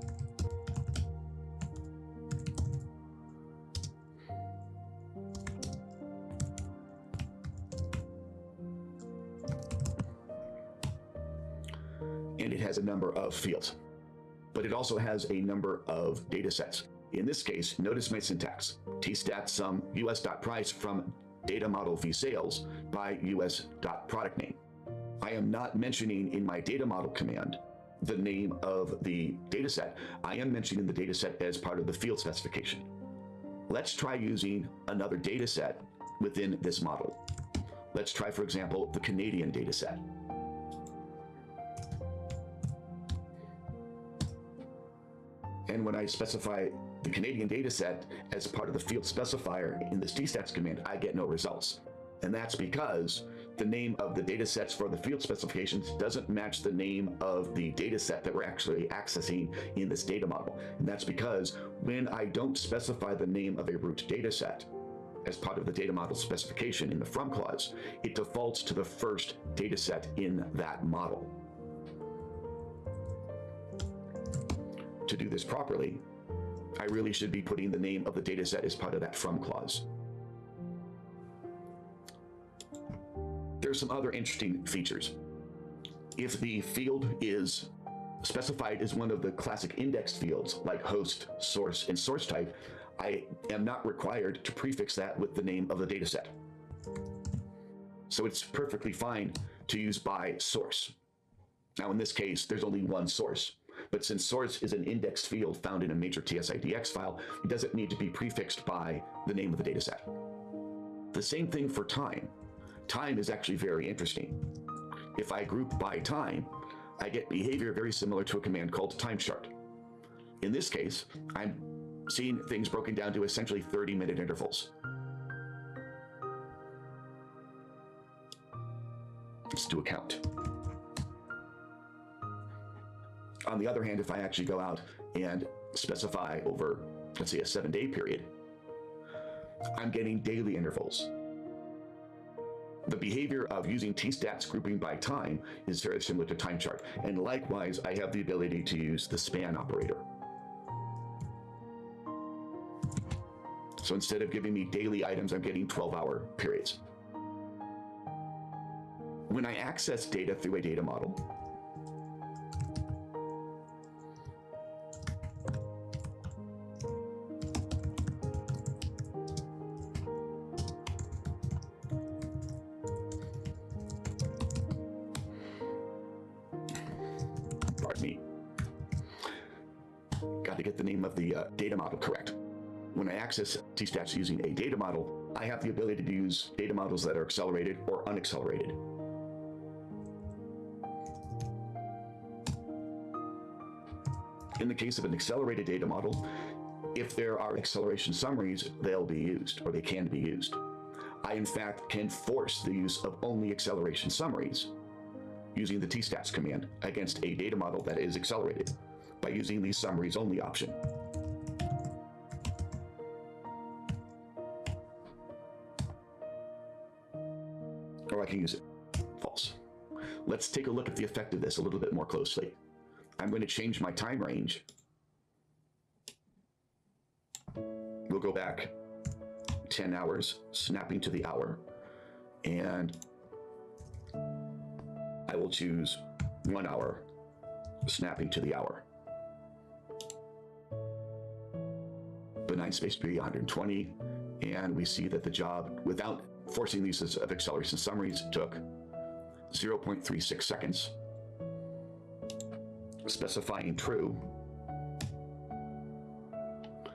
And it has a number of fields, but it also has a number of data sets. In this case, notice my syntax: tstat sum us.price from data model vSales by us.product name. I am not mentioning in my data model command the name of the data set. I am mentioning the data set as part of the field specification. Let's try using another data set within this model. Let's try, for example, the Canadian data set. And when I specify the Canadian data set as part of the field specifier in this tstats command, I get no results. And that's because the name of the data sets for the field specifications doesn't match the name of the data set that we're actually accessing in this data model. And that's because when I don't specify the name of a root data set as part of the data model specification in the from clause, it defaults to the first data set in that model. To do this properly, I really should be putting the name of the data set as part of that from clause. There's some other interesting features. If the field is specified as one of the classic indexed fields, like host, source, and source type, I am not required to prefix that with the name of the data set. So it's perfectly fine to use by source. Now, in this case, there's only one source. But since source is an indexed field found in a major TSIDX file, it doesn't need to be prefixed by the name of the dataset. The same thing for time. Time is actually very interesting. If I group by time, I get behavior very similar to a command called time chart. In this case, I'm seeing things broken down to essentially 30-minute intervals. Let's do a count. On the other hand, if I actually go out and specify over, let's say, a 7-day period, I'm getting daily intervals. The behavior of using tstats grouping by time is very similar to time chart. And likewise, I have the ability to use the span operator. So instead of giving me daily items, I'm getting 12-hour periods. When I access data through a data model, got to get the name of the data model correct. When I access tstats using a data model, I have the ability to use data models that are accelerated or unaccelerated. In the case of an accelerated data model, if there are acceleration summaries, they'll be used, or they can be used. I, in fact, can force the use of only acceleration summaries using the tstats command against a data model that is accelerated by using the summaries only option. Or I can use it false. Let's take a look at the effect of this a little bit more closely. I'm going to change my time range. We'll go back 10 hours, snapping to the hour, and I will choose 1 hour, snapping to the hour. Benign space period 120, and we see that the job, without forcing the use of acceleration summaries, took 0.36 seconds. Specifying true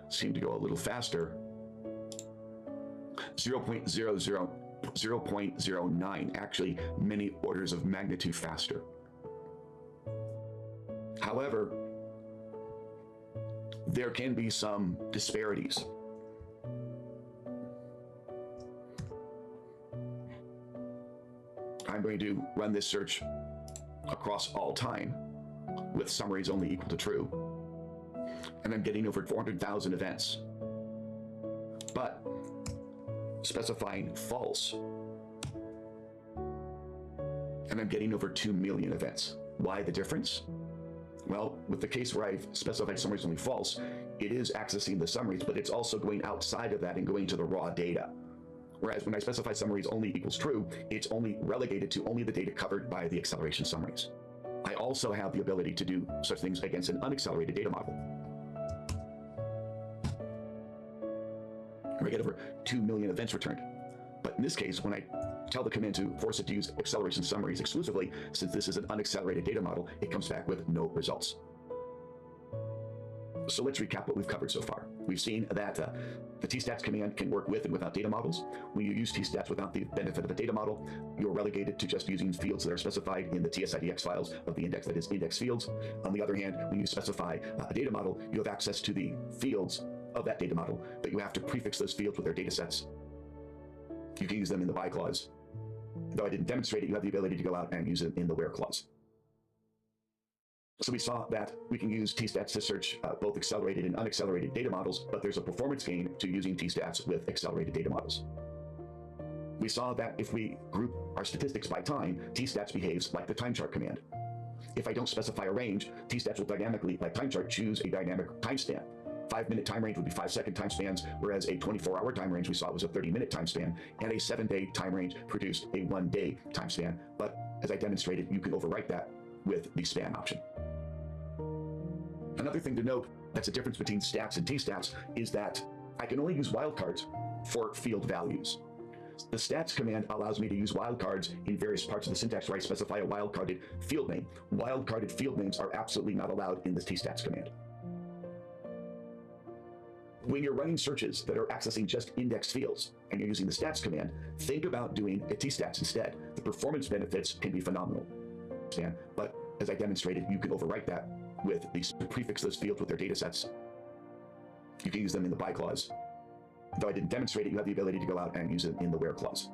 seemed to go a little faster. 0.09, actually many orders of magnitude faster. However, there can be some disparities. I'm going to run this search across all time with summaries only equal to true, and I'm getting over 400,000 events. But and I'm getting over 2 million events. Why the difference? Well, with the case where I've specified summaries only false, it is accessing the summaries, but it's also going outside of that and going to the raw data. Whereas when I specify summaries only equals true, it's only relegated to only the data covered by the acceleration summaries. I also have the ability to do such things against an unaccelerated data model. I get over 2 million events returned. But in this case, when I tell the command to force it to use acceleration summaries exclusively, since this is an unaccelerated data model, it comes back with no results. So let's recap what we've covered so far. We've seen that the tstats command can work with and without data models. When you use tstats without the benefit of a data model, you're relegated to just using fields that are specified in the tsidx files of the index, that is index fields. On the other hand, when you specify a data model, you have access to the fields of that data model, but you have to prefix those fields with their data sets. You can use them in the by clause. Though I didn't demonstrate it, you have the ability to go out and use it in the where clause. So we saw that we can use tstats to search both accelerated and unaccelerated data models, but there's a performance gain to using tstats with accelerated data models. We saw that if we group our statistics by time, tstats behaves like the time chart command. If I don't specify a range, tstats will dynamically, like time chart, choose a dynamic timestamp. 5-minute time range would be 5-second time spans, whereas a 24-hour time range we saw was a 30-minute time span, and a 7-day time range produced a 1-day time span. But as I demonstrated, you can overwrite that with the span option. Another thing to note that's a difference between stats and tstats is that I can only use wildcards for field values. The stats command allows me to use wildcards in various parts of the syntax where I specify a wildcarded field name. Wildcarded field names are absolutely not allowed in the tstats command. When you're running searches that are accessing just indexed fields and you're using the stats command, think about doing a tstats instead. The performance benefits can be phenomenal. But as I demonstrated, you can overwrite that with these to prefix those fields with their data sets. You can use them in the by clause. Though I didn't demonstrate it, you have the ability to go out and use it in the where clause.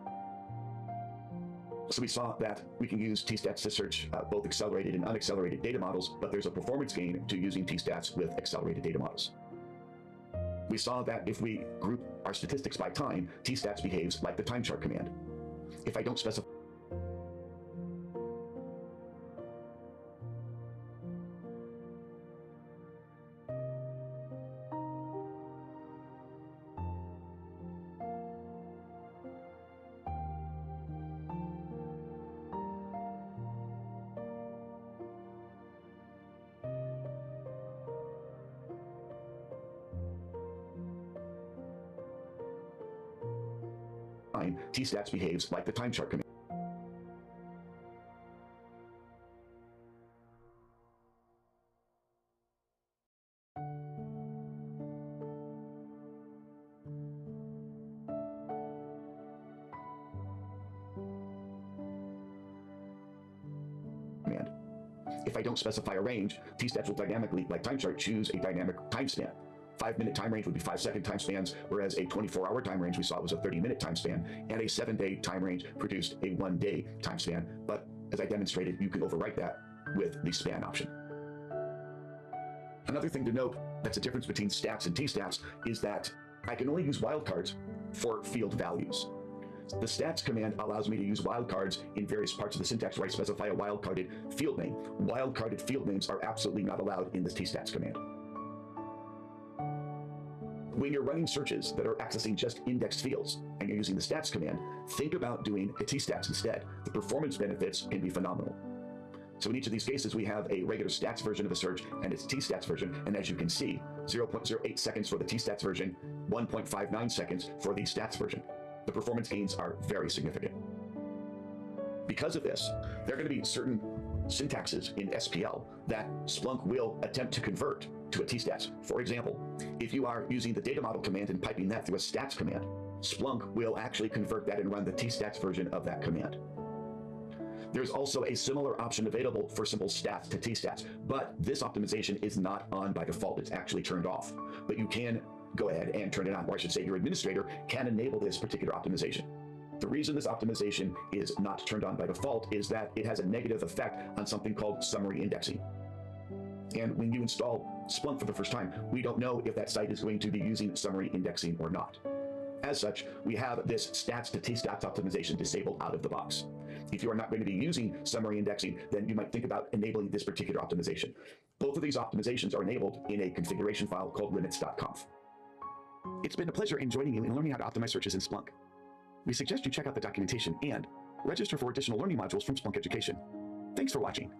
So we saw that we can use tstats to search both accelerated and unaccelerated data models, but there's a performance gain to using tstats with accelerated data models. We saw that if we group our statistics by time, tstats behaves like the time chart command. If I don't specify tstats behaves like the time chart command. If I don't specify a range, tstats will dynamically, like time chart, choose a dynamic timestamp. 5-minute time range would be 5-second time spans, whereas a 24-hour time range we saw was a 30-minute time span, and a 7-day time range produced a 1-day time span. But as I demonstrated, you can overwrite that with the span option. Another thing to note that's a difference between stats and tstats is that I can only use wildcards for field values. The stats command allows me to use wildcards in various parts of the syntax where I specify a wildcarded field name. Wildcarded field names are absolutely not allowed in the tstats command. When you're running searches that are accessing just indexed fields and you're using the stats command, think about doing a tstats instead. The performance benefits can be phenomenal. So in each of these cases, we have a regular stats version of a search and its tstats version. And as you can see, 0.08 seconds for the tstats version, 1.59 seconds for the stats version. The performance gains are very significant. Because of this, there are going to be certain syntaxes in SPL that Splunk will attempt to convert to a tstats. For example, if you are using the data model command and piping that through a stats command, Splunk will actually convert that and run the tstats version of that command. There's also a similar option available for simple stats to tstats, but this optimization is not on by default. It's actually turned off, but you can go ahead and turn it on, or I should say your administrator can enable this particular optimization. The reason this optimization is not turned on by default is that it has a negative effect on something called summary indexing. And when you install Splunk for the first time, we don't know if that site is going to be using summary indexing or not. As such, we have this stats to tstats optimization disabled out of the box. If you are not going to be using summary indexing, then you might think about enabling this particular optimization. Both of these optimizations are enabled in a configuration file called limits.conf. It's been a pleasure in joining you in learning how to optimize searches in Splunk. We suggest you check out the documentation and register for additional learning modules from Splunk Education. Thanks for watching.